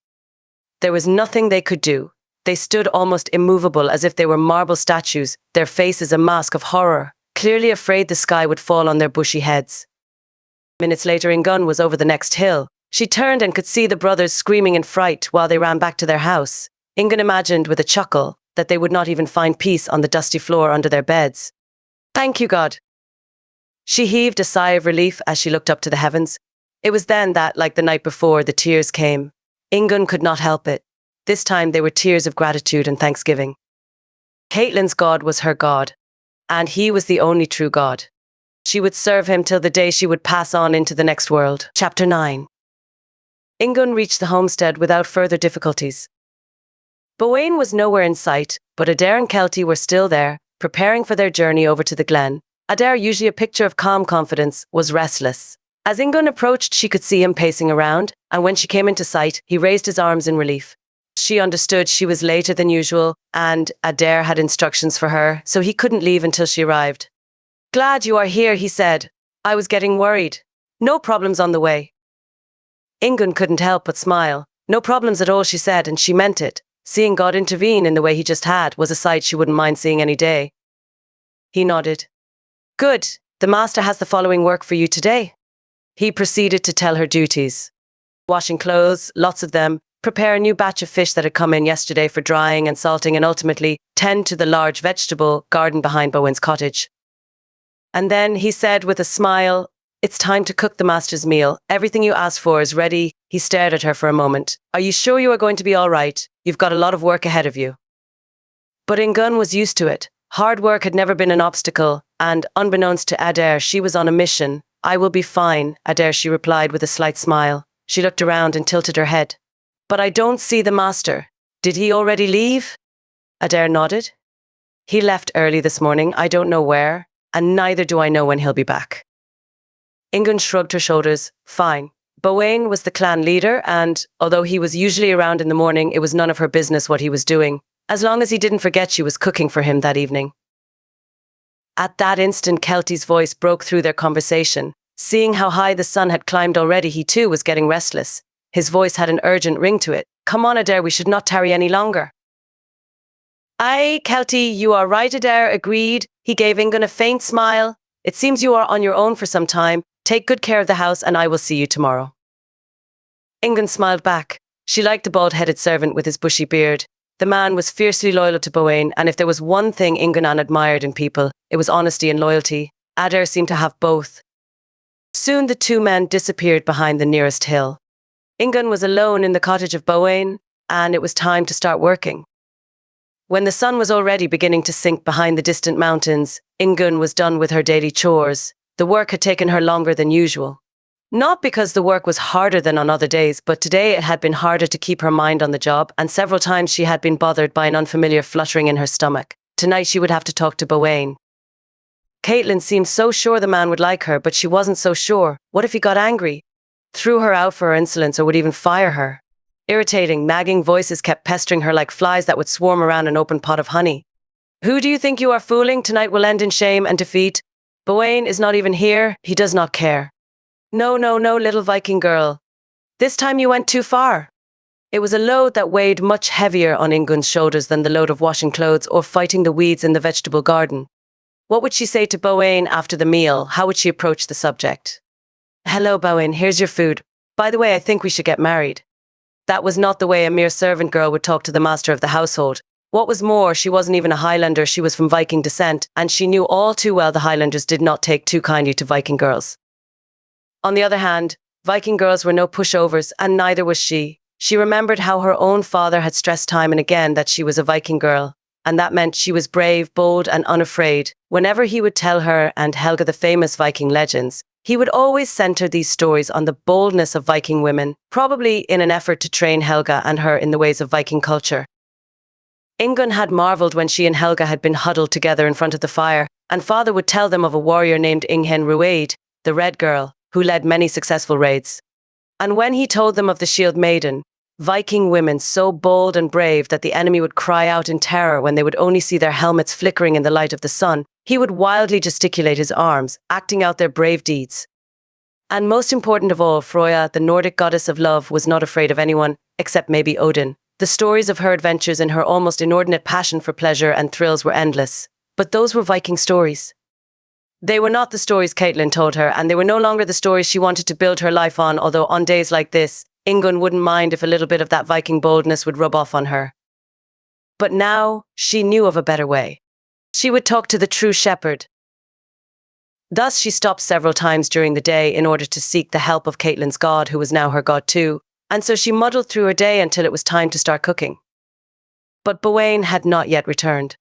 There was nothing they could do. They stood almost immovable, as if they were marble statues, their faces a mask of horror, clearly afraid the sky would fall on their bushy heads. Minutes later, Ingun was over the next hill. She turned and could see the brothers screaming in fright while they ran back to their house. Ingun imagined with a chuckle that they would not even find peace on the dusty floor under their beds. Thank you, God. She heaved a sigh of relief as she looked up to the heavens. It was then that, like the night before, the tears came. Ingun could not help it. This time they were tears of gratitude and thanksgiving. Caitlin's God was her God, and he was the only true God. She would serve him till the day she would pass on into the next world. Chapter 9. Ingun reached the homestead without further difficulties. Bowain was nowhere in sight, but Adair and Kelty were still there, preparing for their journey over to the glen. Adair, usually a picture of calm confidence, was restless. As Ingun approached, she could see him pacing around, and when she came into sight, he raised his arms in relief. She understood she was later than usual, and Adair had instructions for her, so he couldn't leave until she arrived. Glad you are here, he said. I was getting worried. No problems on the way. Ingun couldn't help but smile. No problems at all, she said, and she meant it. Seeing God intervene in the way he just had was a sight she wouldn't mind seeing any day. He nodded. Good. The master has the following work for you today. He proceeded to tell her duties. Washing clothes, lots of them, prepare a new batch of fish that had come in yesterday for drying and salting, and ultimately tend to the large vegetable garden behind Bowen's cottage. And then he said with a smile, it's time to cook the master's meal. Everything you asked for is ready. He stared at her for a moment. Are you sure you are going to be all right? You've got a lot of work ahead of you. But Ingun was used to it. Hard work had never been an obstacle, and unbeknownst to Adair, she was on a mission. I will be fine, Adair, she replied with a slight smile. She looked around and tilted her head. But I don't see the master. Did he already leave? Adair nodded. He left early this morning, I don't know where, and neither do I know when he'll be back. Ingunn shrugged her shoulders. Fine. Bowain was the clan leader, and although he was usually around in the morning, it was none of her business what he was doing, as long as he didn't forget she was cooking for him that evening. At that instant, Kelty's voice broke through their conversation. Seeing how high the sun had climbed already, he too was getting restless. His voice had an urgent ring to it. Come on, Adair, we should not tarry any longer. Aye, Kelty, you are right, Adair agreed. He gave Ingunn a faint smile. It seems you are on your own for some time. Take good care of the house and I will see you tomorrow. Ingunn smiled back. She liked the bald-headed servant with his bushy beard. The man was fiercely loyal to Bowain, and if there was one thing Ingunn admired in people, it was honesty and loyalty. Adair seemed to have both. Soon the two men disappeared behind the nearest hill. Ingunn was alone in the cottage of Bowain, and it was time to start working. When the sun was already beginning to sink behind the distant mountains, Ingunn was done with her daily chores. The work had taken her longer than usual. Not because the work was harder than on other days, but today it had been harder to keep her mind on the job, and several times she had been bothered by an unfamiliar fluttering in her stomach. Tonight she would have to talk to Bowain. Caitlin seemed so sure the man would like her, but she wasn't so sure. What if he got angry? Threw her out for her insolence or would even fire her? Irritating, nagging voices kept pestering her like flies that would swarm around an open pot of honey. Who do you think you are fooling? Tonight will end in shame and defeat. Bowain is not even here. He does not care. No, little Viking girl. This time you went too far. It was a load that weighed much heavier on Ingunn's shoulders than the load of washing clothes or fighting the weeds in the vegetable garden. What would she say to Bowain after the meal? How would she approach the subject? Hello, Bowain, here's your food. By the way, I think we should get married. That was not the way a mere servant girl would talk to the master of the household. What was more, she wasn't even a Highlander, she was from Viking descent, and she knew all too well the Highlanders did not take too kindly to Viking girls. On the other hand, Viking girls were no pushovers, and neither was she. She remembered how her own father had stressed time and again that she was a Viking girl, and that meant she was brave, bold, and unafraid. Whenever he would tell her and Helga the famous Viking legends, he would always center these stories on the boldness of Viking women, probably in an effort to train Helga and her in the ways of Viking culture. Ingunn had marveled when she and Helga had been huddled together in front of the fire, and father would tell them of a warrior named Inghen Ruaid, the Red Girl, who led many successful raids. And when he told them of the Shield Maiden, Viking women so bold and brave that the enemy would cry out in terror when they would only see their helmets flickering in the light of the sun, he would wildly gesticulate his arms, acting out their brave deeds. And most important of all, Freyja, the Nordic goddess of love, was not afraid of anyone, except maybe Odin. The stories of her adventures and her almost inordinate passion for pleasure and thrills were endless. But those were Viking stories. They were not the stories Caitlin told her, and they were no longer the stories she wanted to build her life on, although on days like this, Ingunn wouldn't mind if a little bit of that Viking boldness would rub off on her. But now, she knew of a better way. She would talk to the true shepherd. Thus, she stopped several times during the day in order to seek the help of Caitlin's god, who was now her god too, and so she muddled through her day until it was time to start cooking. But Bowain had not yet returned.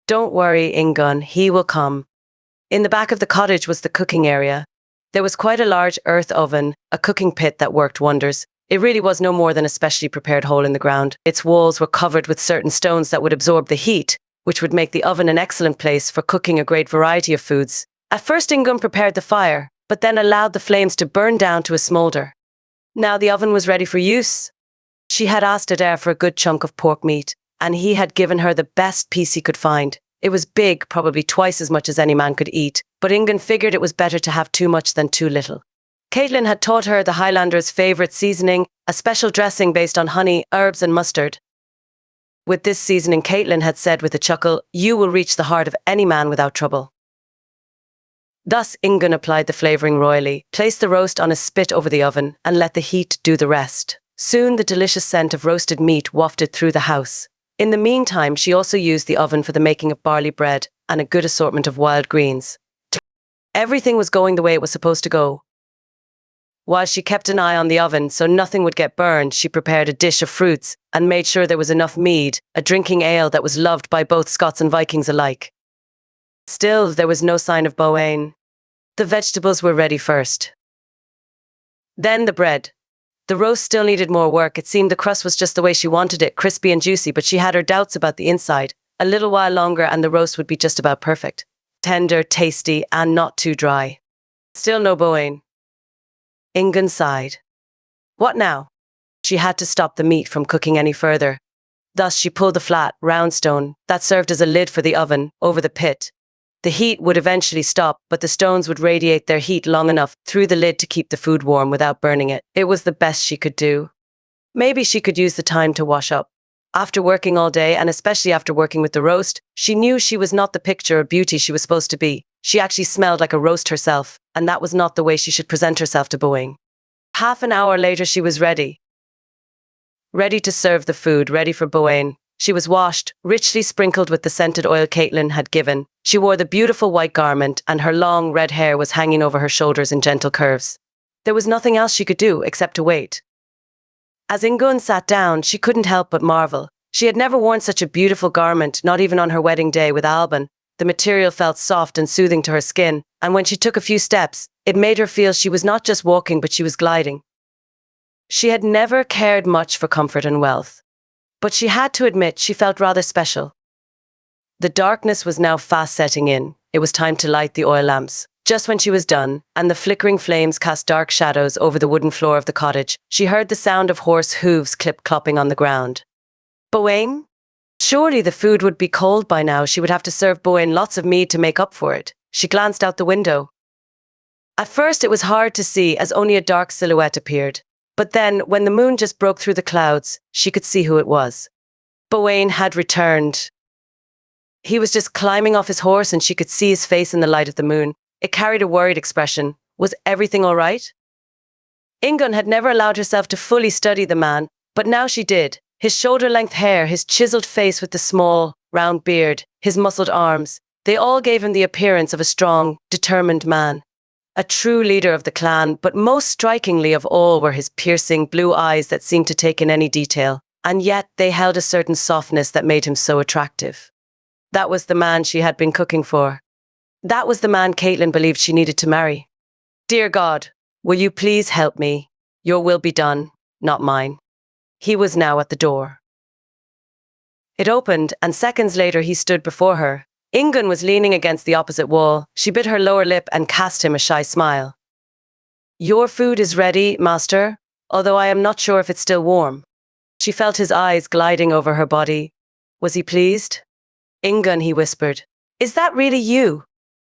Don't worry, Ingunn, he will come. In the back of the cottage was the cooking area. There was quite a large earth oven, a cooking pit that worked wonders. It really was no more than a specially prepared hole in the ground. Its walls were covered with certain stones that would absorb the heat, which would make the oven an excellent place for cooking a great variety of foods. At first Ingunn prepared the fire, but then allowed the flames to burn down to a smolder. Now the oven was ready for use. She had asked Adair for a good chunk of pork meat, and he had given her the best piece he could find. It was big, probably twice as much as any man could eat, but Ingunn figured it was better to have too much than too little. Caitlin had taught her the Highlanders' favourite seasoning, a special dressing based on honey, herbs and mustard. With this seasoning, Caitlin had said with a chuckle, you will reach the heart of any man without trouble. Thus Ingunn applied the flavouring royally, placed the roast on a spit over the oven, and let the heat do the rest. Soon the delicious scent of roasted meat wafted through the house. In the meantime, she also used the oven for the making of barley bread and a good assortment of wild greens. Everything was going the way it was supposed to go. While she kept an eye on the oven so nothing would get burned, she prepared a dish of fruits and made sure there was enough mead, a drinking ale that was loved by both Scots and Vikings alike. Still, there was no sign of Bowain. The vegetables were ready first. Then the bread. The roast still needed more work. It seemed the crust was just the way she wanted it, crispy and juicy, but she had her doubts about the inside. A little while longer and the roast would be just about perfect. Tender, tasty, and not too dry. Still no Bowain. Ingunn sighed. What now? She had to stop the meat from cooking any further. Thus she pulled the flat, round stone that served as a lid for the oven over the pit. The heat would eventually stop, but the stones would radiate their heat long enough through the lid to keep the food warm without burning it. It was the best she could do. Maybe she could use the time to wash up. After working all day, and especially after working with the roast, she knew she was not the picture of beauty she was supposed to be. She actually smelled like a roast herself, and that was not the way she should present herself to Bowain. Half an hour later she was ready. Ready to serve the food, ready for Bowain. She was washed, richly sprinkled with the scented oil Caitlin had given. She wore the beautiful white garment, and her long red hair was hanging over her shoulders in gentle curves. There was nothing else she could do except to wait. As Ingunn sat down, she couldn't help but marvel. She had never worn such a beautiful garment, not even on her wedding day with Alban. The material felt soft and soothing to her skin, and when she took a few steps, it made her feel she was not just walking, but she was gliding. She had never cared much for comfort and wealth, but she had to admit she felt rather special. The darkness was now fast setting in. It was time to light the oil lamps. Just when she was done, and the flickering flames cast dark shadows over the wooden floor of the cottage, she heard the sound of horse hooves clip-clopping on the ground. Bowain? Surely the food would be cold by now. She would have to serve Bowain lots of mead to make up for it. She glanced out the window. At first it was hard to see, as only a dark silhouette appeared. But then, when the moon just broke through the clouds, she could see who it was. Bowain had returned. He was just climbing off his horse, and she could see his face in the light of the moon. It carried a worried expression. Was everything all right? Ingunn had never allowed herself to fully study the man, but now she did. His shoulder-length hair, his chiseled face with the small, round beard, his muscled arms, they all gave him the appearance of a strong, determined man. A true leader of the clan, but most strikingly of all were his piercing blue eyes that seemed to take in any detail, and yet they held a certain softness that made him so attractive. That was the man she had been cooking for. That was the man Caitlin believed she needed to marry. Dear God, will you please help me? Your will be done, not mine. He was now at the door. It opened, and seconds later he stood before her. Ingunn was leaning against the opposite wall. She bit her lower lip and cast him a shy smile. Your food is ready, master, although I am not sure if it's still warm. She felt his eyes gliding over her body. Was he pleased? Ingunn, he whispered. Is that really you?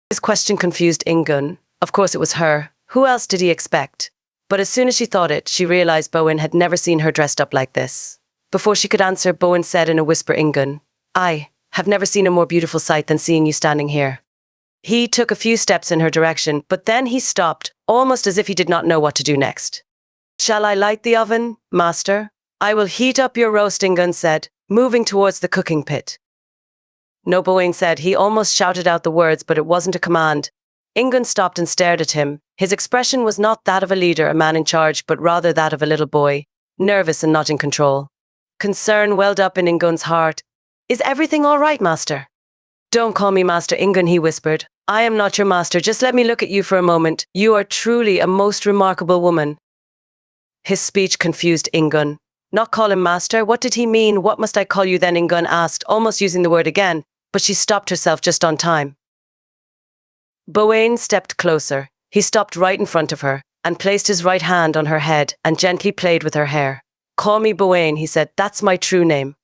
His question confused Ingunn. Of course it was her. Who else did he expect? But as soon as she thought it, she realized Bowain had never seen her dressed up like this. Before she could answer, Bowain said in a whisper, Ingunn, I have never seen a more beautiful sight than seeing you standing here. He took a few steps in her direction, but then he stopped, almost as if he did not know what to do next. Shall I light the oven, master? I will heat up your roast, Ingunn said, moving towards the cooking pit. No, Bowain said. He almost shouted out the words, but it wasn't a command. Ingunn stopped and stared at him. His expression was not that of a leader, a man in charge, but rather that of a little boy, nervous and not in control. Concern welled up in Ingunn's heart. Is everything all right, master? Don't call me master, Ingunn, he whispered. I am not your master. Just let me look at you for a moment. You are truly a most remarkable woman. His speech confused Ingunn. Not call him master? What did he mean? What must I call you then? Ingunn asked, almost using the word again, but she stopped herself just on time. Bowain stepped closer. He stopped right in front of her and placed his right hand on her head and gently played with her hair. Call me Bowain, he said. That's my true name.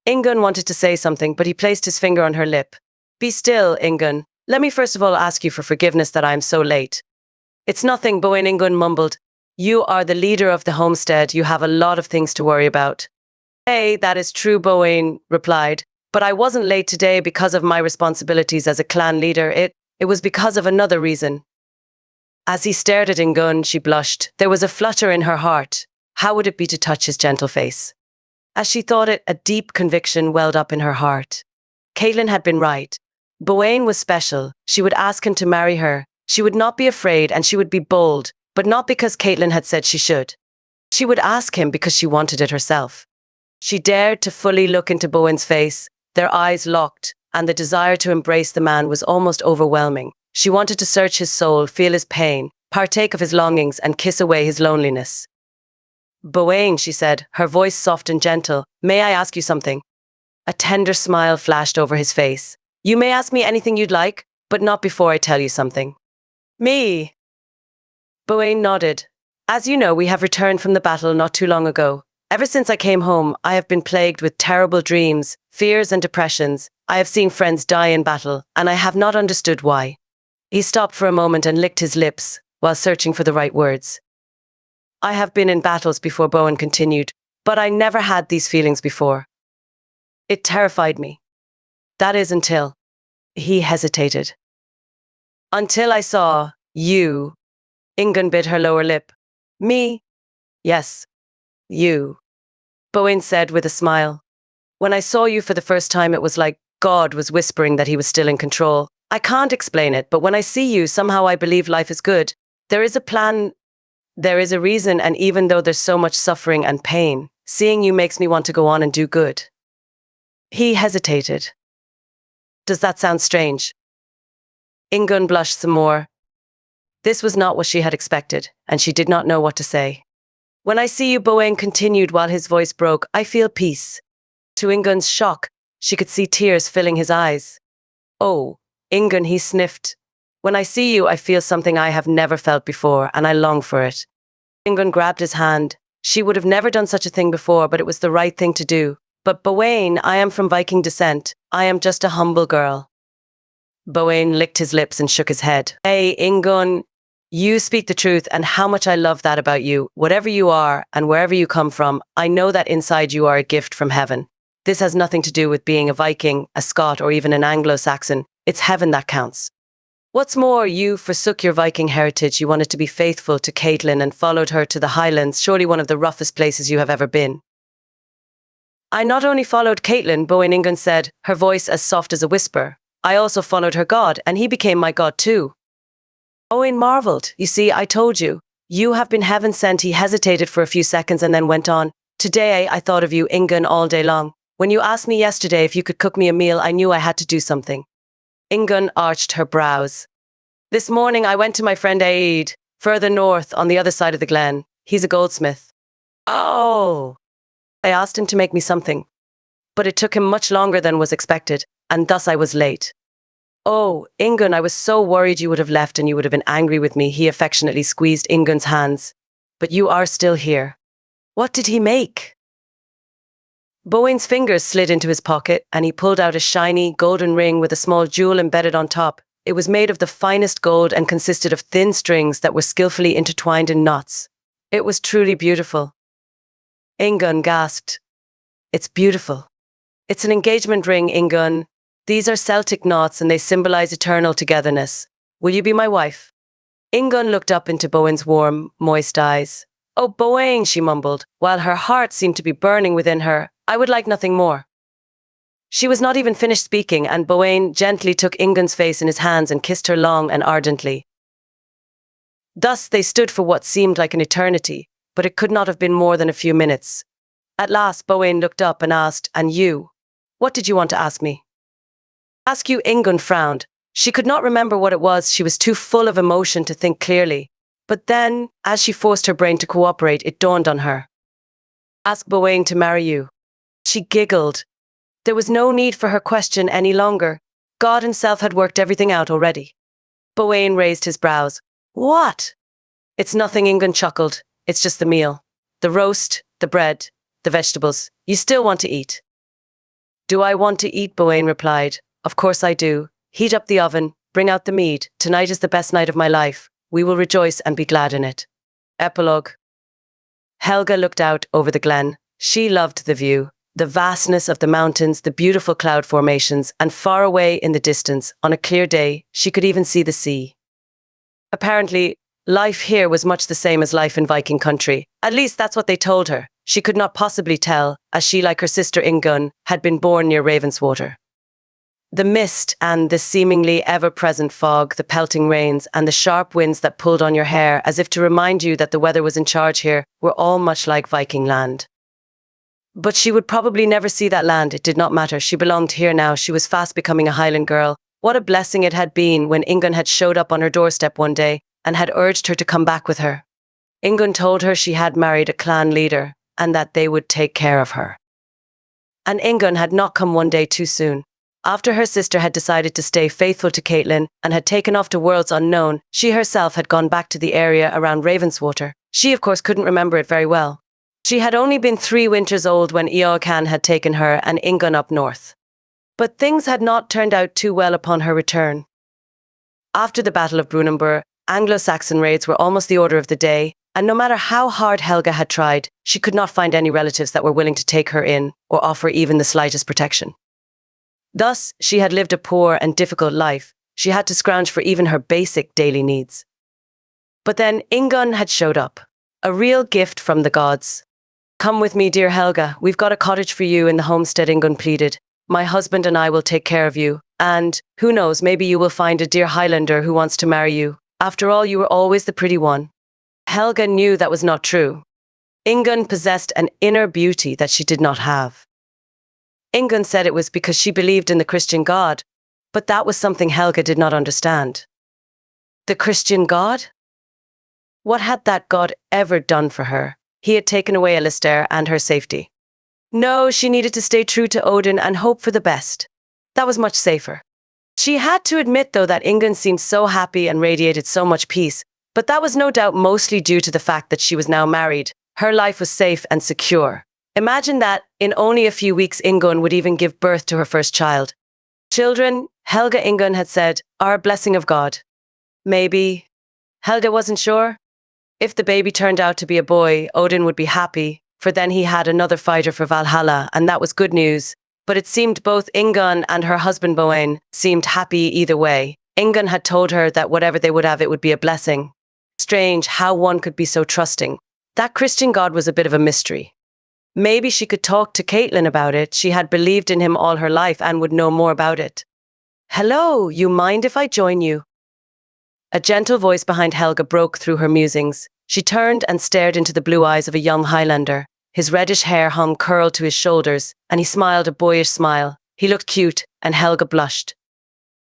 Ingunn wanted to say something, but he placed his finger on her lip. Be still, Ingunn. Let me first of all ask you for forgiveness that I am so late. It's nothing, Bowain, Ingunn mumbled. You are the leader of the homestead. You have a lot of things to worry about. Hey, that is true, Bowain replied. But I wasn't late today because of my responsibilities as a clan leader. It was because of another reason. As he stared at Ingunn, she blushed. There was a flutter in her heart. How would it be to touch his gentle face? As she thought it, a deep conviction welled up in her heart. Caitlin had been right. Bowain was special. She would ask him to marry her. She would not be afraid and she would be bold, but not because Caitlin had said she should. She would ask him because she wanted it herself. She dared to fully look into Bowain's face. Their eyes locked, and the desire to embrace the man was almost overwhelming. She wanted to search his soul, feel his pain, partake of his longings, and kiss away his loneliness. Bowain, she said, her voice soft and gentle, may I ask you something? A tender smile flashed over his face. You may ask me anything you'd like, but not before I tell you something. Me? Bowain nodded. As you know, we have returned from the battle not too long ago. Ever since I came home, I have been plagued with terrible dreams, fears and depressions. I have seen friends die in battle, and I have not understood why. He stopped for a moment and licked his lips, while searching for the right words. I have been in battles before, Bowain continued, but I never had these feelings before. It terrified me. That is until... He hesitated. Until I saw you. Ingunn bit her lower lip. Me? Yes, you. Bowain said with a smile. When I saw you for the first time, it was like God was whispering that he was still in control. I can't explain it, but when I see you, somehow I believe life is good. There is a plan, there is a reason, and even though there's so much suffering and pain, seeing you makes me want to go on and do good. He hesitated. Does that sound strange? Ingunn blushed some more. This was not what she had expected, and she did not know what to say. When I see you, Bowain continued while his voice broke, I feel peace. To Ingunn's shock, she could see tears filling his eyes. Oh, Ingunn, he sniffed. When I see you, I feel something I have never felt before, and I long for it. Ingunn grabbed his hand. She would have never done such a thing before, but it was the right thing to do. But Bowain, I am from Viking descent. I am just a humble girl. Bowain licked his lips and shook his head. Hey, Ingunn, you speak the truth, and how much I love that about you. Whatever you are, and wherever you come from, I know that inside you are a gift from heaven. This has nothing to do with being a Viking, a Scot, or even an Anglo Saxon. It's heaven that counts. What's more, you forsook your Viking heritage. You wanted to be faithful to Caitlin and followed her to the Highlands, surely one of the roughest places you have ever been. I not only followed Caitlin, Bowain, Ingunn said, her voice as soft as a whisper. I also followed her god, and he became my god too. Bowain marveled. You see, I told you. You have been heaven sent. He hesitated for a few seconds and then went on. Today, I thought of you, Ingunn, all day long. When you asked me yesterday if you could cook me a meal, I knew I had to do something. Ingunn arched her brows. This morning, I went to my friend Aid, further north on the other side of the glen. He's a goldsmith. Oh! I asked him to make me something, but it took him much longer than was expected, and thus I was late. Oh, Ingunn, I was so worried you would have left and you would have been angry with me. He affectionately squeezed Ingunn's hands. But you are still here. What did he make? Bowain's fingers slid into his pocket, and he pulled out a shiny, golden ring with a small jewel embedded on top. It was made of the finest gold and consisted of thin strings that were skillfully intertwined in knots. It was truly beautiful. Ingunn gasped. It's beautiful. It's an engagement ring, Ingunn. These are Celtic knots, and they symbolize eternal togetherness. Will you be my wife? Ingunn looked up into Bowain's warm, moist eyes. Oh, Bowain, she mumbled, while her heart seemed to be burning within her. I would like nothing more. She was not even finished speaking, and Bowain gently took Ingunn's face in his hands and kissed her long and ardently. Thus they stood for what seemed like an eternity, but it could not have been more than a few minutes. At last, Bowain looked up and asked, and you? What did you want to ask me? Ask you, Ingunn frowned. She could not remember what it was. She was too full of emotion to think clearly. But then, as she forced her brain to cooperate, it dawned on her. Ask Bowain to marry you. She giggled. There was no need for her question any longer. God himself had worked everything out already. Bowain raised his brows. What? It's nothing, Ingunn chuckled. It's just the meal. The roast, the bread, the vegetables. You still want to eat. Do I want to eat? Bowain replied. Of course I do. Heat up the oven, bring out the mead. Tonight is the best night of my life. We will rejoice and be glad in it. Epilogue. Helga looked out over the glen. She loved the view, the vastness of the mountains, the beautiful cloud formations, and far away in the distance, on a clear day, she could even see the sea. Apparently, life here was much the same as life in Viking country. At least that's what they told her. She could not possibly tell, as she, like her sister Ingunn, had been born near Ravenswater. The mist and the seemingly ever-present fog, the pelting rains, and the sharp winds that pulled on your hair as if to remind you that the weather was in charge here were all much like Viking land. But she would probably never see that land. It did not matter. She belonged here now. She was fast becoming a Highland girl. What a blessing it had been when Ingunn had showed up on her doorstep one day and had urged her to come back with her. Ingunn told her she had married a clan leader and that they would take care of her. And Ingunn had not come one day too soon. After her sister had decided to stay faithful to Caitlin and had taken off to worlds unknown, she herself had gone back to the area around Ravenswater. She, of course, couldn't remember it very well. She had only been 3 winters old when Eochain had taken her and Ingunn up north. But things had not turned out too well upon her return. After the Battle of Brunanburh, Anglo-Saxon raids were almost the order of the day, and no matter how hard Helga had tried, she could not find any relatives that were willing to take her in or offer even the slightest protection. Thus, she had lived a poor and difficult life. She had to scrounge for even her basic daily needs. But then Ingunn had showed up, a real gift from the gods. "Come with me, dear Helga. We've got a cottage for you in the homestead," Ingunn pleaded. "My husband and I will take care of you. And, who knows, maybe you will find a dear Highlander who wants to marry you. After all, you were always the pretty one." Helga knew that was not true. Ingunn possessed an inner beauty that she did not have. Ingunn said it was because she believed in the Christian God, but that was something Helga did not understand. The Christian God? What had that God ever done for her? He had taken away Alistair and her safety. No, she needed to stay true to Odin and hope for the best. That was much safer. She had to admit, though, that Ingunn seemed so happy and radiated so much peace, but that was no doubt mostly due to the fact that she was now married. Her life was safe and secure. Imagine that in only a few weeks Ingunn would even give birth to her first child. Children, Helga Ingunn had said, are a blessing of God. Maybe. Helga wasn't sure. If the baby turned out to be a boy, Odin would be happy, for then he had another fighter for Valhalla, and that was good news. But it seemed both Ingunn and her husband Bowain seemed happy either way. Ingunn had told her that whatever they would have, it would be a blessing. Strange how one could be so trusting. That Christian God was a bit of a mystery. Maybe she could talk to Caitlin about it. She had believed in him all her life and would know more about it. "Hello, you mind if I join you?" A gentle voice behind Helga broke through her musings. She turned and stared into the blue eyes of a young Highlander. His reddish hair hung curled to his shoulders, and he smiled a boyish smile. He looked cute, and Helga blushed.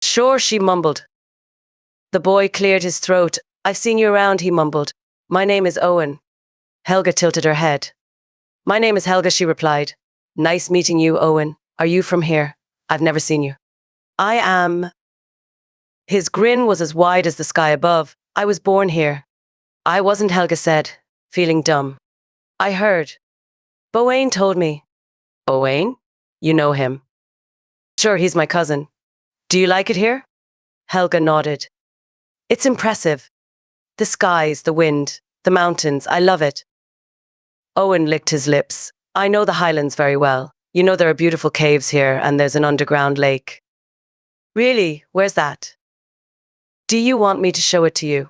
"Sure," she mumbled. The boy cleared his throat. "I've seen you around," he mumbled. "My name is Owen." Helga tilted her head. "My name is Helga," she replied. "Nice meeting you, Owen. Are you from here? I've never seen you." "I am." His grin was as wide as the sky above. "I was born here." "I wasn't," Helga said, feeling dumb. "I heard. Bowain told me." "Bowain? You know him?" "Sure, he's my cousin. Do you like it here?" Helga nodded. "It's impressive. The skies, the wind, the mountains, I love it." Owen licked his lips. "I know the Highlands very well. You know there are beautiful caves here and there's an underground lake." "Really? Where's that?" "Do you want me to show it to you?"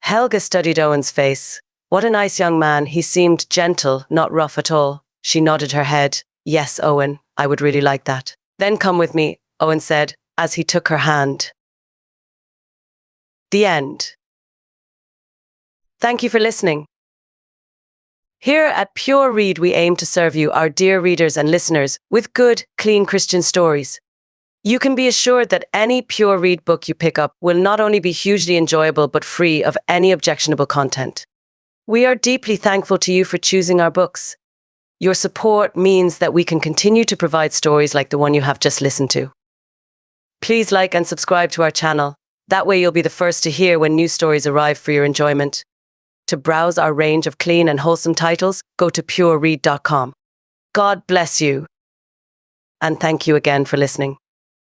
Helga studied Owen's face. What a nice young man. He seemed gentle, not rough at all. She nodded her head. "Yes, Owen, I would really like that." "Then come with me," Owen said, as he took her hand. The end. Thank you for listening. Here at PureRead, we aim to serve you, our dear readers and listeners, with good, clean Christian stories. You can be assured that any PureRead book you pick up will not only be hugely enjoyable but free of any objectionable content. We are deeply thankful to you for choosing our books. Your support means that we can continue to provide stories like the one you have just listened to. Please like and subscribe to our channel. That way you'll be the first to hear when new stories arrive for your enjoyment. To browse our range of clean and wholesome titles, go to pureread.com. God bless you. And thank you again for listening.